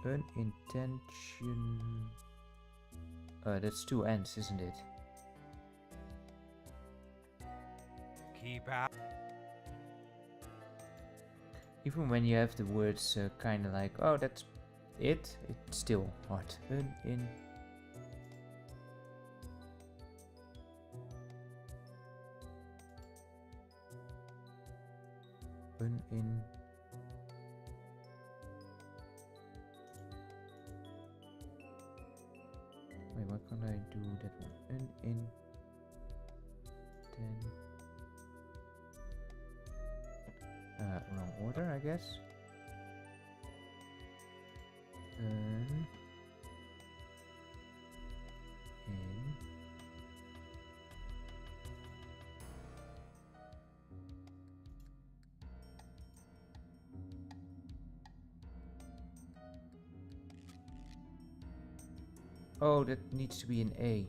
Unintention. That's two ends, isn't it? Keep out. Even when you have the words kind of like, oh, that's it, it's still hard. Unin. Wait, why can't I do that one? Wrong order, I guess. In. Oh, that needs to be an A.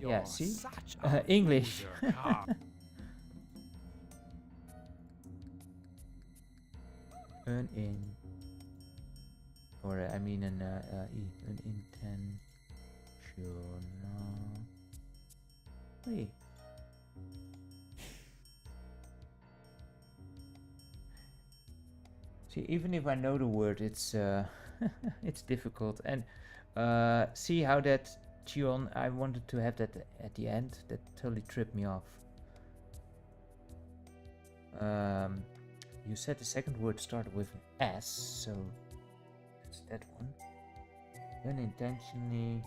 Yeah, see? English. In. Or, I mean, an E. Unintentional. Hey. See, even if I know the word, it's it's difficult. And see how that Gion, I wanted to have that at the end. That totally tripped me off. You said the second word started with an S, so that's that one. Unintentionally.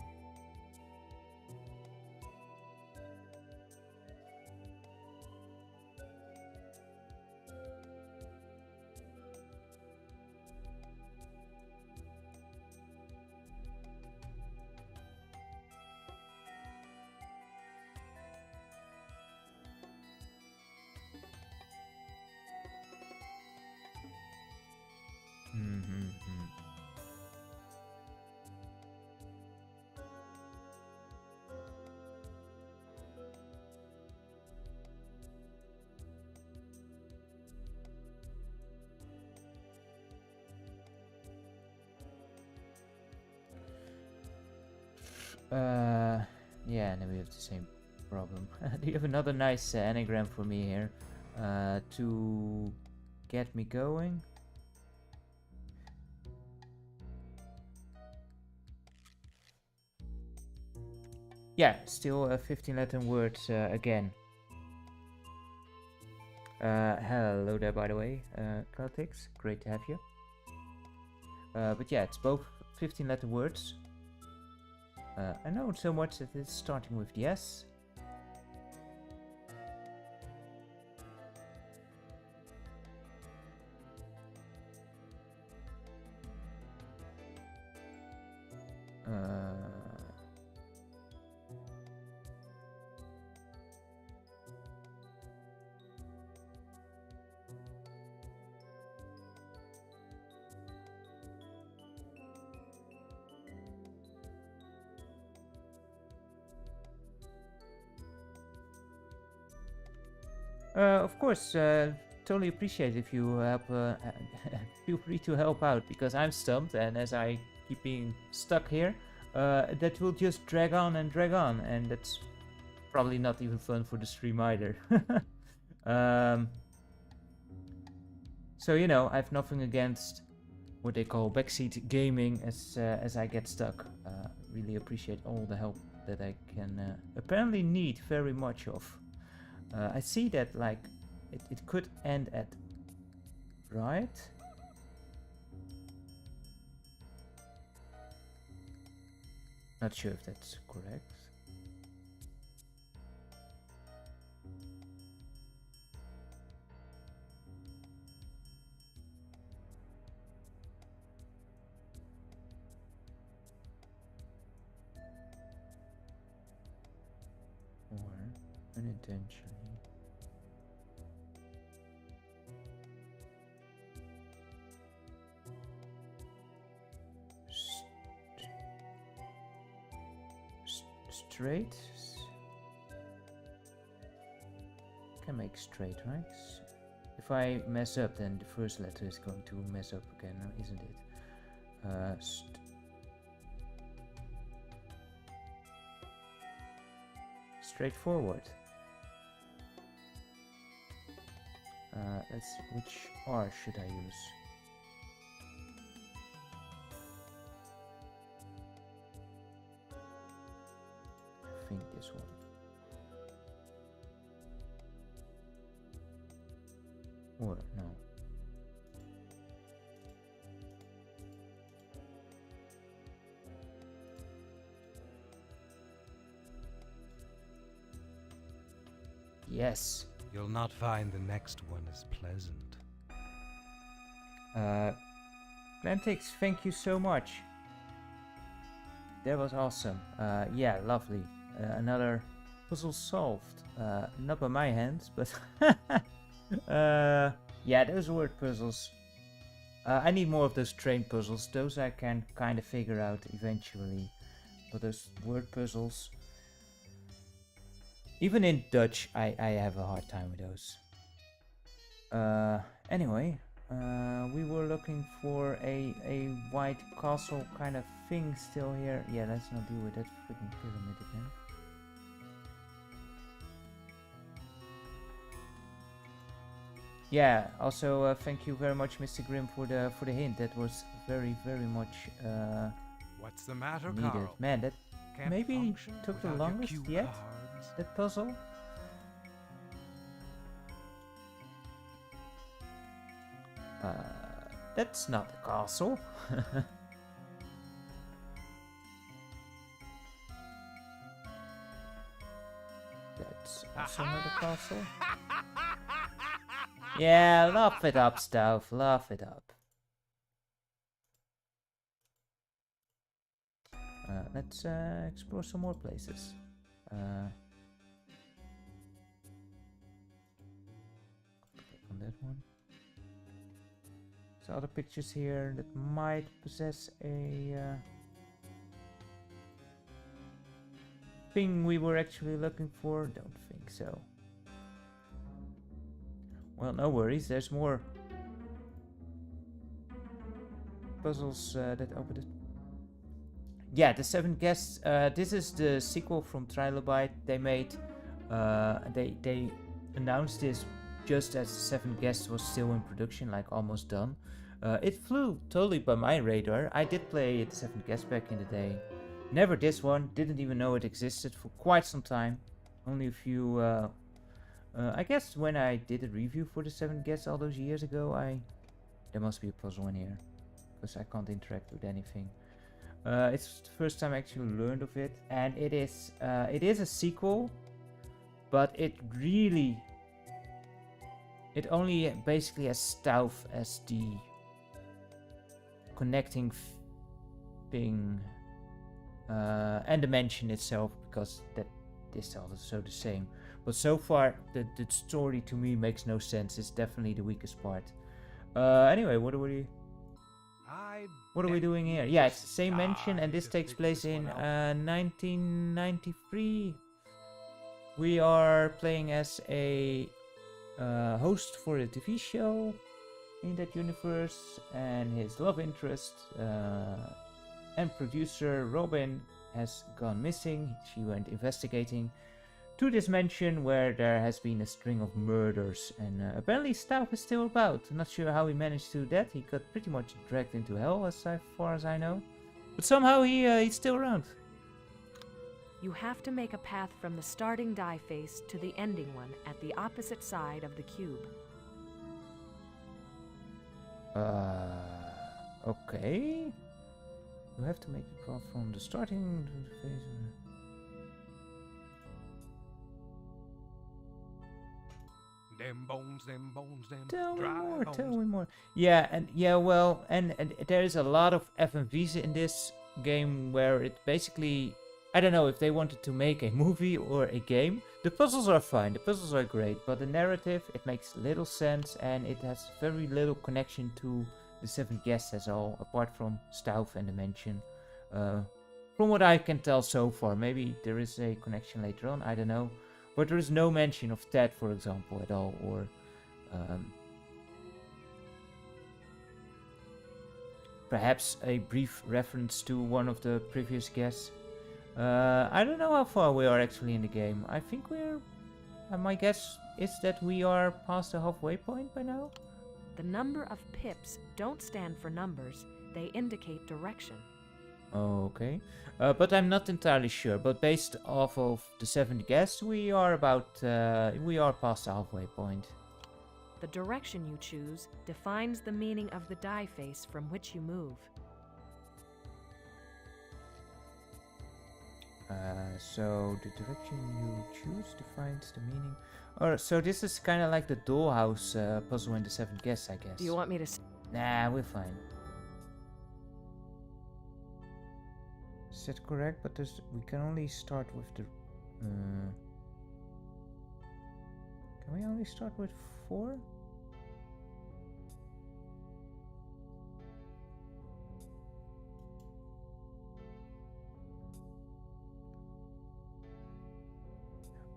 Yeah, and then we have the same problem. Do you have another nice anagram for me here to get me going? Yeah, still a 15-letter word again. Hello there, by the way, Celtics. Great to have you. But yeah, it's both 15-letter words. I know so much that it's starting with the S. Of course, totally appreciate if you help. Feel free to help out because I'm stumped, and as I keep being stuck here, that will just drag on, and that's probably not even fun for the stream either. So you know, I have nothing against what they call backseat gaming as I get stuck. Really appreciate all the help that I can apparently need very much of. I see that like it could end at right. Not sure if that's correct. Or unintentionally. Straight. Can make straight, right? If I mess up, then the first letter is going to mess up again, isn't it? Straightforward. Let's see, which R should I use? I think this one. Or no. Yes. You'll not find the next one as pleasant. Plantix, thank you so much. That was awesome. Yeah, lovely. Another puzzle solved. Not by my hands, but yeah, those word puzzles. I need more of those train puzzles. Those I can kind of figure out eventually. But those word puzzles, even in Dutch, I have a hard time with those. Anyway, we were looking for a white castle kind of thing still here. Yeah, let's not deal with that freaking pyramid again. Yeah, also thank you very much, Mr. Grimm, for the hint. That was very much What's the matter, needed. Carl? Man, that Can't maybe function took the without your longest cue yet. cards? That puzzle. That's not a castle. That's also not a castle. Yeah, laugh it up, Stauf. Laugh it up. Let's explore some more places. Click on that one. So other pictures here that might possess a thing we were actually looking for. Don't think so. Well, no worries. There's more puzzles that open it. Yeah, the 7 Guests. This is the sequel from Trilobite they made. They announced this just as the 7 Guests was still in production, like almost done. It flew totally by my radar. I did play the 7 Guests back in the day. Never this one. Didn't even know it existed for quite some time. Only a few. I guess when I did a review for the 7 Guests all those years ago, there must be a puzzle in here, because I can't interact with anything. It's the first time I actually learned of it, and it is a sequel, but it only basically has Stauf as the connecting thing, and the mansion itself, because that is also the same. But so far, the story to me makes no sense. It's definitely the weakest part. Anyway, what are we doing here? Yeah, it's the same mansion, and this takes place in 1993. We are playing as a host for a TV show in that universe, and his love interest and producer Robin has gone missing. She went investigating to this mansion where there has been a string of murders, and apparently Stauf is still about. I'm not sure how he managed to do that. He got pretty much dragged into hell as far as I know, but somehow he's still around. You have to make a path from the starting die face to the ending one at the opposite side of the cube. Okay. You have to make the path from the starting to the face. Them bones, them bones, them Tell me dry more, bones. tell me more. Yeah, and well, and there is a lot of FMVs in this game where it basically, I don't know if they wanted to make a movie or a game. The puzzles are fine, the puzzles are great, but the narrative, it makes little sense, and it has very little connection to the 7 guests at all, apart from Stauf and the mansion. From what I can tell so far, maybe there is a connection later on, I don't know. But there is no mention of Ted, for example, at all, or perhaps a brief reference to one of the previous guests. I don't know how far we are actually in the game. I think we're... my guess is that we are past the halfway point by now. The number of pips don't stand for numbers, they indicate direction. Okay, but I'm not entirely sure. But based off of the 7 guests, we are past the halfway point. The direction you choose defines the meaning of the die face from which you move. So the direction you choose defines the meaning. So this is kind of like the dollhouse puzzle in the 7 guests, I guess. Do you want me to... Nah, we're fine. Is that correct? But we can only start with the... Can we only start with 4?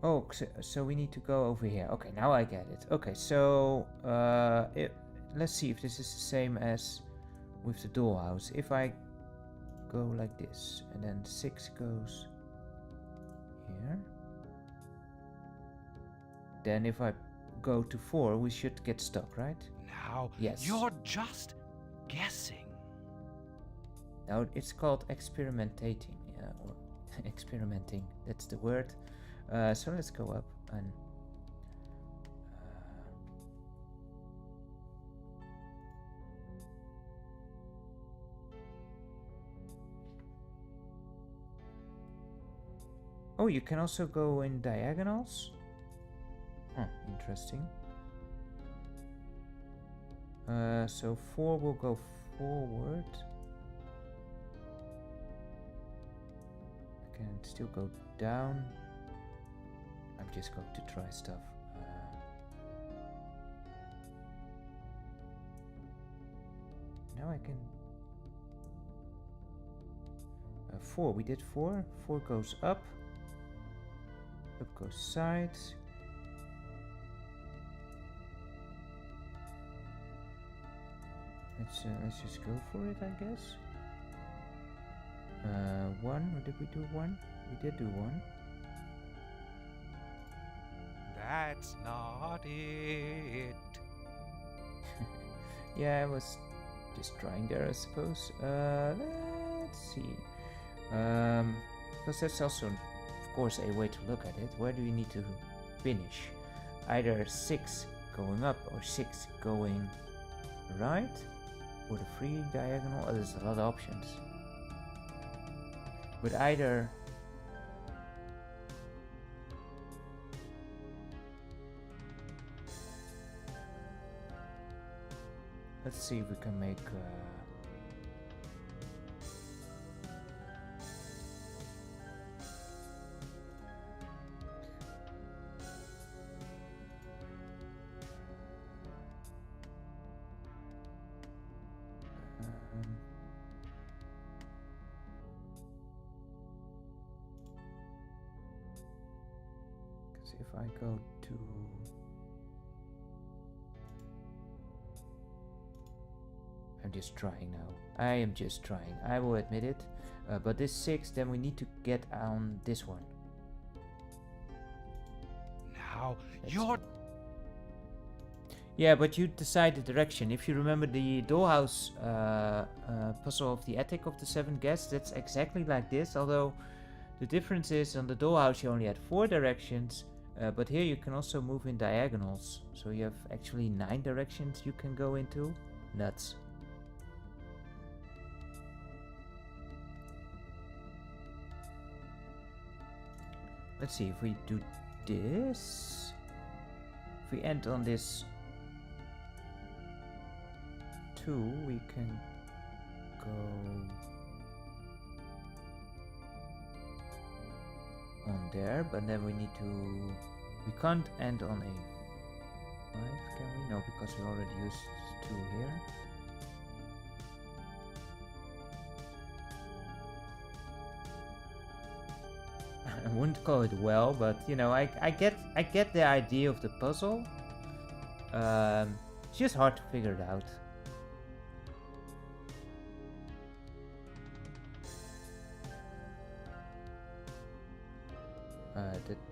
Oh, so we need to go over here. Okay, now I get it. Okay, so let's see if this is the same as with the dollhouse. If I go like this, and then 6 goes here. Then if I go to 4, we should get stuck, right? Now, yes. You're just guessing. Now it's called experimentating, or experimenting. That's the word. So let's go up and. Oh, you can also go in diagonals? Huh, interesting. So 4 will go forward. I can still go down. I'm just going to try stuff. Now I can... 4, we did 4. 4 goes up. Up goes sides. Let's just go for it, I guess. 1, or did we do 1? We did do 1. That's not it. Yeah, I was just trying there, I suppose. Let's see. Because that's also, of course, a way to look at it. Where do you need to finish? Either 6 going up or 6 going right, or the 3 diagonal. Oh, there's a lot of options. But either... Let's see if we can make... Because if I go to... I'm just trying now. I am just trying. I will admit it. But this 6, then we need to get on this one. Now, That's you're... Yeah, but you decide the direction. If you remember the dollhouse puzzle of the attic of the 7 guests, that's exactly like this. Although the difference is on the dollhouse you only had 4 directions, but here you can also move in diagonals. So you have actually 9 directions you can go into. Nuts. Let's see if we do this. If we end on this 2, we can go on there, but then we need to... We can't end on a 5, can we? No, because we already used 2 here. I wouldn't call it well, but you know, I get the idea of the puzzle. It's just hard to figure it out.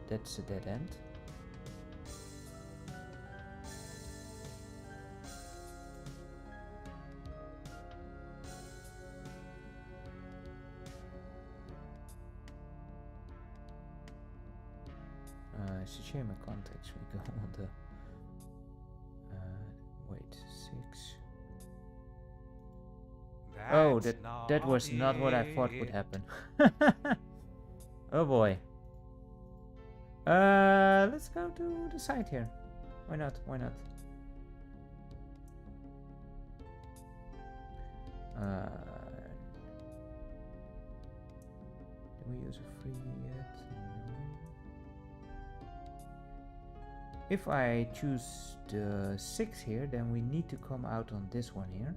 That's a dead end. It's a shame I can't actually go on the... wait, 6... Oh, that was not what I thought would happen. Oh boy. Let's go to the side here. Why not? Why not? Did we use a free yet? No. If I choose the 6 here, then we need to come out on this one here.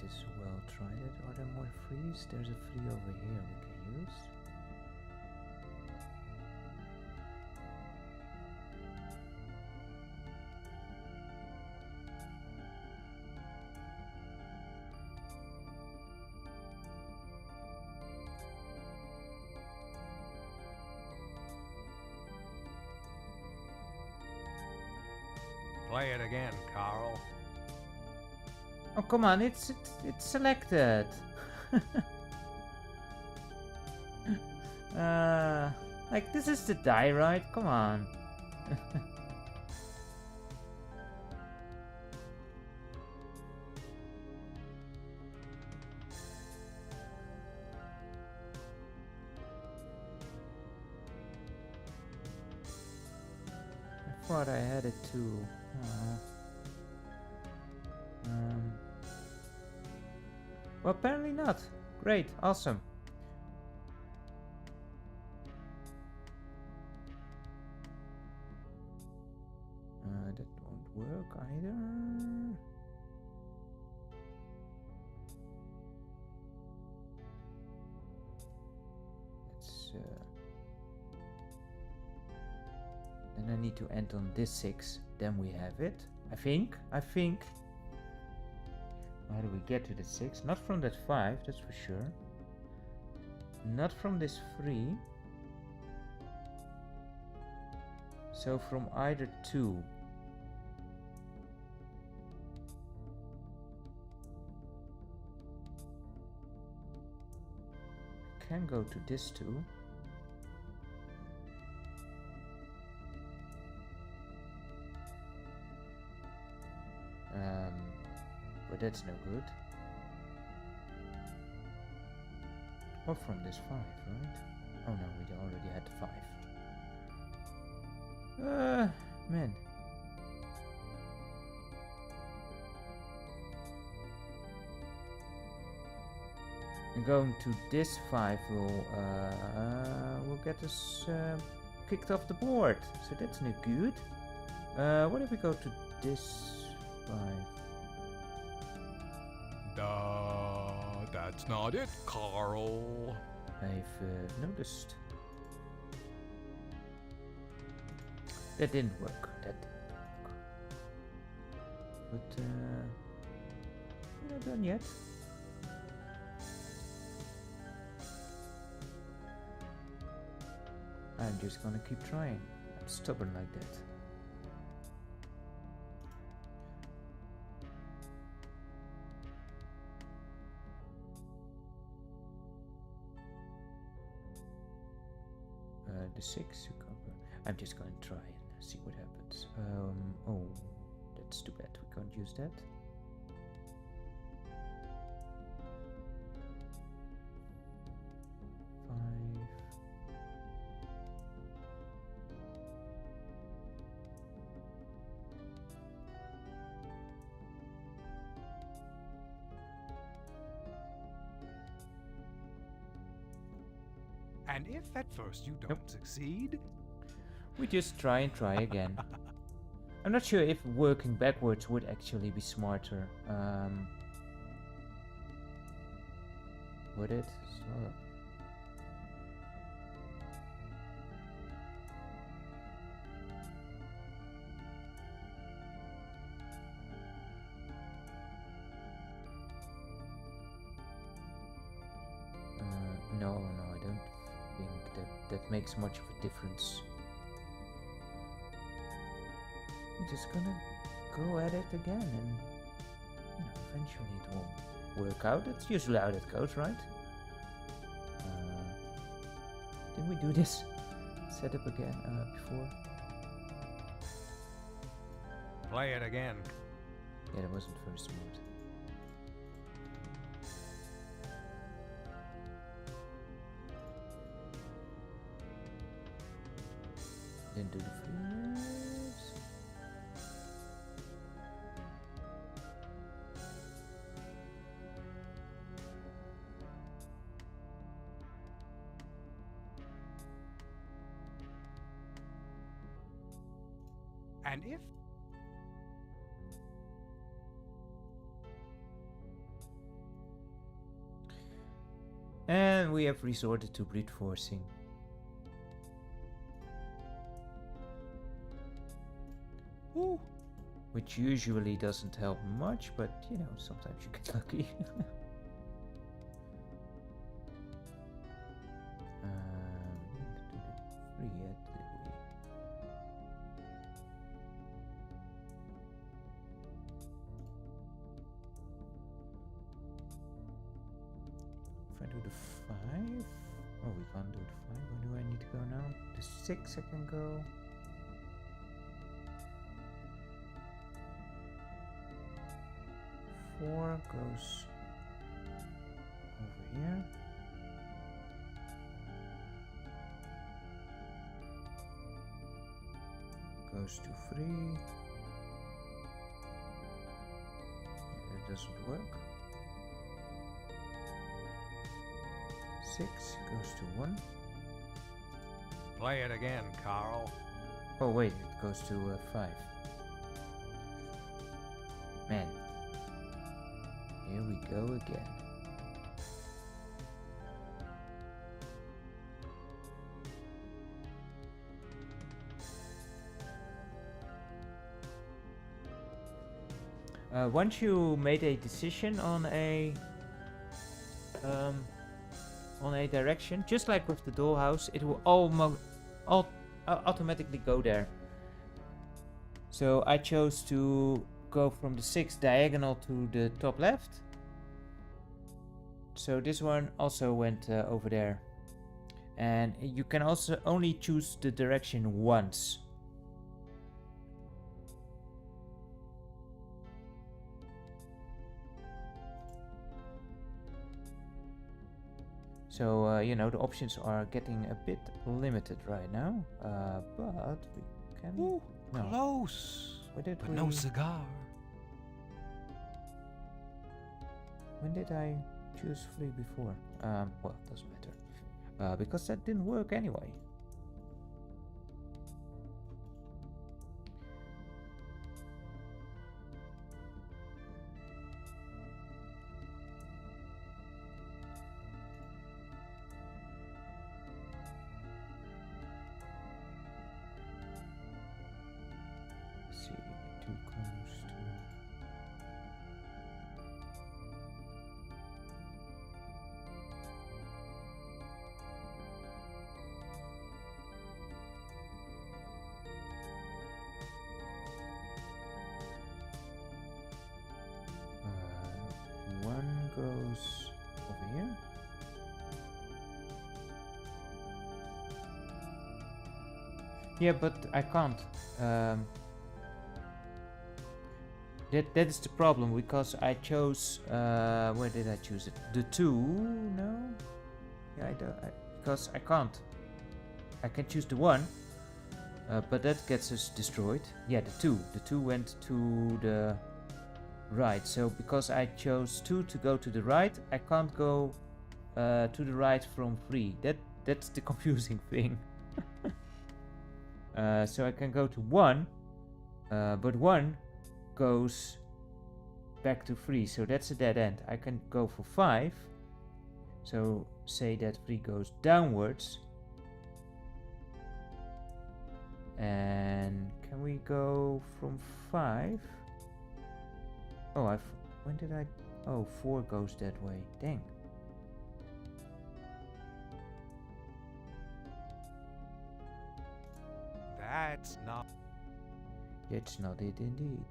As well try it. Are there more frees? There's a free over here we can use. Play it again, Carl. Oh come on, it's selected. Like this is the die, right? Come on. I thought I had it too. Well, apparently not. Great, awesome. That won't work either. Let's. Then I need to end on this 6. Then we have it. I think. How do we get to the 6? Not from that 5, that's for sure. Not from this 3. So from either 2. I can go to this 2. But that's no good. Or from this 5, right? Oh no, we already had 5. Man. And going to this 5 will get us kicked off the board. So that's no good. What if we go to this 5? That's not it, Carl. I've noticed. That didn't work. But We're not done yet. I'm just gonna keep trying. I'm stubborn like that. The 6 to cover. I'm just gonna try and see what happens. Oh, that's too bad. We can't use that. And if at first you don't succeed, we just try and try again. I'm not sure if working backwards would actually be smarter. Would it? So no, I don't think that makes much of a difference. We're just gonna go at it again, and eventually it will work out. That's usually how it goes, right? Did we do this setup again before? play it again. Yeah, that wasn't very smooth. Didn't do the fingers. And if And we have resorted to brute forcing. Ooh. Which usually doesn't help much, but sometimes you get lucky. We didn't do the 3 yet, did we? If I do the 5, oh, we can't do the 5. Where do I need to go now? The 6 I can go. Four goes over here. Goes to 3. That doesn't work. 6 goes to 1. play it again, Carl. Oh wait, it goes to 5. Man. Here we go again. Once you made a decision on a direction, just like with the dollhouse, it will automatically go there. So I chose to go from the 6 diagonal to the top left. So this one also went over there. And you can also only choose the direction once. So, the options are getting a bit limited right now. But we can... Ooh, close. But no cigar. When did I choose 3 before? Well, it doesn't matter. Because that didn't work anyway. Let's see, too close to... goes over here. Yeah, but I can't. That is the problem, because I chose where did I choose it? The 2? No. Yeah, because I can't. I can choose the 1, but that gets us destroyed. Yeah, the 2. The 2 went to the right. So because I chose 2 to go to the right, I can't go to the right from 3. That's the confusing thing. So I can go to 1, but 1 goes back to 3, so that's a dead end. I can go for 5, so say that 3 goes downwards. And can we go from 5? Oh, when did I? Oh, 4 goes that way. Dang. That's not. That's not it indeed.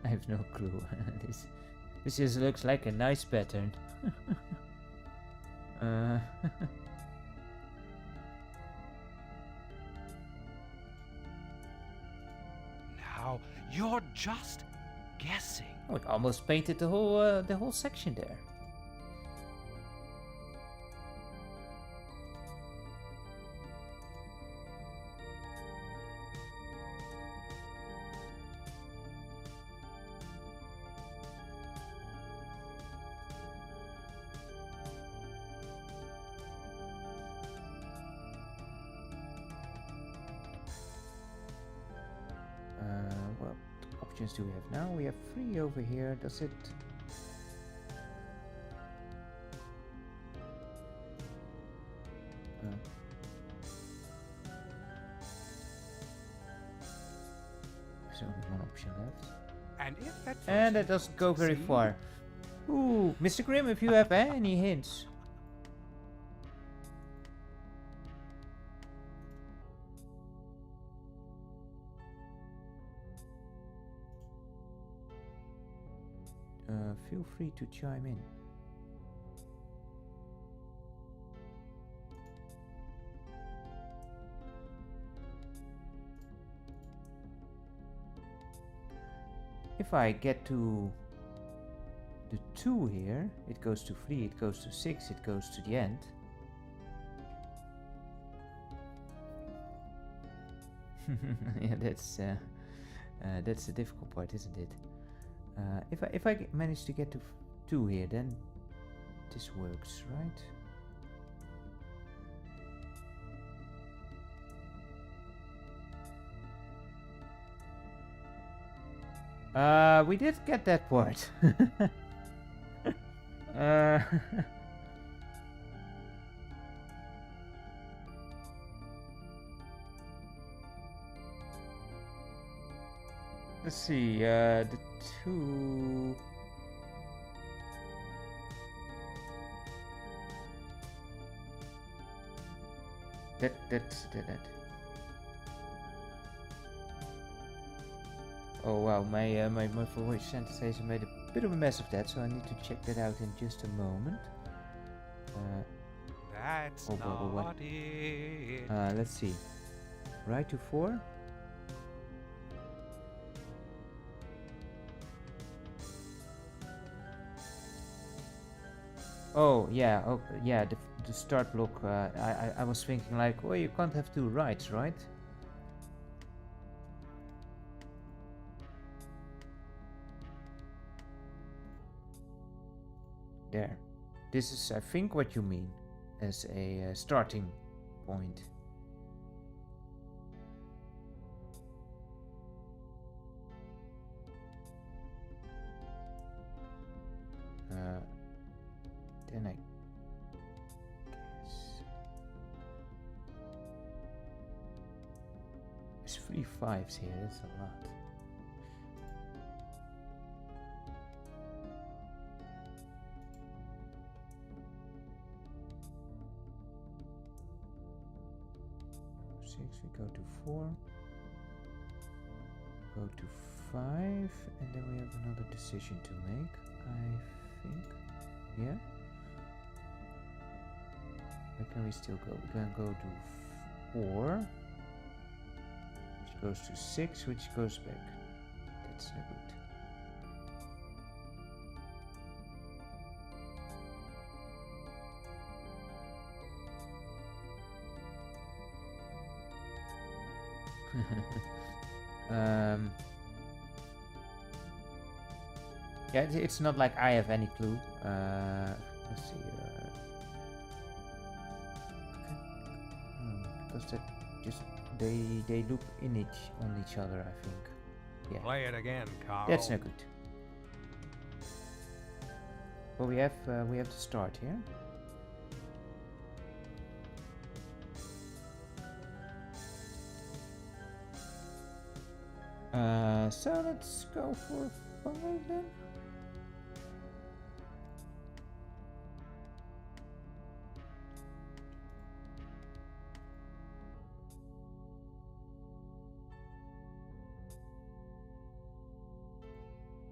I have no clue. This just looks like a nice pattern. Now you're just guessing. Oh, it almost painted the whole section there. What options do we have now? We have 3 over here. Does it? There's only one option left. And that doesn't go very far. Ooh, Mr. Grimm, if you have any hints. Feel free to chime in. If I get to the 2 here, it goes to 3, it goes to 6, it goes to the end. Yeah, that's the difficult part, isn't it? If I manage to get to 2 here, then this works, right? We did get that part. Let's see, the 2... That's that. Oh wow, my voice synthesizer made a bit of a mess of that, so I need to check that out in just a moment. That's not it. Let's see. Right to 4. Oh yeah, the start block. I was thinking like, well, you can't have 2 rights, right? There. This is, I think, what you mean as a starting point. Then I guess there's 3 5s here. That's a lot. 6, we go to 4. Go to 5, and then we have another decision to make, I think. Yeah? Where can we still go? We can go to 4, which goes to 6, which goes back. That's no good. Yeah, it's not like I have any clue. Let's see. Because that just they loop on each other, I think. Yeah. Play it again, Carl. That's no good. Well, we have to start here. So let's go for 5 then.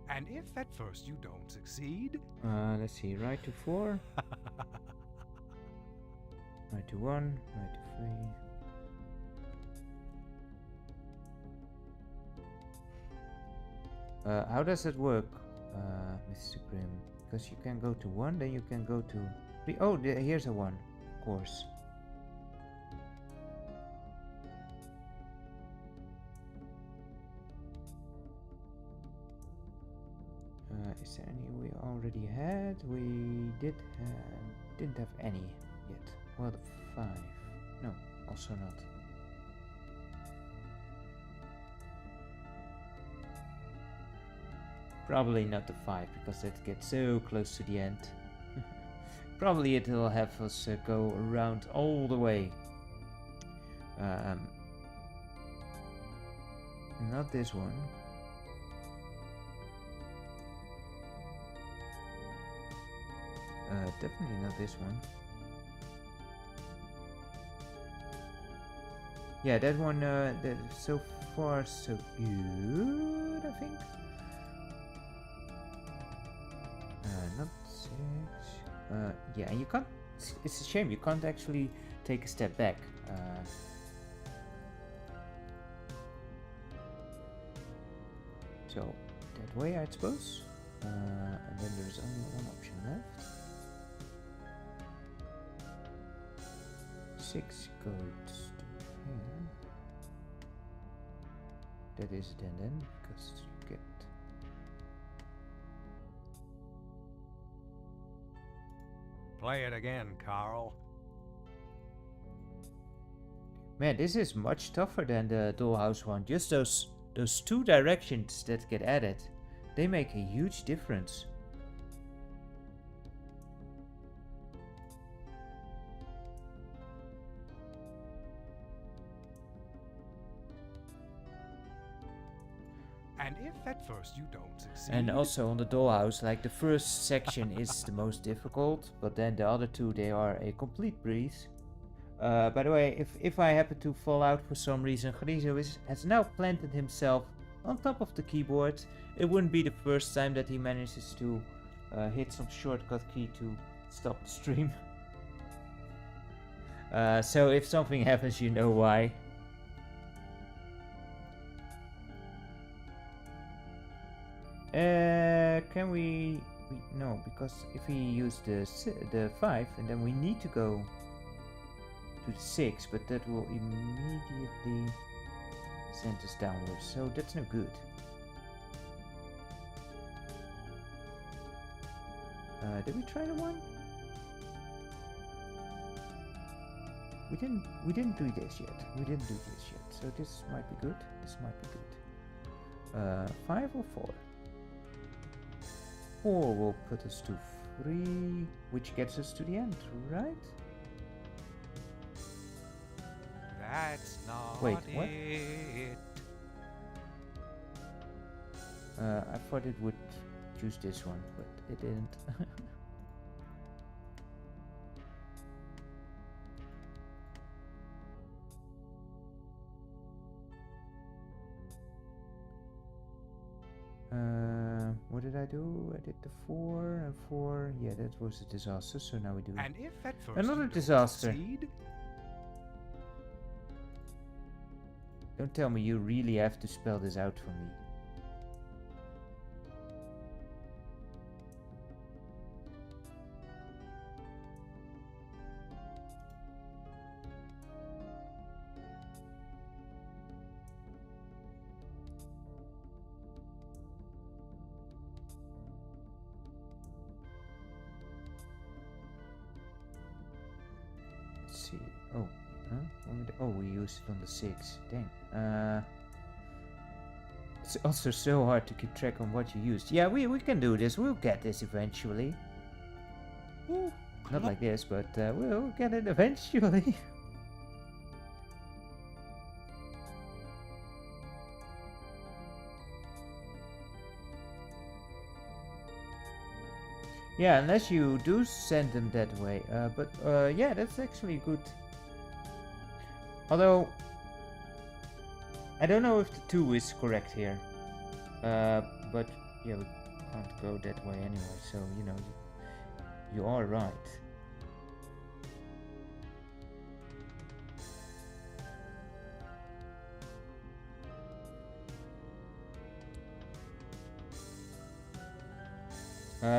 And if at first you don't succeed... Let's see, right to 4. Right to 1, right to 3. How does it work, Mr. Grimm? Because you can go to 1, then you can go to 3. Oh, here's a 1, of course. Is there any we already had? We didn't have any yet. Well, the 5. No, also not. Probably not the 5, because that gets so close to the end. Probably it will have us go around all the way. Not this one. Definitely not this one. Yeah, that one, so far so good, I think. Not 6. Yeah, and you can't. It's a shame you can't actually take a step back. So that way, I suppose. And then there's only one option left. 6 goes to here. That is it, and then because you get. Play it again, Carl. Man, this is much tougher than the dollhouse one. Just those 2 directions that get added, they make a huge difference. And if at first you don't succeed... And also on the dollhouse, like the first section is the most difficult, but then the other 2, they are a complete breeze. By the way, if I happen to fall out for some reason, Grizo has now planted himself on top of the keyboard. It wouldn't be the first time that he manages to hit some shortcut key to stop the stream. So if something happens, you know why. Can we no, because if we use the 5, and then we need to go to the 6, but that will immediately send us downwards, so that's no good. Did we try the 1? We didn't do this yet. So this might be good. 5 or 4? 4 will put us to 3, which gets us to the end, right? That's not Wait, what? it. I thought it would choose this one, but it didn't. what did I do? I did the 4 and 4. Yeah, that was a disaster. So now we do And if at first another you don't disaster. succeed, Don't tell me you really have to spell this out for me. Let's see. Oh, huh? Oh, we used it on the 6. Dang. It's also so hard to keep track on what you used. Yeah, we can do this. We'll get this eventually. ooh, Not like this, but we'll get it eventually. Yeah, unless you do send them that way. But yeah, that's actually good. Although, I don't know if the 2 is correct here. But yeah, we can't go that way anyway, so you know, you are right.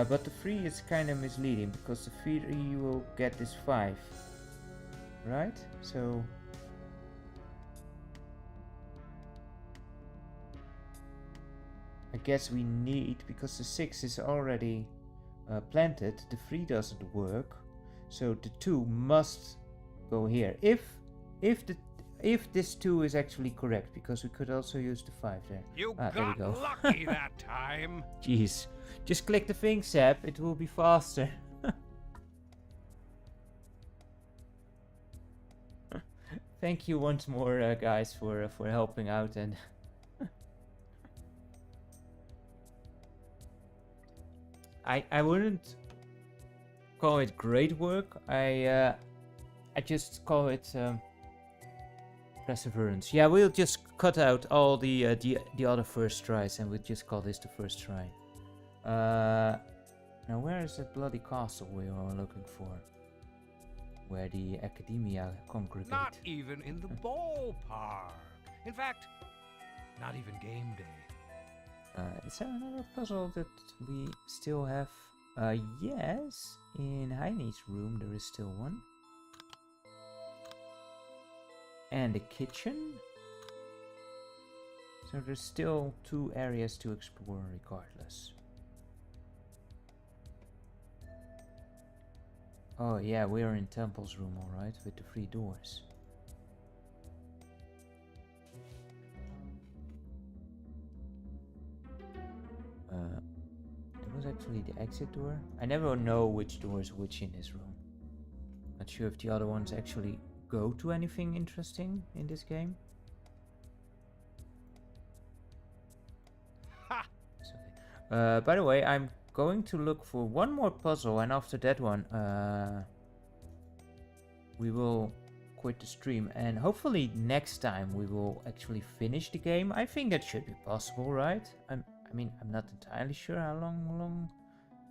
But the 3 is kind of misleading because the 3 you will get this 5, right? So I guess we need, because the 6 is already planted, the 3 doesn't work, so the 2 must go here. If this 2 is actually correct, because we could also use the 5 there. you There we got go. lucky that time. Jeez, just click the thing, Seb. It will be faster. Thank you once more, guys, for helping out. And I wouldn't call it great work. I just call it perseverance. Yeah, we'll just cut out all the other first tries, and we'll just call this the first try. Now where is that bloody castle we are looking for? Where the academia congregate? Not even in the ballpark. In fact, not even game day. Is there another puzzle that we still have? Yes, in Heine's room there is still one. And the kitchen. So there's still 2 areas to explore regardless. Oh yeah, we are in Temple's room, alright, with the 3 doors. It was actually the exit door. I never know which door is which in this room. Not sure if the other ones actually go to anything interesting in this game. Ha! It's okay. By the way, I'm going to look for one more puzzle, and after that one, we will quit the stream, and hopefully next time we will actually finish the game. I think that should be possible, right? I mean, I'm not entirely sure how long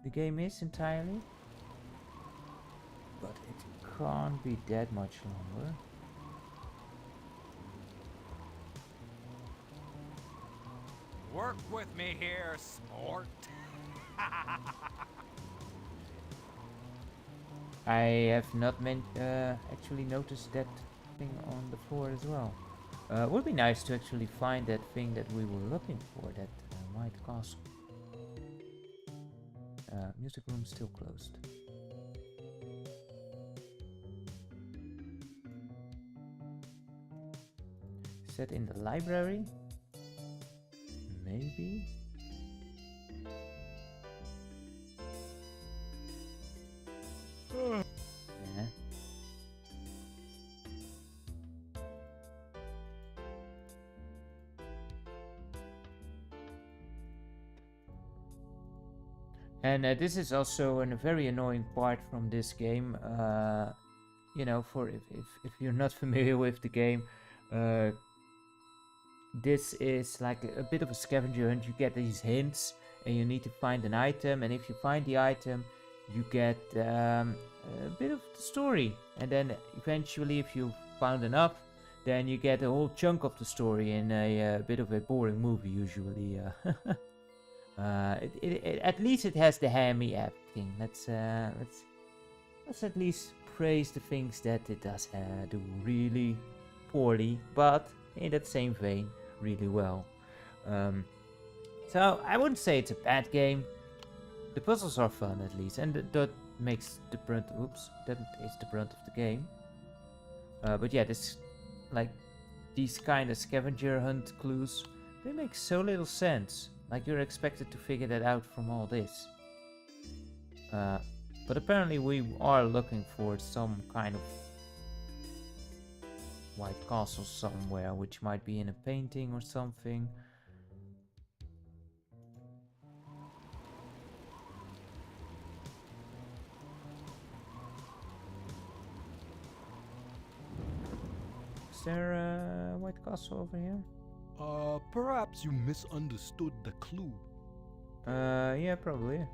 the game is entirely, but it can't be that much longer. Work with me here, sport. I have not actually noticed that thing on the floor as well. It would be nice to actually find that thing that we were looking for, that white castle. Music room still closed. Set in the library? Maybe? Yeah. And this is also a very annoying part from this game. You know, for if you're not familiar with the game, this is like a bit of a scavenger hunt. You get these hints and you need to find an item, and if you find the item, you get a bit of the story, and then eventually, if you found enough, then you get a whole chunk of the story in a bit of a boring movie usually. At least it has the hammy acting. Let's at least praise the things that it does do really poorly, but in that same vein, really well. So I wouldn't say it's a bad game. The puzzles are fun at least, and that makes the brunt. Oops, that is the brunt of the game. But yeah, this like these kind of scavenger hunt clues, they make so little sense. Like you're expected to figure that out from all this. But apparently we are looking for some kind of white castle somewhere, which might be in a painting or something. Is there a white castle over here? Perhaps you misunderstood the clue. Yeah, probably.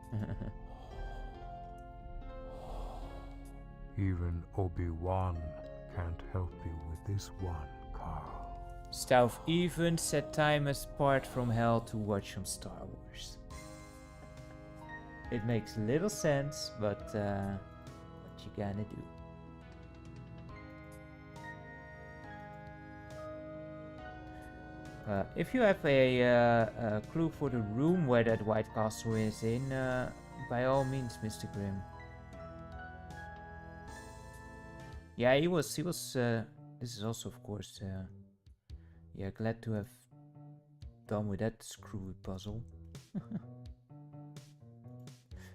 Even Obi-Wan can't help you with this one, Carl. Stauf even set time apart from hell to watch some Star Wars. It makes little sense, but what you gonna do? If you have a clue for the room where that white castle is in, by all means, Mr. Grimm. Yeah, he was. This is also, of course, yeah, glad to have done with that screwy puzzle.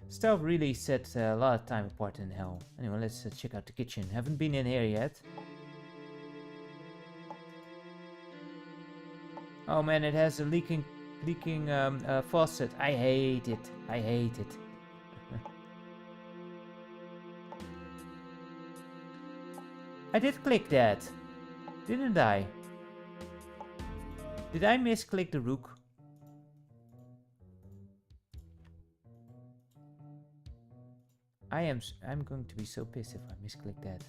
Stauf really set a lot of time apart in hell. Anyway, let's check out the kitchen. Haven't been in here yet. Oh man, it has a leaking faucet. I hate it. I hate it. I did click that, didn't I? Did I misclick the rook? I'm going to be so pissed if I misclick that.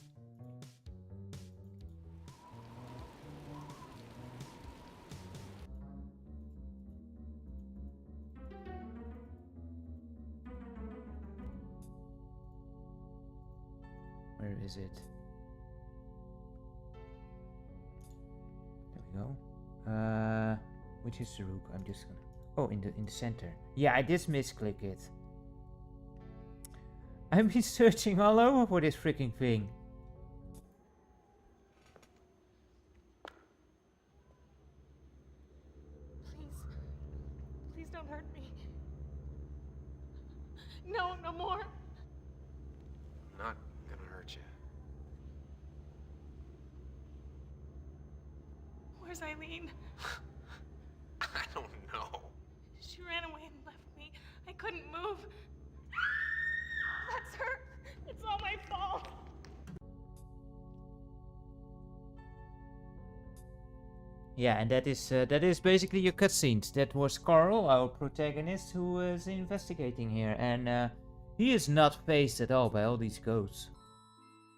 Where is it? There we go. Which is the rook? I'm just gonna. Oh, in the center. Yeah, I did misclick it. I've been searching all over for this freaking thing. Please don't hurt me. No, no more. I'm not gonna hurt you. Where's Eileen? I don't know. She ran away and left me. I couldn't move. That's her. It's all my fault. Yeah, and that is basically your cutscenes. That was Carl, our protagonist, who is investigating here, and he is not fazed at all by all these ghosts.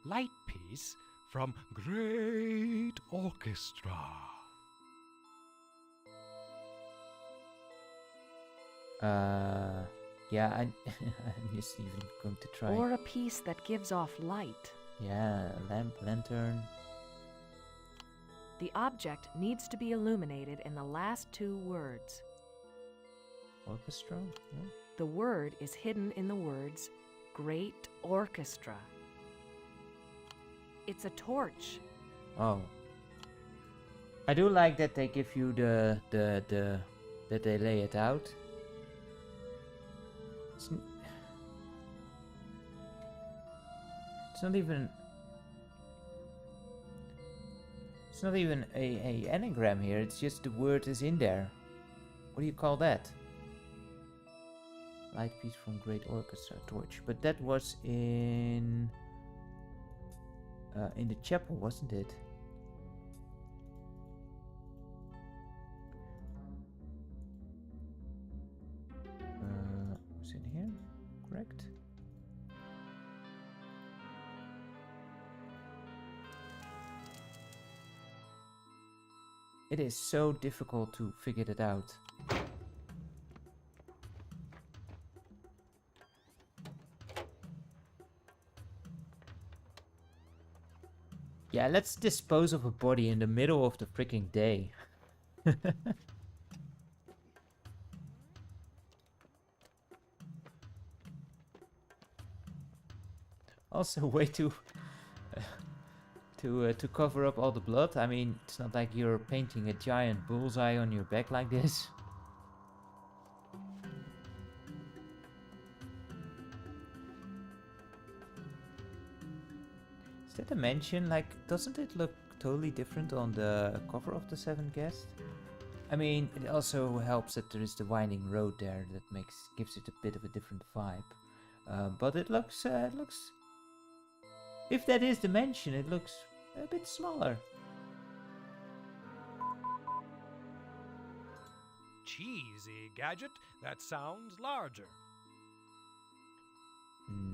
Light piece from Great Orchestra. Yeah, I'm just even going to try. Or a piece that gives off light. Yeah, lamp, lantern. The object needs to be illuminated in the last two words. Orchestra? Yeah. The word is hidden in the words Great Orchestra. It's a torch. Oh. I do like that they give you that they lay it out. It's not even a anagram here, it's just the word is in there. What do you call that? Light piece from Great Orchestra torch. But that was in the chapel, wasn't it? correct? It is so difficult to figure it out. Yeah, let's dispose of a body in the middle of the freaking day. Also, way to cover up all the blood. I mean, it's not like you're painting a giant bullseye on your back like this. Is that a mansion? Like, doesn't it look totally different on the cover of the Seven Guests? I mean, it also helps that there is the winding road there that gives it a bit of a different vibe. But it looks, if that is the mansion, it looks a bit smaller. Cheesy gadget. That sounds larger.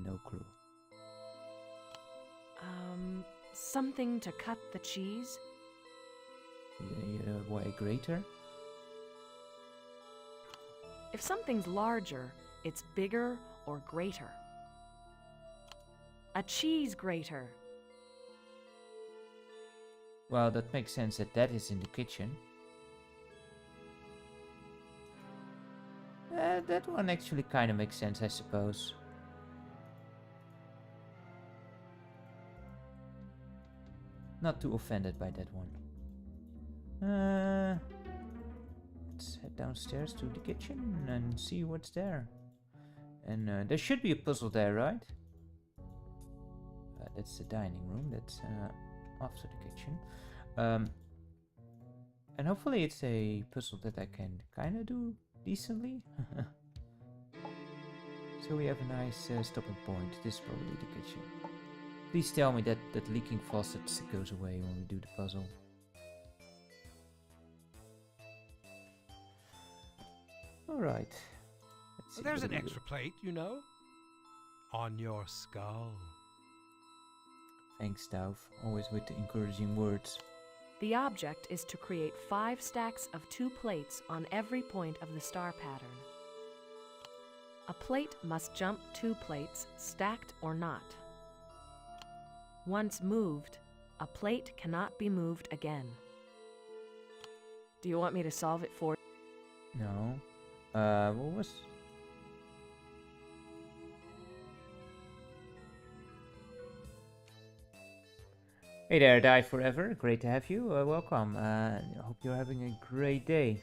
No clue. Something to cut the cheese? Way greater? If something's larger, it's bigger or greater. A cheese grater. Well, that makes sense that is in the kitchen. That one actually kind of makes sense, I suppose. Not too offended by that one. Let's head downstairs to the kitchen and see what's there. And there should be a puzzle there, right? That's the dining room. That's after the kitchen. And hopefully it's a puzzle that I can kind of do decently. So we have a nice stopping point. This is probably the kitchen. Please tell me that leaking faucet goes away when we do the puzzle. Alright. There's an extra plate, you know. On your skull. Thanks, Stauf. Always with the encouraging words. The object is to create 5 stacks of 2 plates on every point of the star pattern. A plate must jump 2 plates, stacked or not. Once moved, a plate cannot be moved again. Do you want me to solve it for you? No. What was... Hey there, Die Forever. Great to have you. Welcome. I hope you're having a great day.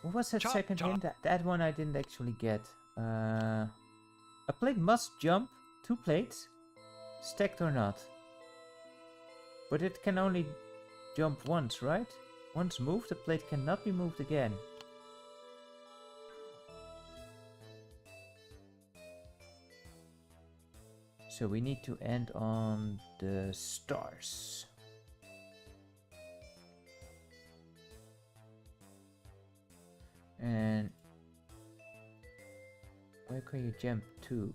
What was that second hint? That one I didn't actually get. A plate must jump 2 plates, stacked or not. But it can only jump once, right? Once moved, the plate cannot be moved again. So we need to end on the stars. And where can you jump to?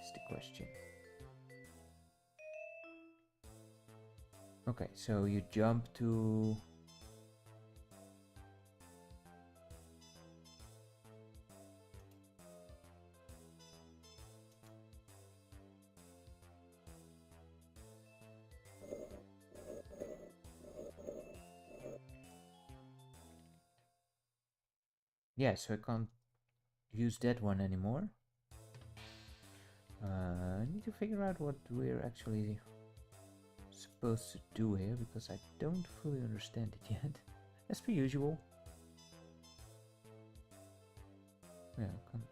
Is the question. Okay, so you jump to... Yeah, so I can't use that one anymore. I need to figure out what we're actually supposed to do here, because I don't fully understand it yet. As per usual. Yeah, come.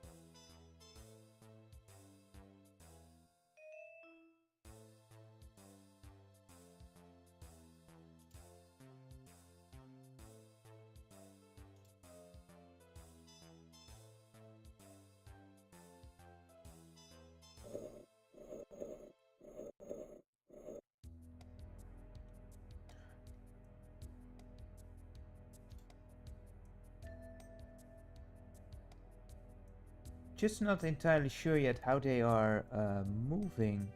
just not entirely sure yet how they are moving.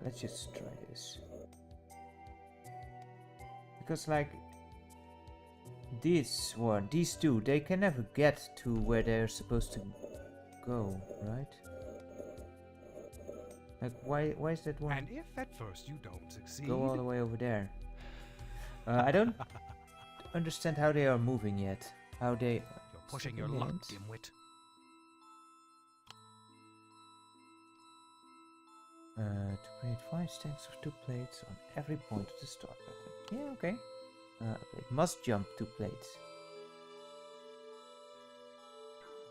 Let's just try this. Because like these two, they can never get to where they're supposed to go, right? Like why is that one? And if at first you don't succeed, Go all the way over there. I don't understand how they are moving yet. How they... You're pushing your luck, dimwit. To create 5 stacks of 2 plates on every point of the start pattern. Yeah, okay. A plate must jump 2 plates.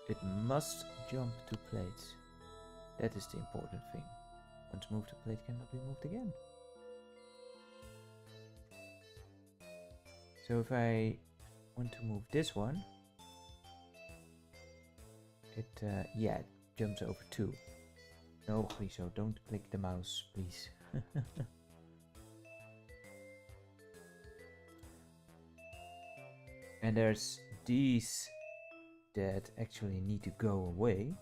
It must jump 2 plates. That is the important thing. Once moved, the plate cannot be moved again. So if I want to move this one, it jumps over 2. No, please, so don't click the mouse, please. And there's these that actually need to go away.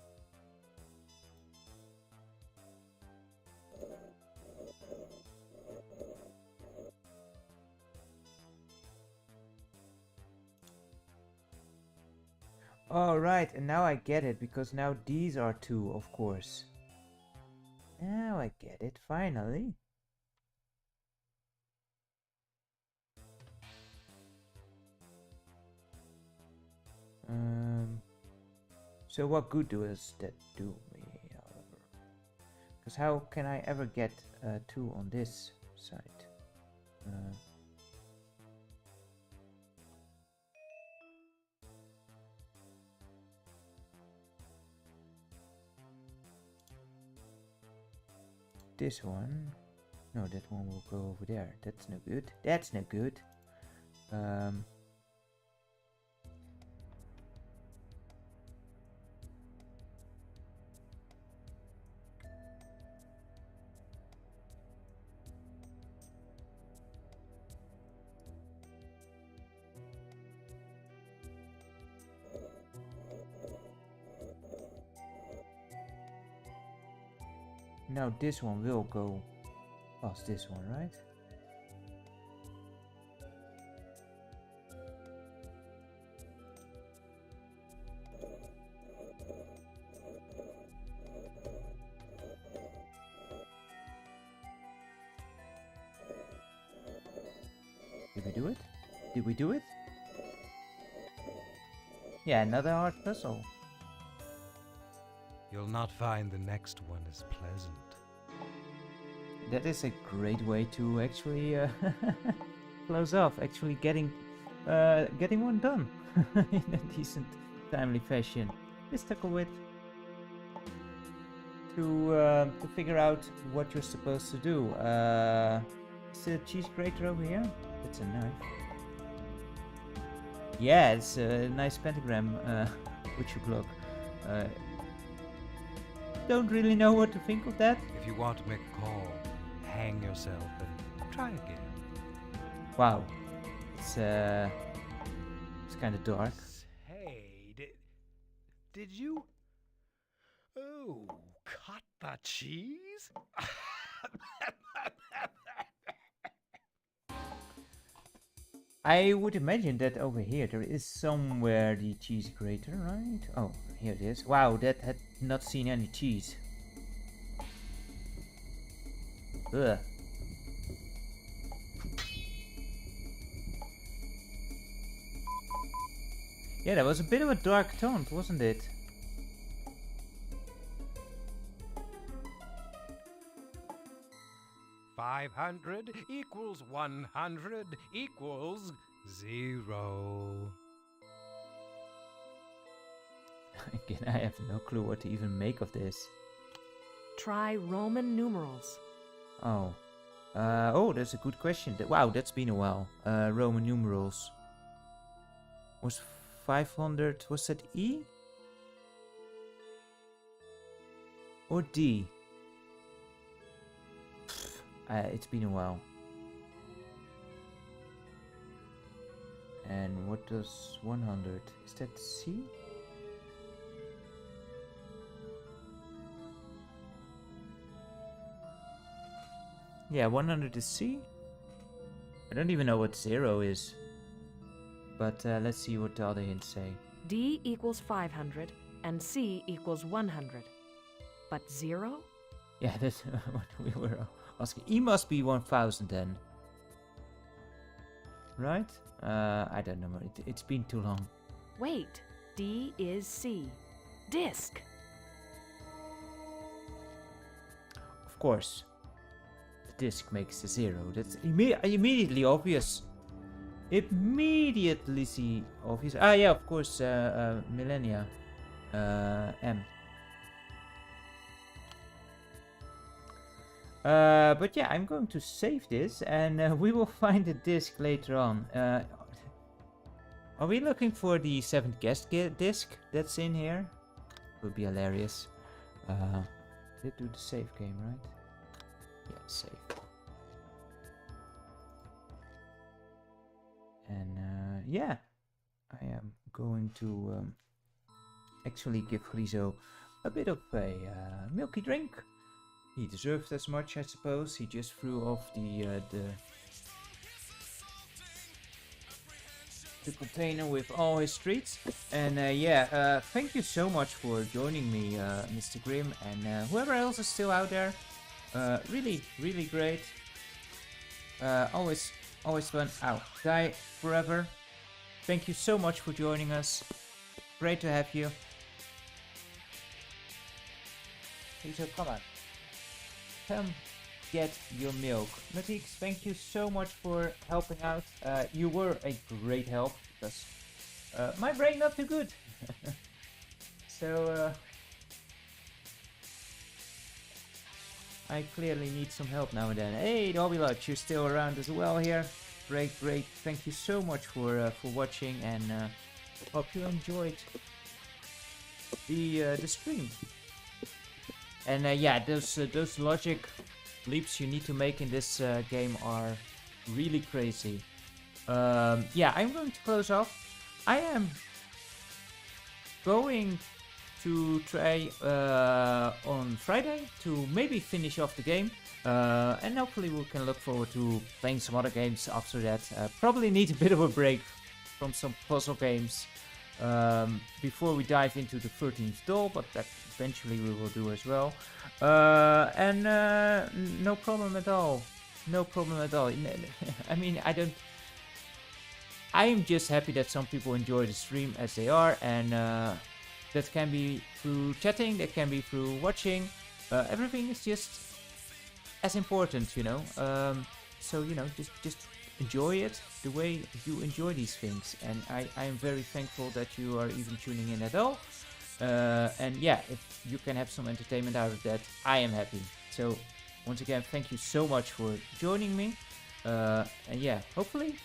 Oh, right, and now I get it, because now these are 2, of course. Now I get it, finally. So what good does that do me, however? Because how can I ever get 2 on this side? This one, no, that one will go over there. That's no good. That's no good. Now this one will go past this one, right? Did we do it? Did we do it? Yeah, another hard puzzle. You'll not find the next one as pleasant. That is a great way to actually close off. Actually getting one done in a decent, timely fashion. Just took a bit to figure out what you're supposed to do. Is the cheese grater over here? It's a knife. Yeah, it's a nice pentagram, butcher block. Don't really know what to think of that. If you want to make a call, hang yourself and try again. Wow, it's kind of dark. Hey, did you? Oh, cut the cheese? I would imagine that over here there is somewhere the cheese grater, right? Oh, here it is. Wow, that had not seen any cheese. Ugh. Yeah, that was a bit of a dark tone, wasn't it? $500 equals 100 equals 0. Again, I have no clue what to even make of this. Try Roman numerals. Oh. Oh, that's a good question. Wow, that's been a while. Roman numerals. Was 500, was that E? Or D? It's been a while. And what does 100? Is that C? Yeah, 100 is C. I don't even know what 0 is. But let's see what the other hints say. D equals 500 and C equals 100. But 0? Yeah, that's what we were asking. E must be 1000 then. Right? I don't know. It's been too long. Wait, D is C. Disc. Of course. The disc makes the 0. That's immediately obvious. Immediately see obvious. Ah, yeah, of course. Millennia. M. But yeah, I'm going to save this, and we will find the disc later on. Are we looking for the 7th guest disc that's in here? Would be hilarious. Did do the save game, right? Yeah, save. And yeah, I am going to actually give Grizo a bit of a milky drink. He deserved as much, I suppose. He just threw off the container with all his treats. And yeah, thank you so much for joining me, Mr. Grimm, and whoever else is still out there. Really, really great. Always fun. Ow, die forever. Thank you so much for joining us. Great to have you. So come on. Come get your milk. Matix, thank you so much for helping out. You were a great help because my brain not too good. So I clearly need some help now and then. Hey, Dobby Lodge, you're still around as well here. Great. Thank you so much for watching, and hope you enjoyed the stream. And yeah, those logic leaps you need to make in this game are really crazy. Yeah, I'm going to close off. I am going to try on Friday to maybe finish off the game. And hopefully we can look forward to playing some other games after that. Probably need a bit of a break from some puzzle games before we dive into the 13th doll, but that eventually we will do as well. And no problem at all. No problem at all. I mean, I am just happy that some people enjoy the stream as they are, and that can be through chatting, that can be through watching. Everything is just as important, you know. So, you know, just enjoy it the way you enjoy these things, and I am very thankful that you are even tuning in at all. And yeah, if you can have some entertainment out of that, I am happy. So once again, thank you so much for joining me. And yeah, hopefully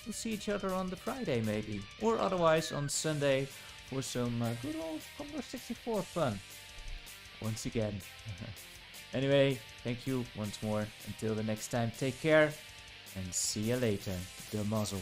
we'll see each other on the Friday maybe, or otherwise on Sunday for some good old Commodore 64 fun once again. Anyway, thank you once more. Until the next time, take care and see you later. The muzzle.